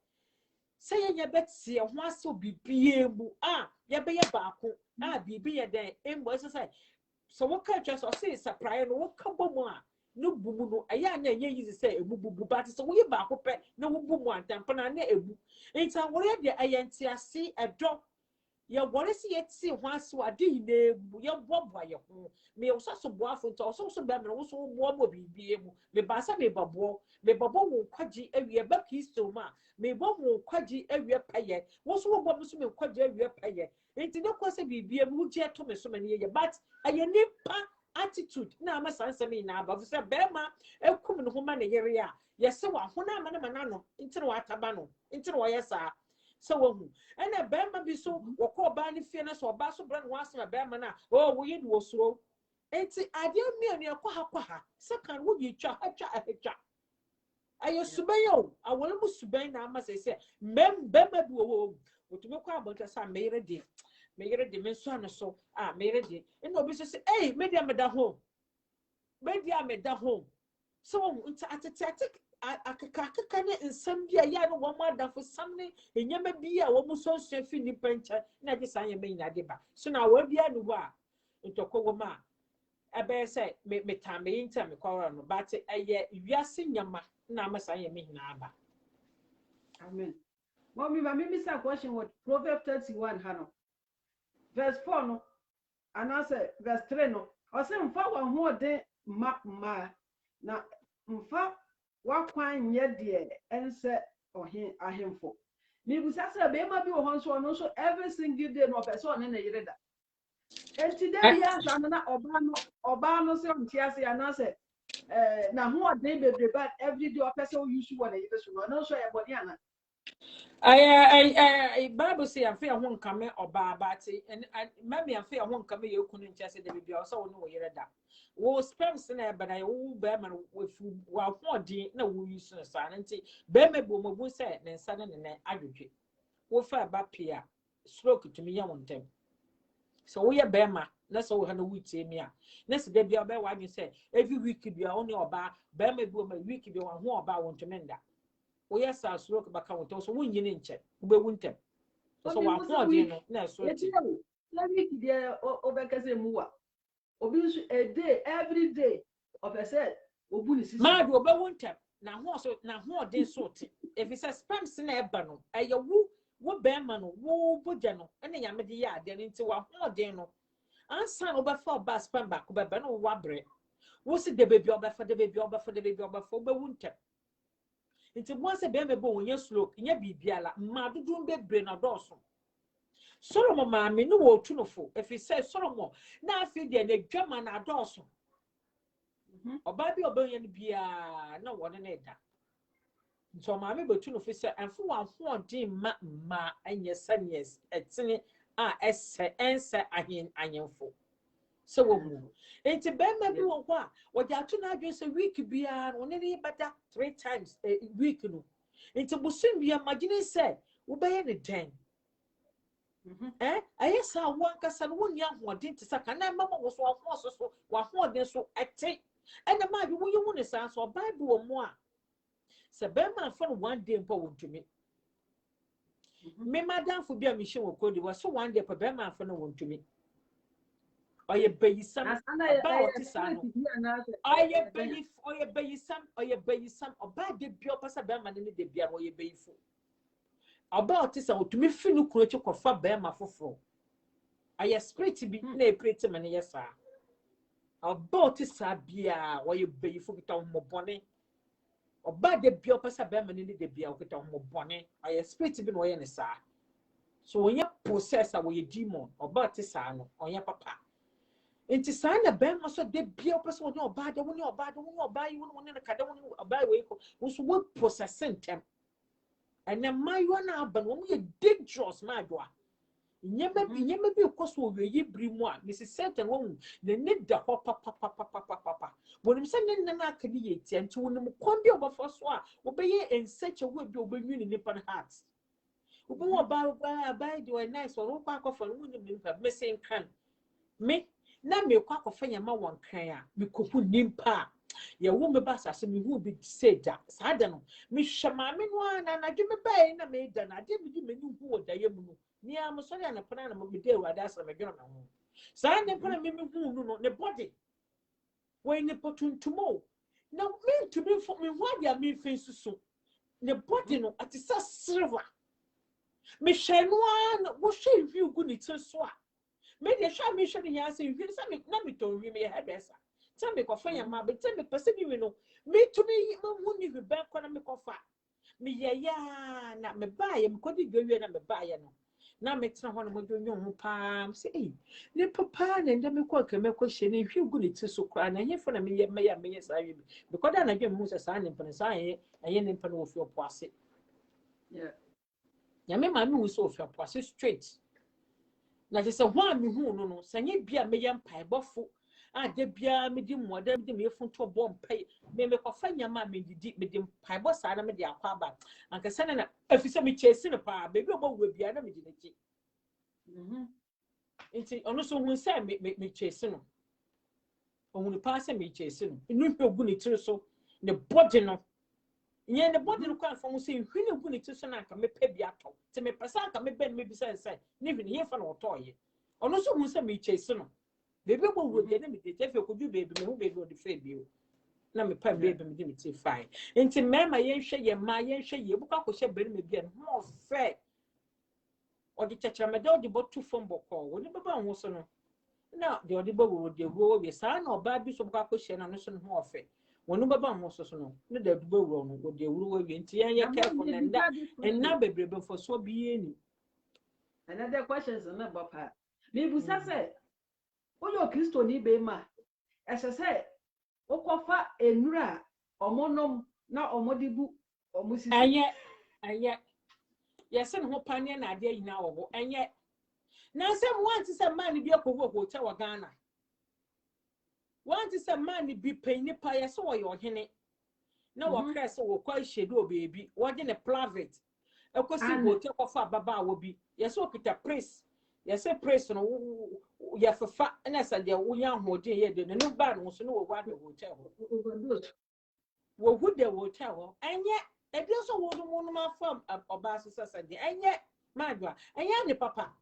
say ye betie ho ase obibie mu ye be ye baako bibi ye den embo say so what catch us or say surprise no what come bomu no bumu no aya na enye yizi say ebububu but so we ba ko pe na wo bumu antampa na ebu nta wore de ayenti ase edo ye wore se ye ti ho ase wade na ebu ye boboa ye ho me wo so boafo nta so be me wo so bo mo bibie mu me ba sa me babo wo kwaji awie ba kristo ma me bo wo kwaji awie paye wo so bo mo so me kwaji awie paye nti ne kwase bibie mu je to me so me ye but aye nipa attitude na ama sanse me na aba so be ma ekum ne ho ma ne yere ya ye se wa ho na ama ne manano nti ne wa taba no nti ne wo yesa so wo hu ene be ma bi so wo ko ba ne fie na so ba so bra ne ho asema be ma na wo ye wo suro nti ade mi ne kwa ha second wo yi twa atwa ayo subayo awole mu suban na ama se mem be ma bi wo otumi kwa abonta sa meyere de me so ano so meyere de eno obi so say media me da home so nti atete akaka ne nsam bia ya no wo ma da fo sam ne enyama bia wo mu so so fi ni pancha na de san ye me nya de ba so na wa bia no ho a ntoko wo ma ebe say me tambe inta me kwara no but eye wiase nyama na ama san ye me hina aba. Amen. Mommy, miss a question what Proverbs 31 hano. Verse 4 no. And I say verse 3 no. I say mfa wa ho de ma na mfa wa kwan ye de ense ohin ahemfo. Me busa say be ma bi wo ho so no so every single day no person na yire da. Enti dey ya na oba no say ontiase and I say na ho de bebre but every day person use one yire so no so e body ana. Bible say am fe ho nkame oba abati and mami am fe ho nkame ye kunu nkyase de bibia o so wo no wo yere da wo spams na ebe na wo be ma wo fu wa hodin na wo use no sa nti be ma bo mabu say ne nsa ne adwetwe wo fa ba pia stroke to me ya wontem so wo ye be ma na so wo ha na wutie mi a na se de bia be wa dwen say every week bia wo ne oba be ma bo ma week bia wo ho oba wontemenda wo yes stroke baka wonto so wonyi ne nche ube wuntem so wa ho de no na so ti na week there obekase muwa obi a day every day of a set obu ni sisi ma do obe wuntem na ho de so ti if it says spams na eba no eye wo be ma no wo boja no ene nyame de ya ade nti wa ho de no ansa no be fa ba spam ba ko be no wa bre wo si de baby obefa obe wuntem nti mo se be mebo onye slope nya bibiala ma dudun bebre na doso Solomon ma me no wo tunofo if he says Solomon na afi de na dwama na doso oba bi obenye no bia na wone na da nti o ma me betunofo se anfo wa ho odin ma anye sanyes etene ese ense anyemfo so wo mu enti bema bi wo ho a wo ja to na adwe se week bia no ne ne bata 3 times a week no enti busum bia imagine say wo be ye ne den ayesa wo nkasa no wonya hoden te saka na mama wo so wa hoden so ete ena ma bi wo yi hu ne san so bible wo mu a se bema fa no one day mpo wontumi me madam for bia me hye wo kodi wo so one day pa bema fa no wontumi oye bayisam about tisano oye bayisam oba de bia opasa bema ne de bia oye bayifo about this otumi fi no kuro chi kofa bema foforo aye spirit bi na eprete me ne yesa about this bia oye bayifo kita homobone oba de bia opasa bema ne de bia kita homobone aye spirit bi no oye ne sa so onye possess oye demon about this ano onye papa enti sana bema so de bia opasa onye oba de woni oba yi woni ne kada woni oba we ko so wo possess ntem and then my one aban wo ye dangerous ma adwa nyema bi koso wo ye brimu a Mrs. Certain wo ne need da ho papa wonim se ne na aka di ye tie nti wonim kon bi obafo so a wo be ye in such a way bi obenyu ne nipa heart wo be wo ba di we nice wo kwa akofo no wonim nipa me se nkan me na me kwa akofo nyama won kan a me kohu nipa ye wo me ba sase me hu bi say da sada no me hwema me no na dweme bai na me da na de me di me hu wo da ye mu no ni am so ya na pana na me de awade asra me dwena na ho sa ne pana me hu no ne body we ne potuntumo na me to be for me wa dia me face so ne body no atisa silver me hwenu na wo hwe view gu ni tso so a me de hwa me hwe ne ya se hwe sa me na me to wi me hairdresser tell me kofa ya ma be tell me person bi no me to me hu ni be ko na me kofa me ya na me ba ya me kodi gwe na me ba ya no na me tena ho na mo dwonyo ho pa say eh ne papa na nda me ko ka me ko hye ne hwe gu ni ti so kwa na yefo na me ya me sa wi bi because na dwe me hu sa ne mpene sa ye ne mpene wo fi opoase ya me ma me hu so fi opoase straight na je se ho a me hu no sanye bia me ya mpa ebofo de bia me di moda me di me funto bom pai me kofa nyama me di me di pai bo sa na me di akwa ba anka sene na afise me chesi no pa bebi obo wo bia na me di neki nti ono so hu se me chesi no ohun pa se me chesi no inu hwe ogu ni tiri so ne body no nye ne body no kwa fo se hwe ne ogu ni tiri so na anka me pa bia to te me pesa anka me ben me bi se ne hwe ne ye fa na otoye ono so hu se me chesi no baby wo wo de me de tefe ko du baby me hu baby o de fe bio na me pa baby me de me ti fine enti mema ye hwe ye ma ye hwe ye bu kwa ko hye bari me bia no fe o de cheche me de o de botu fom boko wo ni baba ho so no na de o de bo wo de wo we sa na oba bi so bu kwa ko hye na no so no ho fe wo no baba ho so no ne de du bo wo no wo de wuru wo we enti ye careful na bebrebe fo so bi eni another questions na baba me bu sa say oyo Kristo ni be ma esese okofa enura omonom na omodibu omusisi anye yese ne ho panye na ade yina wo anye na se mo anti se man bi akowo hotel wa Ghana wanti se man bi penni pa yese wo yo hene na wo krese wo kwa hyedo obebi wo de ne private ekosi hotel kofa baba wo bi yese okita priest yese priest no ya fafa na sa de wo ya hode ye de no ba no so no wo gwa de hotel wo hu de hotel anye e bi so wo no ma fam oba so sa de anye madwa anye ne papa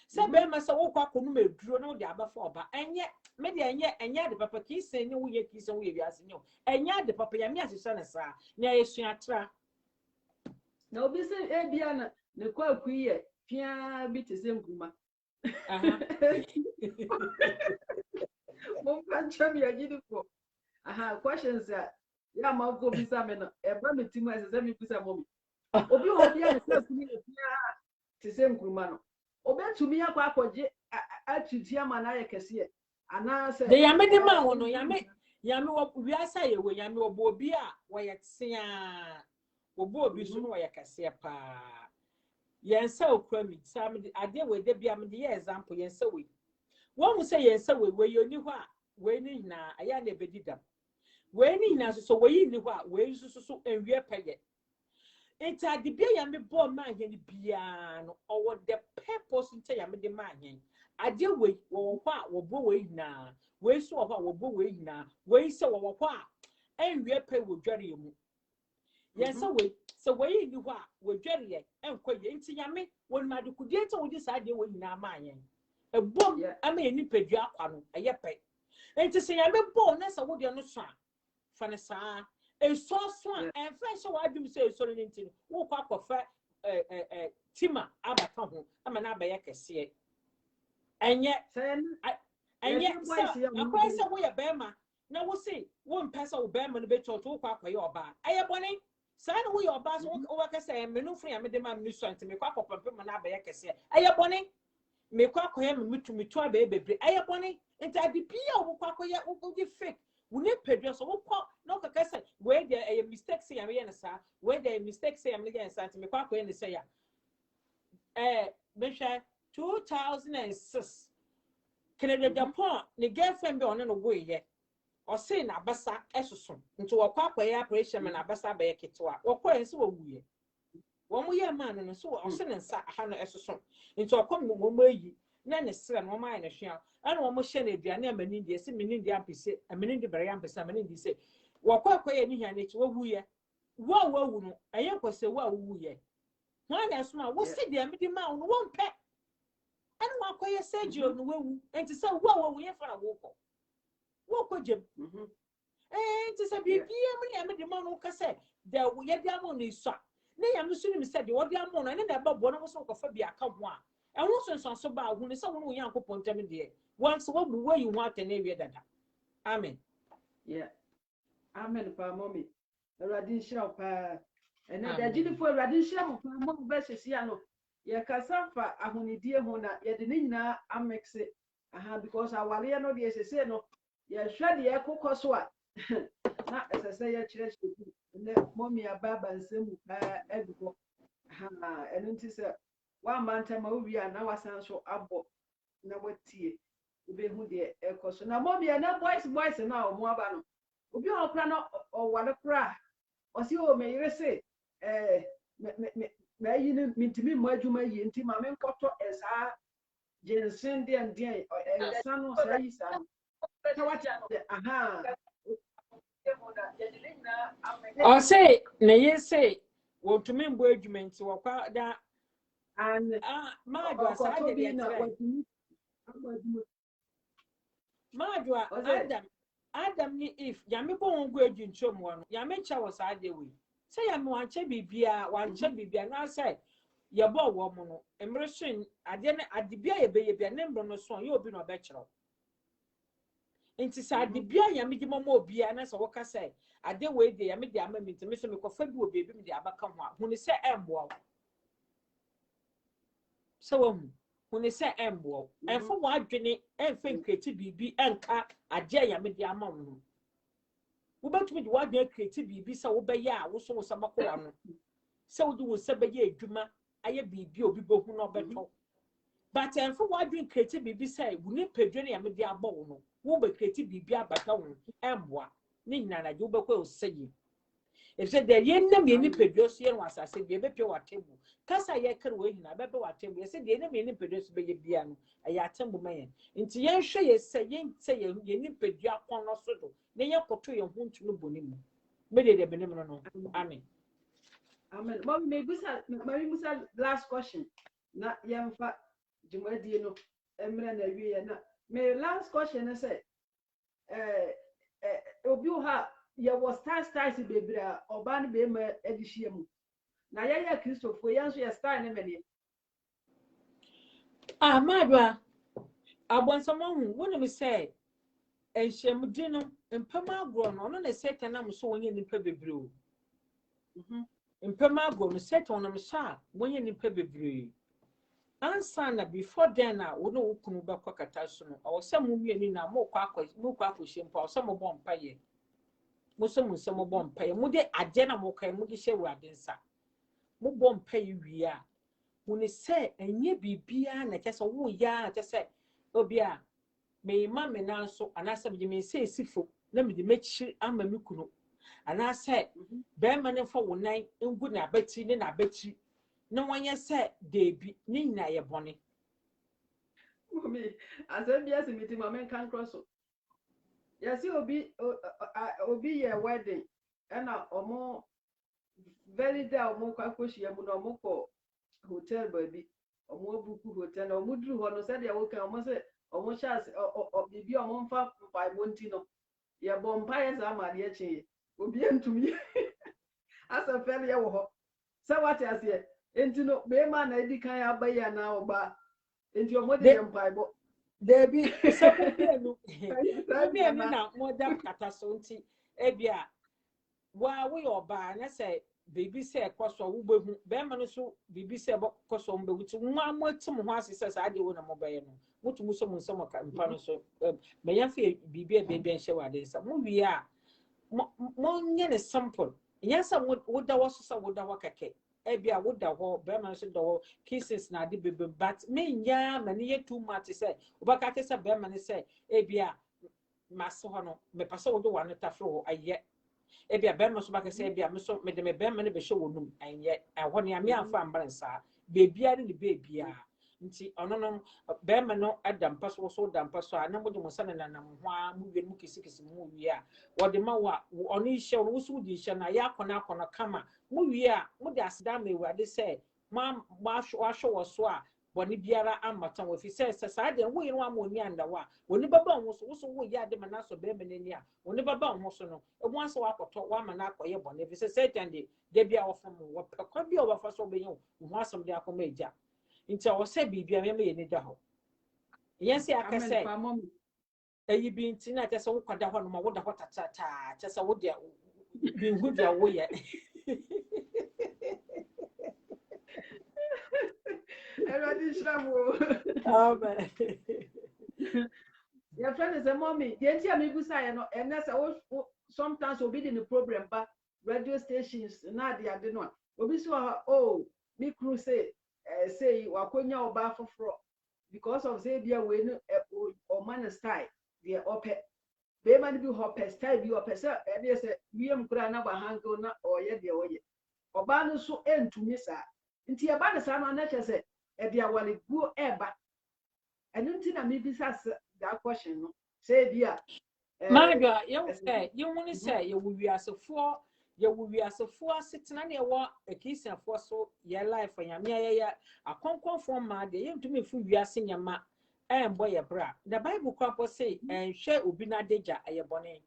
se be ma se wo kwa konu meduro no de abafa oba anye me de anye de papa ki se ni wo ye ki se wo ye wiase ni anye de papa ya me asesa na sa na yesu atra na obi se e bia na ne kwa kuye pia bi te se nguma Mom can show me a beautiful. Questions that ya ma go bisa me no e ba me timu ese me bisa mommy. Obi obi a se kuni e pia te se nguma no. Obetumi akwa akwaje atutia ma na ye kese ana se de yame de ma wono yame wo wiasa ye wo yame obi a wo ye tia obi so no wo ye kese pa yensa okura mi sam de ade we de bia me de example yensa we won say yensa we yoni ho a we ni na aya na bedidam we ni na so we ni ho a we so enwie peye enti ade bia ya me bo ma hen bia no owo the purpose nta ya me de ma hen ade we wo ho a wo bo we na we so ho a wo bo we na we se wo ho a enwie pe wo dware mu yensa we so we ni ho a wo dware ye enkoye enti ya me won ma de kudie nta wo di sa de we na ma hen ebom ama eni pedua akwa no eye pe enti se ya me bo na sa wo de no so a fa ne saa so a en fresh wa adum se so ne nti wo kwa kofa tima abata ho ama na abaye kese enye akwa se wo ye bema na wo se wo mpesa wo bema no beto to kwa akoye oba aye bone sa na wo ye oba so wo ka se me no fun ya me de ma me so nti me kwa kopampe ma na abaye kese aye bone me kwa akoye me mitu abaye bebre aye bone nti ade bia wo kwa akoye wo di fake we need pedro so wo kwa no ka say where there a mistake say am yen sa where there mistake say am yen sa me kwa akoye ne say ya me hwe 2006 Canada Japan ne girlfriend be on no go ye o say na basa esoso nti wo kwa akoye operation na basa ba ye ketwa wo kwa ense wo wuye wo mo ye man no so o say ne nsa ha no esoso nti o kwa mo mo yi na ne sra no ma ne hwea ana wo mo hye na aduane amani die se meni die ampese amani die bere ampese amani die se wo kwa akoye ni hia ne chi wo wuye wo wu no eye kwese wo wuye ho na so ma wo se die amedi ma wo wo mpe ana wo akoye Sergio no wu enti se wo wu ye fa na wo ko jem enti se bibia mu ne amedi ma no ka se de wo ye dia mo ni so ne ya musu ni se de wo dia mo no ne na ba bo no so ko fa bi aka ho a enwo sonson so ba hu ne se wo no Yankopon tam de once wo bu we hu atene wie dada amen amen pa mommy Radin shira pa ene da jini fo Radin shira mo pa mo be sesi ano ye kasa fa ahunidie ho na ye de ne nyina amexe because aware no de sesi no ye hwa de ye kokoso a na esese ye kire chiri ne mommy ababa nsemu pa edugo eno nti se wa manta ma owi a na wasan so abo na watie ube hu de ekoso na mommy na boys na o mo aba no obi o kra no o wale kra o si o me yire se me yi ni mintimi mo adwuma yi nti ma me nkoto esa jensen de ndie esa no sa yi sa ta wati o say na ye say wo tumi mbo adwuma nti wo kwa da and ma do asa de de ma Adam ni if yame bo won go adu nchom wo no yame ncha wo sa de we say yame wanche bibia na say ye bo wo mo no emresin ade ne ade bia ye be ye bia ne mbro no so ye obi no be kire nti sa ade bia yame di mo obi a na so wo ka say ade we de yame de ama mi nti me so me kofa bi obi mi de abaka ho a hu ni say embo wo so wo huni se embo enfo wa adwene emfe nkreti bibi enka ade yame de ama wo wo betumi de wa adwene kreti bibi se wo be ya wo so wo sabako wa no se wo de wo se be ya adwuma aye bibi obi bohu no beto but enfo wa adwene kreti bibi se wo ni pedwene yame de aba wo no wo be kreti bibi abata wo embo ni nyina na je wo be kwa oseyi if said there ye na me ni pedwose ye no asase bi be pe wa table kasa ye kere we hina be be wa table ye said there na me ni pedwose be ye bia no ya atembu mayen nti ye hwe ye se ye ni pedua kon no so do na ye koto ye hu ntunu bonimu be de benim no amen mom me busa last question na yemfa jumadi no emre na wie na me last question say obi ha ye was stars bebra oban be ma edihie mu na ye Christopher ye nso ye star ne mene madwa abonsamo hu woni me say enhyemdi no mpema agro no no na satan am so wonye nipa bebre o mpema agro no satan no sha wonye nipa bebre ansa na before then na wo no wukunu be kwakata so no o se mu mieni na mo kwa hempa o se mo bom paye mo se mo bom paye mo de age na mo kai mo de hye wurade nsa mo bom paye wi a when they say and ye be beyond a just a woo ya just say obia me mamma now so and I said you may say sifu let me make sure I'm a mukuno and I said bear money for 1 night in good na betty na betty no one yet said they be nina ya bonnie me as a BS meeting my man can cross. Yes, you will be a wedding and a more very down more kwakoshi amunomoko hotel baby or more buku hotel or mudru one said ya woke almost almost as or be on 5 montino. Ya bompires are my dear che will be to me as a failure. So what I say, and no, Bayman, I decay by ya now, but into your mother Bible. There be some now more than catasonti ebia while we are by and I say baby say cost or Beman so baby say about cost on which one more some horse says I do on a mobile. What to Muslim some so may I feel baby and show this we are more sample. Yes, I would that was some would work a cake. Ebia would the whole Beman said the kisses na di baby, but me ya many too much to say. Ubaka say Beman say, Ebia, Masono, me paso do one at a floor, I yet. Ebia Beman so back say, Ebia, so made me Beman be show, and yet, and when I am fan balance, baby, I didn't baby. Nti ono no bema no adampa so dampa so anamo de mosana na namwa mu wi mu kisikisi mu wi a wo de ma wa ono ihye ono so di ihye na ya akona kama mu wi a mu de aseda ma ewade se ma ahwo wo so a boni biara amata wo fi se sa de wo yiro ama oni anda wa oni baba wo so wo ya de ma na so bema nani a oni baba wo so no ebu aso akoto wa ma na akoye boni fi se Satan de bia wo fam wo pekwa bia wo fa so be yin wo asom de akoma eja nti I say bibia me ye ni da ho yes ya ka say eyi bi nti na ta say wo kwada ho no ma wo da ho tata ta say wo de bi hu dia wo ye Everybody shrawo amen your friend is a mommy the ntia me busa ye no and say sometimes obi the problem ba radio stations na dia de no obi so oh me crew say wakonya oba foforo because of say bia we no o man style the ope be man bi hope style bi ope say e dey say wiem kura na ba hango na oye de oye oba no so entumi sa nti e ba ne sa no na che say e dia wale guo eba enu nti na me bi sa that question no say bia Marga you want to say you will be as a four you will be as a four sitting on your a kiss and for so your life for your mea a concord form ma de you to me fu we are seeing your ma and boy a bra the Bible crop say and share ubina deja a your bonnet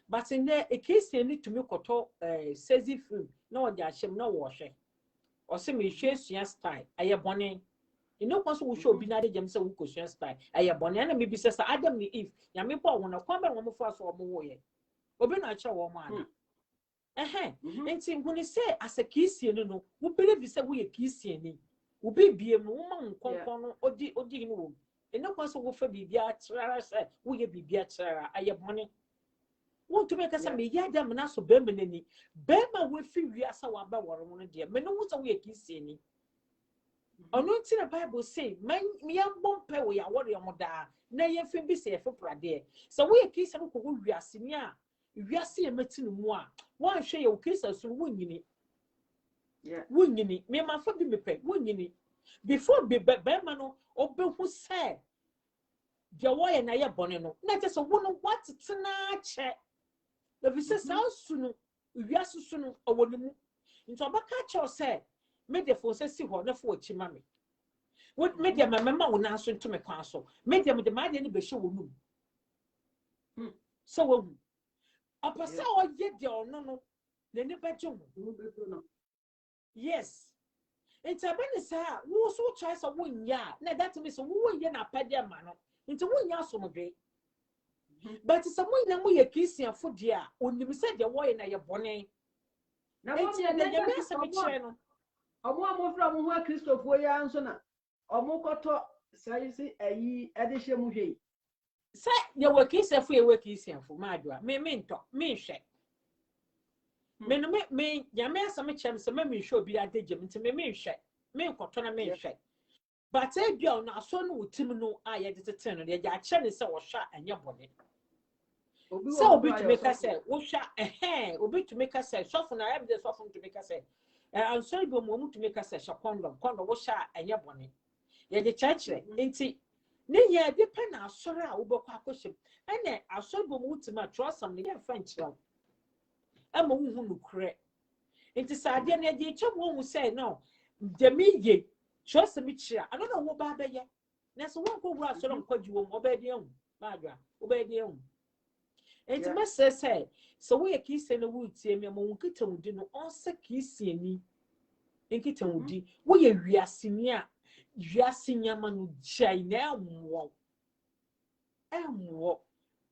but in there a case you need to make koto says if no their shame no washing or say me share style a your bonnet. You know, once we show Binadi James, we could share style. I have bonnet, maybe says Adam ni if Yamipo when a common woman for us or more. Obina chow woman. And see, when you say as a kiss, you know, we believe you say we a kiss, you will be a woman, concono, or dig no. And no one so for be biatra, we be biatra, I have money. Want to make us a yadam and also Bemini. Bema will feel we are so about one dear. Men know what's a weak kiss, any. Ono nti na Bible say man me ambon pe we ya wore yomoda na ye fe bi se fe prade so we kisa no ko wiase ni a wiase e matinu mu a wan hwe ye kisa so wonyini wonyini me ma fa bi me pe wonyini before be ma no obehu say de wo ye na ye bone no na je so wo no what tena che the vi say so no wiase so no owonimu nti obaka che o say media for say si ho na for chi mame what media mama wona so to me kwan so media me de ma de ni be show wonu so wo apasa o ye de ono no le ni be jo no yes it's a ben say wo so try so wo nya na that means wo ye na pade ma no nti wo nya so mo de but someone na mo ye Christian fo de a onim say de wo ye na ye bone na mo ye na ye be so no omo from ho Christopher ya nso na omo koto sai si ayi edehye mu hwei say ye wo Christopher ye wo Christopher ma adwa me nto me hwe me no me ya me asame chem se me hwe obi adegem nti me hwe me nkotona me hwe but e bia na aso no utim no a ye de tete no ye ja che ne se wo hwa anya bone so obi to make us say wo hwa obi to make us say sofo na am de sofo to make us say and so go mo to make us say condom wo hwa anya bone ye de church enti ne ye de pe na asore a wo bokọ akohye ene asore bo mo utima trosam ne ye fa nkyerɛ ama wo hu nukure enti saade na ye che wo hu say no de mi ye trosam kyerɛ ano na wo ba bɛyɛ na so wo ko wura asore nkwaji wo mo ba de hu ba adwa wo ba de hu enti ma say so wo ye kise na wo tie me mo nkita wudi no onse kise ni nkita wudi wo ye wiaseni a wiase nyama no jai na emwo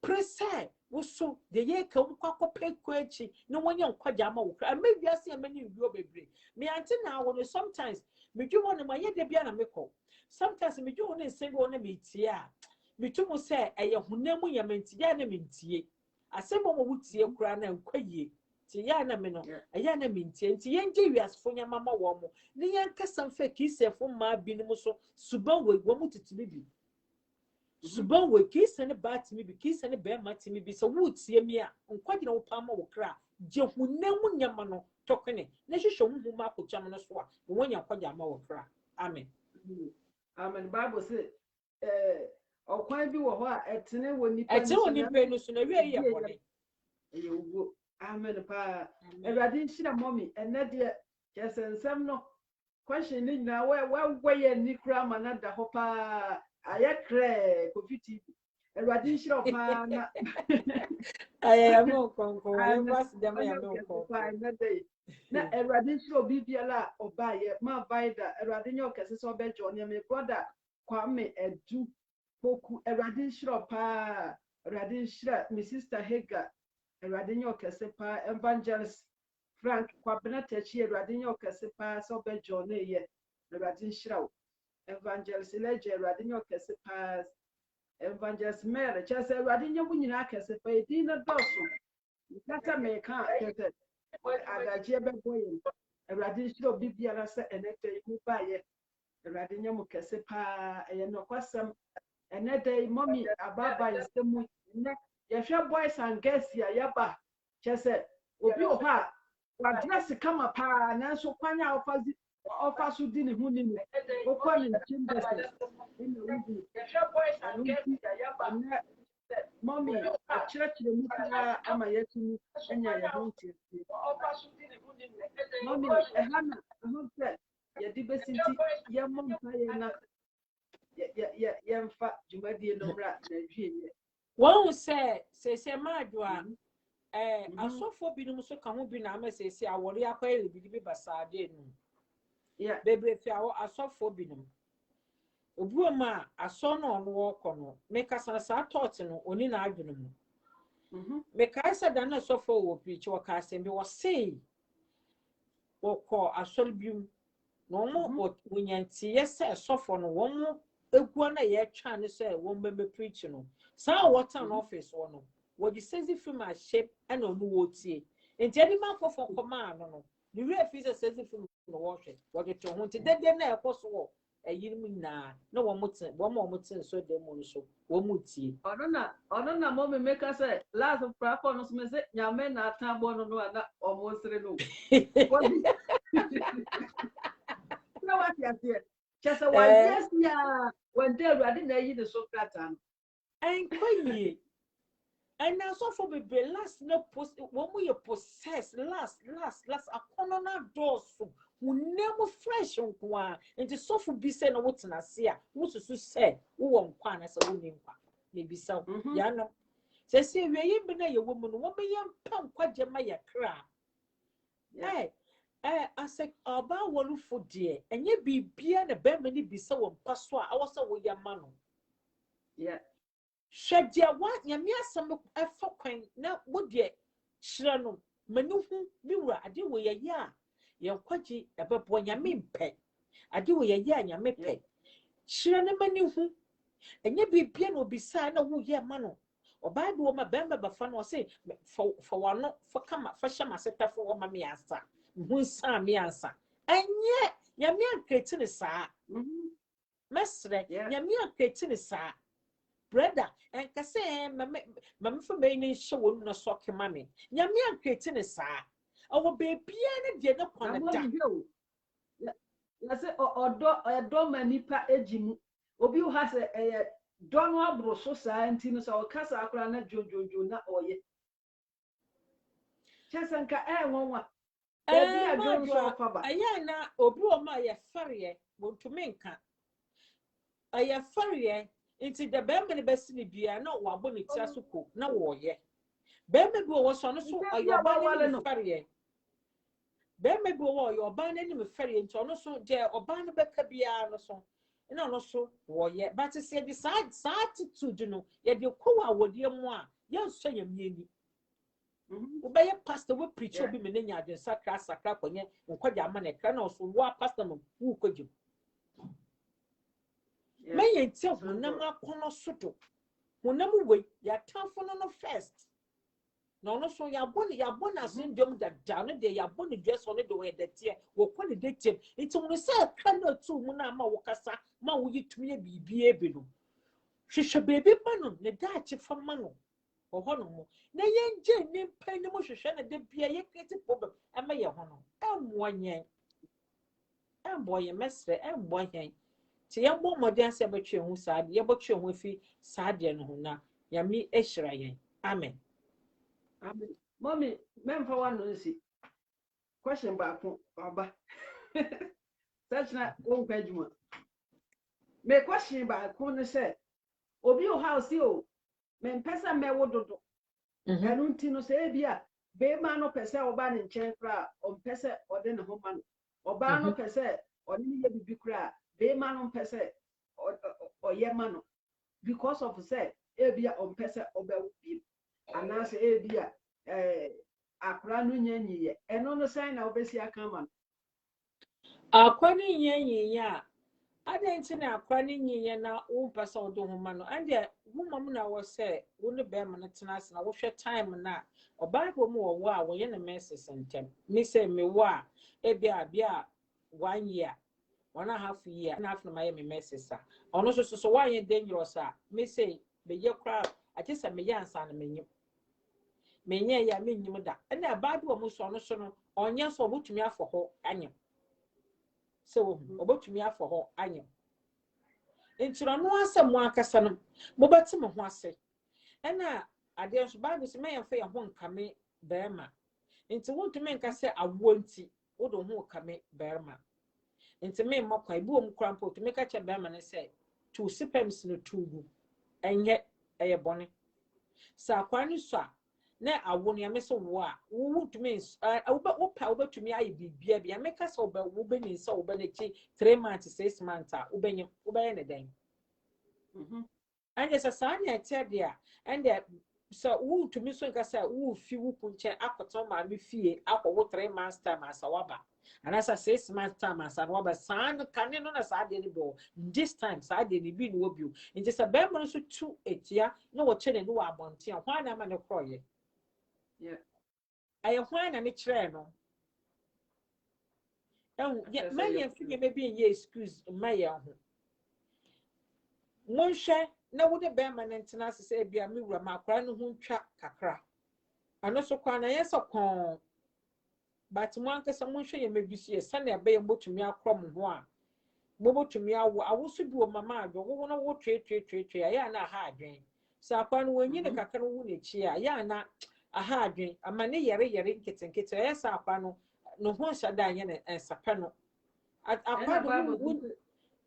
prese wo so de ye ka wo kwakopɛ kwachi na wonye nkwaja ma wo kra ma wiase amani wiwo bebre me ante na wo no sometimes me dwu won ma ye de bia na mekɔ sometimes me dwu won nsen go na me tie a me tu mo sɛ ɛyɛ hunamu yamanti ya na me ntie asɛmɔ mo wutie kra na nkwaye ti ya na me no ɛya na me ntie nti ye nge wiasefo nyama ma wo mo ne ye nkasa mfa kisefo ma binom so suban wo mo titimi bi suban wo kise ne ba timi bi kise ne be ma timi bi so wutie mi a nkwaje na wo pa ma wo kra je hunamu nyama no tokene na hwehwɛ hu ma akotwam no so a wo nya nkwaje ma wo kra amen amen bible say okwan bi wo ho a etene wo nipa no so na wie ye bone ye wo amen pa Awurade nhyira mommy ene de kesensem no question ni na we ye ni kra ma na da ho pa ayekre covid Awurade nhyira pa na ayaya mo konko we pass dem ya no konko na Awurade nhyira obi biala oba ye ma vaida Awurade nyo kese so bejo ne me brother Kwame Edu Poku Awurade nhyira pa Awurade nhyira my sister Hega Awurade nyo kese pa evangelist Frank Kwabena Techi Awurade nyo kese pa so bejo ne ye Awurade nhyira evangelist Leje Awurade nyo kese pa evangelist Mary chese Awurade nyo nyina kese pa edina doso kata me ka kese agaje be boye Awurade nhyira obi biara se enete mu ba ye Awurade nyo kese pa ye no kwasam enete mommy ababa yesemu ne yehwe boys and girls ya yaba chese obi o ha wa dress kama pa na so kwanya ofa so di ne hu ni ni okwa ni chambers in the region yehwe boys and girls ya yaba mommy church le mutara ama yetumi enya ya honti ofa so di ne hu ni ni mommy ehana honte ya di besinti ya mompa ya na ya mfa jumadie no bra na dwie won se madwa asofo binom so ka ho bi na ama se awore akwa bi basade nu yeah bebre fi awo asofo binom obuoma aso no ono kɔ no meka sa thought no oni na adwene mu meka sa da na asofo wo preach wo ka asem bi wo sei wo kɔ asɔre bium no mo wonyanti yese asofo no wo mo egu na ye twa ne se wo mbembe preach no sa what an office wo no wo di sezi film a shape and onu wo tie enti ani ma fofo koma no the real feature sezi film no wo hwe wo de to ho nti dede na ekoso wo ayirim na wo moten so dem no so wo mutie ono na mommy make us say last platform no me say nyame na atambo no na omosere no na what ya say chesa wa yes ya when they Awurade na yi the so krata no enkoye and now so for be last no post when we possess last akono na doso unemu fresh nkwa nti so for be say no wotena se a mususu say wo nkwa na se wo ni nkwa na bisa ya no se wie bi na ye wo mu no wo be ye mpa nkwa gema ya kra ase aba wolufo de enye bibia na be mani bisa wo mpa so a awose wo ya ma no yeah shedia wa nyame asem efa kwan na wo de kyerɛ no manu hu bi wura ade wo ye ya ye kwaji ebebo nyame mpe ade wo ye ya nyame pe kyerɛ no mani hu enye bibia na obisa na wo ye ma no oba do ma bemba bafa no say for wano for kama for shama setafo wo ma me asa hu sa me asa enye nyame akreti ne saa mesre nyame akreti ne saa brother and kase mama for me ni show no sock mame nyame akreti ne saa awo bebia ne de ne kwanada na se odo manipa ejimu obi who has a don abro so science no so kasa akra na jojojo na oye chesanka wonwa baby adwo so kwaba aya na obi o ma ye fere wontumi nka aya fere nti de bembe ne besi ne bia na wo abo ne tia so ko na wo ye bembe bi wo so no so ayoba ne fere bembe bi wo ayoba ne me fere nti ono so je oba ne beka bia no so ina no so wo ye but se di sa attitude no ye de ko wa wodie mu a ye nso ye mieni Ubaya pastor we preach obi me nya adwen sakra konye nkwaja ama na ekra na oso wo pastor no wu kwaju me ye ntia honam akono soto honam we ya tamfo no first na ono so ya bona syndrome da no de ya bona dress on de we de tie wo kwani de tie nti mo se ka na tu mu na ma wo kasa ma wo yitumi e bibie bi no hwehwe baby ma no ne da achi fa ma no ohono na yenje ni mpa ni mo hwehwe na de bia ye create problem ama ye hono amwoanye amboye mesre amboye ti ye bo modern se betwe hu saade ye betwe hu fi saade no na yami ehira yen amen amen mommy memfa wano nsi question back oba such na won kwajuma me question back no say obi o house o me pesa me wododo enu nti no say bia be ma no pesa oba ne nchen kra o pesa ode ne ho ma no oba no pesa ode ne ye bibi kra be ma no pesa o ye ma no because of say e bia o pesa oba bi anase e bia akra no nyanyiye eno no sign na obesi aka ma akwa ni nyanyiye a adenti na akwa ni nyanyiye na wo pesa odo ho ma no ande wumam na wo say wo ne be ma na tenase na wo hwe time na o bible mu wo a wo ye ne message ntem me say me wo a e bia 1 year 1.5 year na after my message sa ono so why ye dangerous a me say be ye kra ati say me ye ansa na menyim menye ya menyim da na bible mu so no so no onye so obotumi afọ ho anyem so obotumi afọ ho anyem ntiro no asem akasa no mo beti me ho ase na ade so bible se me ye fa ye ho nkame berma nti wontumi nka se awo nti wo do ho nkame berma nti me makwa ibu om krampo to me ka che berma ne se to sipems no tugu enye eye bone sa kwani so na awo ne me so wo a wo tumi wo pa wo tumi aye bibia bia me ka se wo be ni se wo be ne chi 3 months 6 months a wo benye ne den and yes sa na tie dia and so wo tumi so nka se wo fi wo kunche akoto ma me fie akwo 3 months time asawaba anasa 6 months time asawaba san kane no na sa de ni bo this time sa de ni bi no obiu nti se be mo so tu etia na wo chene no wa abonte ho na ma ne kroye aye ho na ne kire no ya manya fi me bi ye excuse maya ho monhwe na wo de be ma ne ntena se bia me wura makra no ho ntwa kakra ano so kwa na yeso kon but mo ankasa monhwe ye mebisu ye sane be ye mbotumi akrom ho a mbotumi awo so bi o mama adwo wo no wo twe ya na ha adwen sa kwa no wanyi ne kakra wo ne chi a ya na aha adwen ama ne yere nketenkete ya sa akwa no ho hyada anye ne ensape no akwa do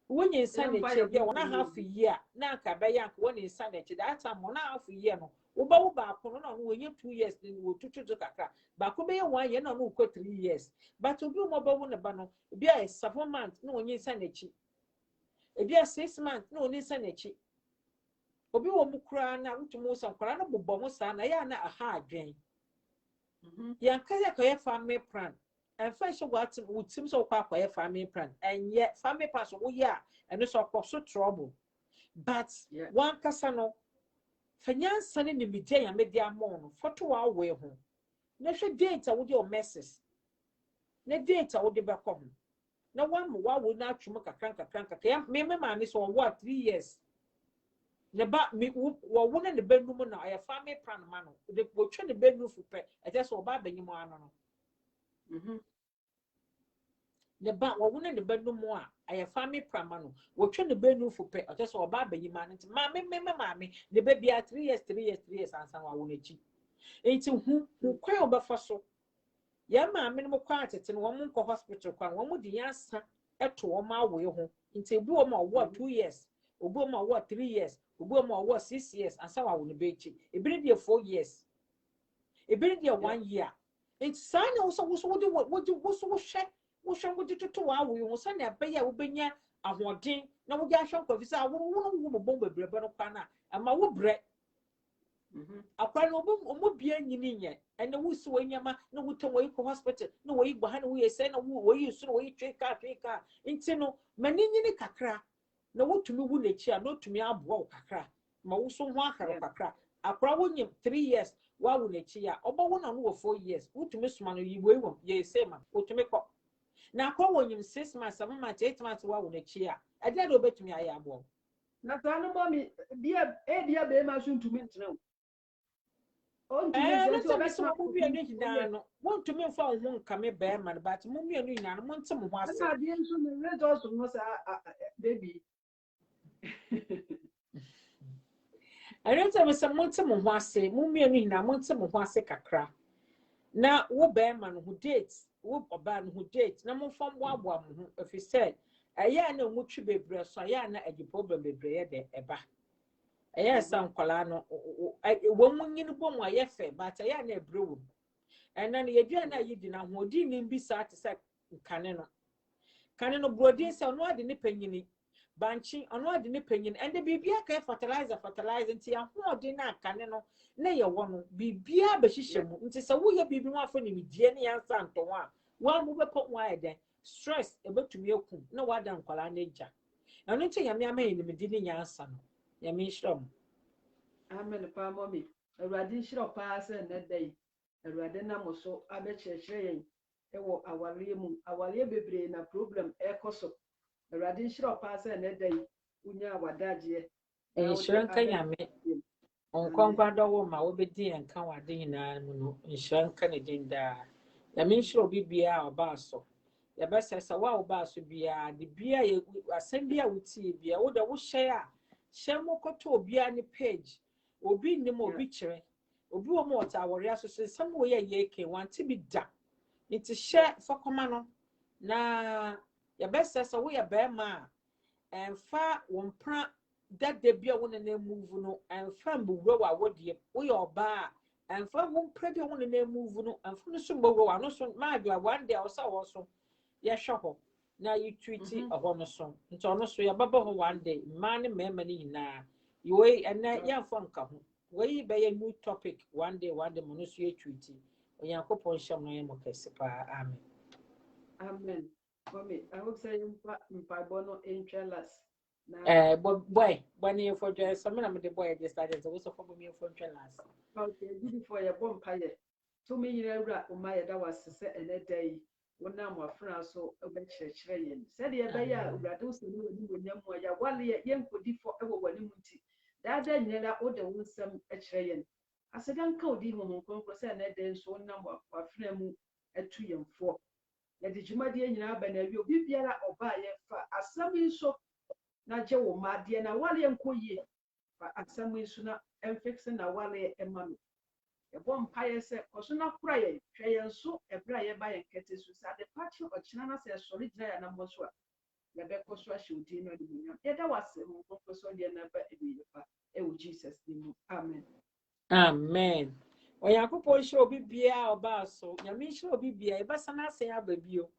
wonye nsa na chi bia wona half year na aka be ya nka wona nsa na chi that time wona half year no wo ba akono na no wonye 2 years ni wo tutu kakra ba ko be 1 year na no ko 3 years but obi mo ba wo ne ba no bia 7 months na wonye nsa na chi bia 6 months na wonye nsa na chi obi wo mu kura na wutumu so kura na bobbo mo sa na ya na aha adwen yanka ya ko ye family plan and first what would so kwa family plan and yet family plan so yeah and so so trouble but one kasano finance ni media ya media mon photo wa we ho na hwe data wo de o messages na data wo de be ko ho na one wo na atwum kakranka ya me maame so what 3 years ne ba me wo wo ne benum na ya family plan ma no de wo twa ne benum fu pe e je so ba banyim ano no ne ba wo ne benum a ya family plan ma no wo twa ne benum fu pe e je so ba banyim ano nti maame ne ba bia 3 years ansan wa wo na chi enti hu kwa obafa so ya maame no kwa atete no wo nko hospital kwa wo di yansa eto wo ma wo ho nti ebi wo ma wo 2 years obi wo ma wo 3 years obi wo ma wo 6 years ansa wa wo ne bechi ebi ne dia 4 years ebi ne dia 1 year nti sana wo so wo di wo hwe toto wa wo ho sana abeya wo benya ahoden na wo ja hwe nkofisa wo bom bebrebe no kwa na ama wo bre akwa no omo bia nyini nye ene wusi wanyama na wuta wo ko hospital na wo igba ha na wo yese na wo yi so na wo tweka nti no mani nyini kakra na wotumi wu lechi a no tumi aboa wo kakra ma wo so ho akara kakra akwa wo nyim 3 years wa wo lechi a obo wo na no wo 4 years wotumi soma no yiwe wo yese ma wotumi ko na akwa wo nyim 6 months 7 months 8 months wa wo lechi a ade do betumi aye aboa na tano mami dia be ma so ntumi ntena let's say so we be any no want to me for one come be man but mu me no nyina no monte mo ho ase na dia nso me rate also no sa baby let's say so monte mo ho ase mu me no nyina monte mo ho ase kakra na wo be man no date wo oba no date na mo fam wo aboa mo ho if you said aya na mu twi bebre so aya na agi problem bebre ye de eba aya san kwala no wo munyini bom ayefe but aya na ebrewo ena na yedua na yidi na hodi ni mbisa te se kane no brodi se ono ade ne panyini banchi ono ade ne panyini ende bibia ka fertilizer nti ya hodi na kane no na ye wo no bibia ba hihye mu nti se wo ye bibi ho afo ni medie ne yansa ntonwa a wa mu be pon wa eden stress ebetumi ekum na wada nkwala na eja eno nti ya me amaye ni medie ne yansa no ya me shrom amen pa mommy awurade shiro pa se na dai awurade na mo so abechechire yen ewo awale mu awale bebre na problem ekoso awurade shiro pa se na dai unya wadaje shiro kan ya me onkwankwa do wo ma wo bedi enka wade nyina mu no shiro kan din da ya me shiro bibia oba so ya besesa wa oba so bia de bia ye asem bia wuti bia wo da wo hye a shemo koto obia ni page obi ni mo obi kire obi wo mo ota awore asoso sam wo ye ke wanti bi da nti hye fakoma no na ya besesa wo ya be ma emfa wompra dada bia wo na move no emfa mbuwe wa wodie wo ya oba emfa wompra bia wo na move no emfa no so mbuwe wa no so ma bia one day osa wo so ya hweho na you treat ho no so nti ono so ya baba ho one day man mema ni na you and ya fo nka ho we be a new topic one day mo no so ya treat oyankopon hyam no yemo kese pa amen mommy I hope say mpa bono entrelas boy when you for just some na me the boy just started so for me for entrelas okay good for your bomb paye to me yira o ma yeda wasese enedai wona mo afra so obechechire yen said ye be ya urade useni woni wonyam ya wale yenkodi fo ewo wani munti dada nyela o de wonsam echire yen asedan ka odi ho konkro se na de nso wona mo afra mu etu yemfo ya de jumade nyina ba na wi obi biara oba ye fa asam so na je wo ma de na wale yenkoyie fa asam so na emfixe na wale emanu ebom paye se koso na kura ye hwe nso ebra ye ba ye kete so sa de patch ochina na se sori gina ya na moso a ya be koso ahye odi no de munyam ye da wase ho koso de na ba ebi fa e wo Jesus name amen oyankopon hye obi bia oba so nyame hye obi bia e basa na ase ababio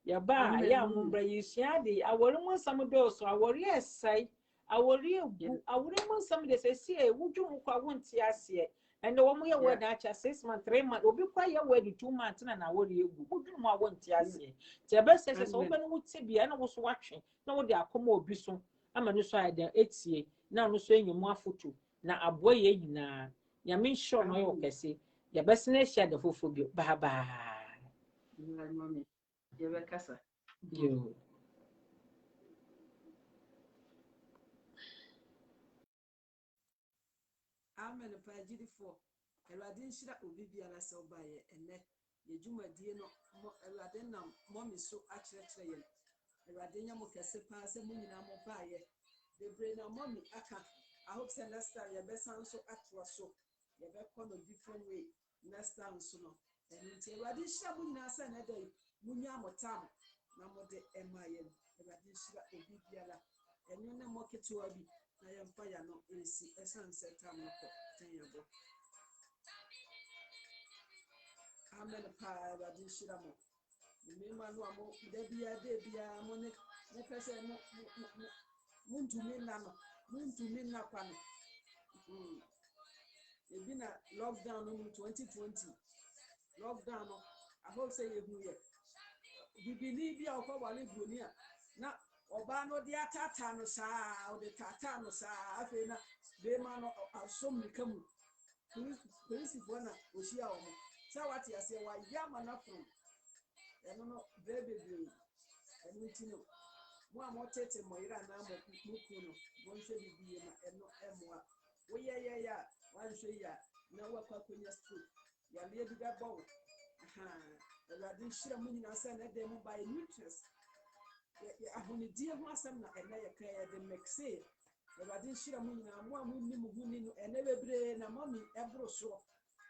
ya ba ya mumbra yisua de awore mo nsam do so awore esai awore ebu awore mo nsam de se sie wudwum kwa wonti ase and the woman you were that 6 months, 3 months, will be quite your way 2 months, and I would you do more want to say. The best says open would be and I was watching. No, they are come over so. I'm a new side there 8 years. Now, no saying you more photo. Now, a boy, na Yamin sure no, okay, see. The best nation the full bye bye. Mommy, you're a cassa. Yo. Amen pa agidifo Awurade nhyira obi biara sɛ ɔbaeɛ ɛnɛ yɛdwumadie no Awurade nam mɔmi so akyerɛkyerɛ yɛn Awurade nya mo kɛse paa sɛ mo nyinaa mo baeɛ bebree na mɔmi aka I hope say next time yɛbɛsan so atoa so yɛbɛkɔ no different way next time so no ɛno nti Awurade nhyira mo nyinaa sɛ ɛnɛ da yi munya mo tam na mo de ɛma yɛn Awurade nhyira obi biara ɛno ne mo ketewa bi na yɛmfa ya no ɛsi ɛsan sɛ tam no kɔ tɛnyɛbɔ Amen pa Awurade nhyira mo mmema no a mo da biara mo ne pɛ sɛ mo ntumi nna no mo ntumi nna kwa no ebi na lockdown no 2020 lockdown no I hope say yehu ye bibini bi a okɔwale broni a na ɔbaa no de atata no saa o de tata no saa afei na bema no asom ne kamu polisifoɔ na ohyia wɔn sɛ wate ase wa yama na from ɛno no bebree ɛno nti no mo a mo tete mo yira na mo ku no mo nhwɛ bibie ma ɛno ɛmoa wo yɛ ya wanhwɛ ya na wakɔ akɔnya stroke yale bi bɛbɔ wo Awurade nhyira mo nyinaa sɛ na dem by nutrients ahonidie ho asɛm na ɛnɛ yɛka yɛde mɛkse Awurade nhyira mo nyinaa mo a monni mo ho ni no ɛnɛ bebree na mami ɛboro so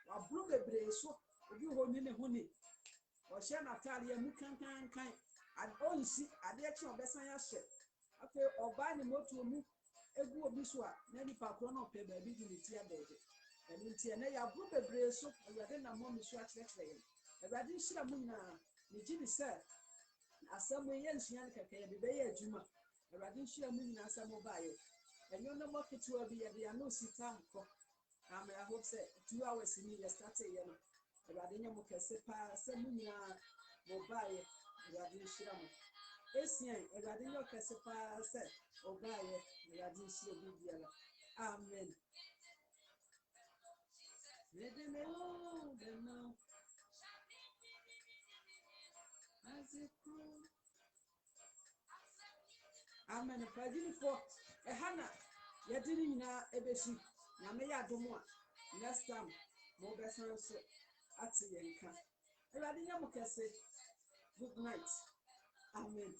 waboro bebree so obi ho ni ne ho ni ɔhyɛ n'ataare mu kankankan ɔnsi adeɛ kye ɔbɛsan ahyɛ afei ɔbaa ne moto mu egu obi so a na nipa koro no pɛ baabi di ne ti abɛɛde ɛno nti ɛnɛ yɛaboro bebree so Awurade na mami so akyerɛkyerɛ yɛn Awurade nhyira mo nyinaa ne gyi ne sɛ asɛm yɛ nsua no kɛkɛ yɛde bɛyɛ adwuma Awurade nhyira mo nyinaa sɛ mo baeɛ ɛno no mo ketewa bi yɛde ano sita nkɔ I hope say 2 hours ni yɛ start yɛ no Awurade nya mo kɛse paa sɛ mo nyinaa mo baeɛ Awurade nhyira mo esian Awurade nya kɛse paa sɛ ɔbaeɛ Awurade nhyira bi biara amen Amen. Fajinifo ehana yɛde nyinaa ebesi na me yɛ adom a next time mo bɛsan so ate yɛn ka Awurade nya mo kɛse good night amen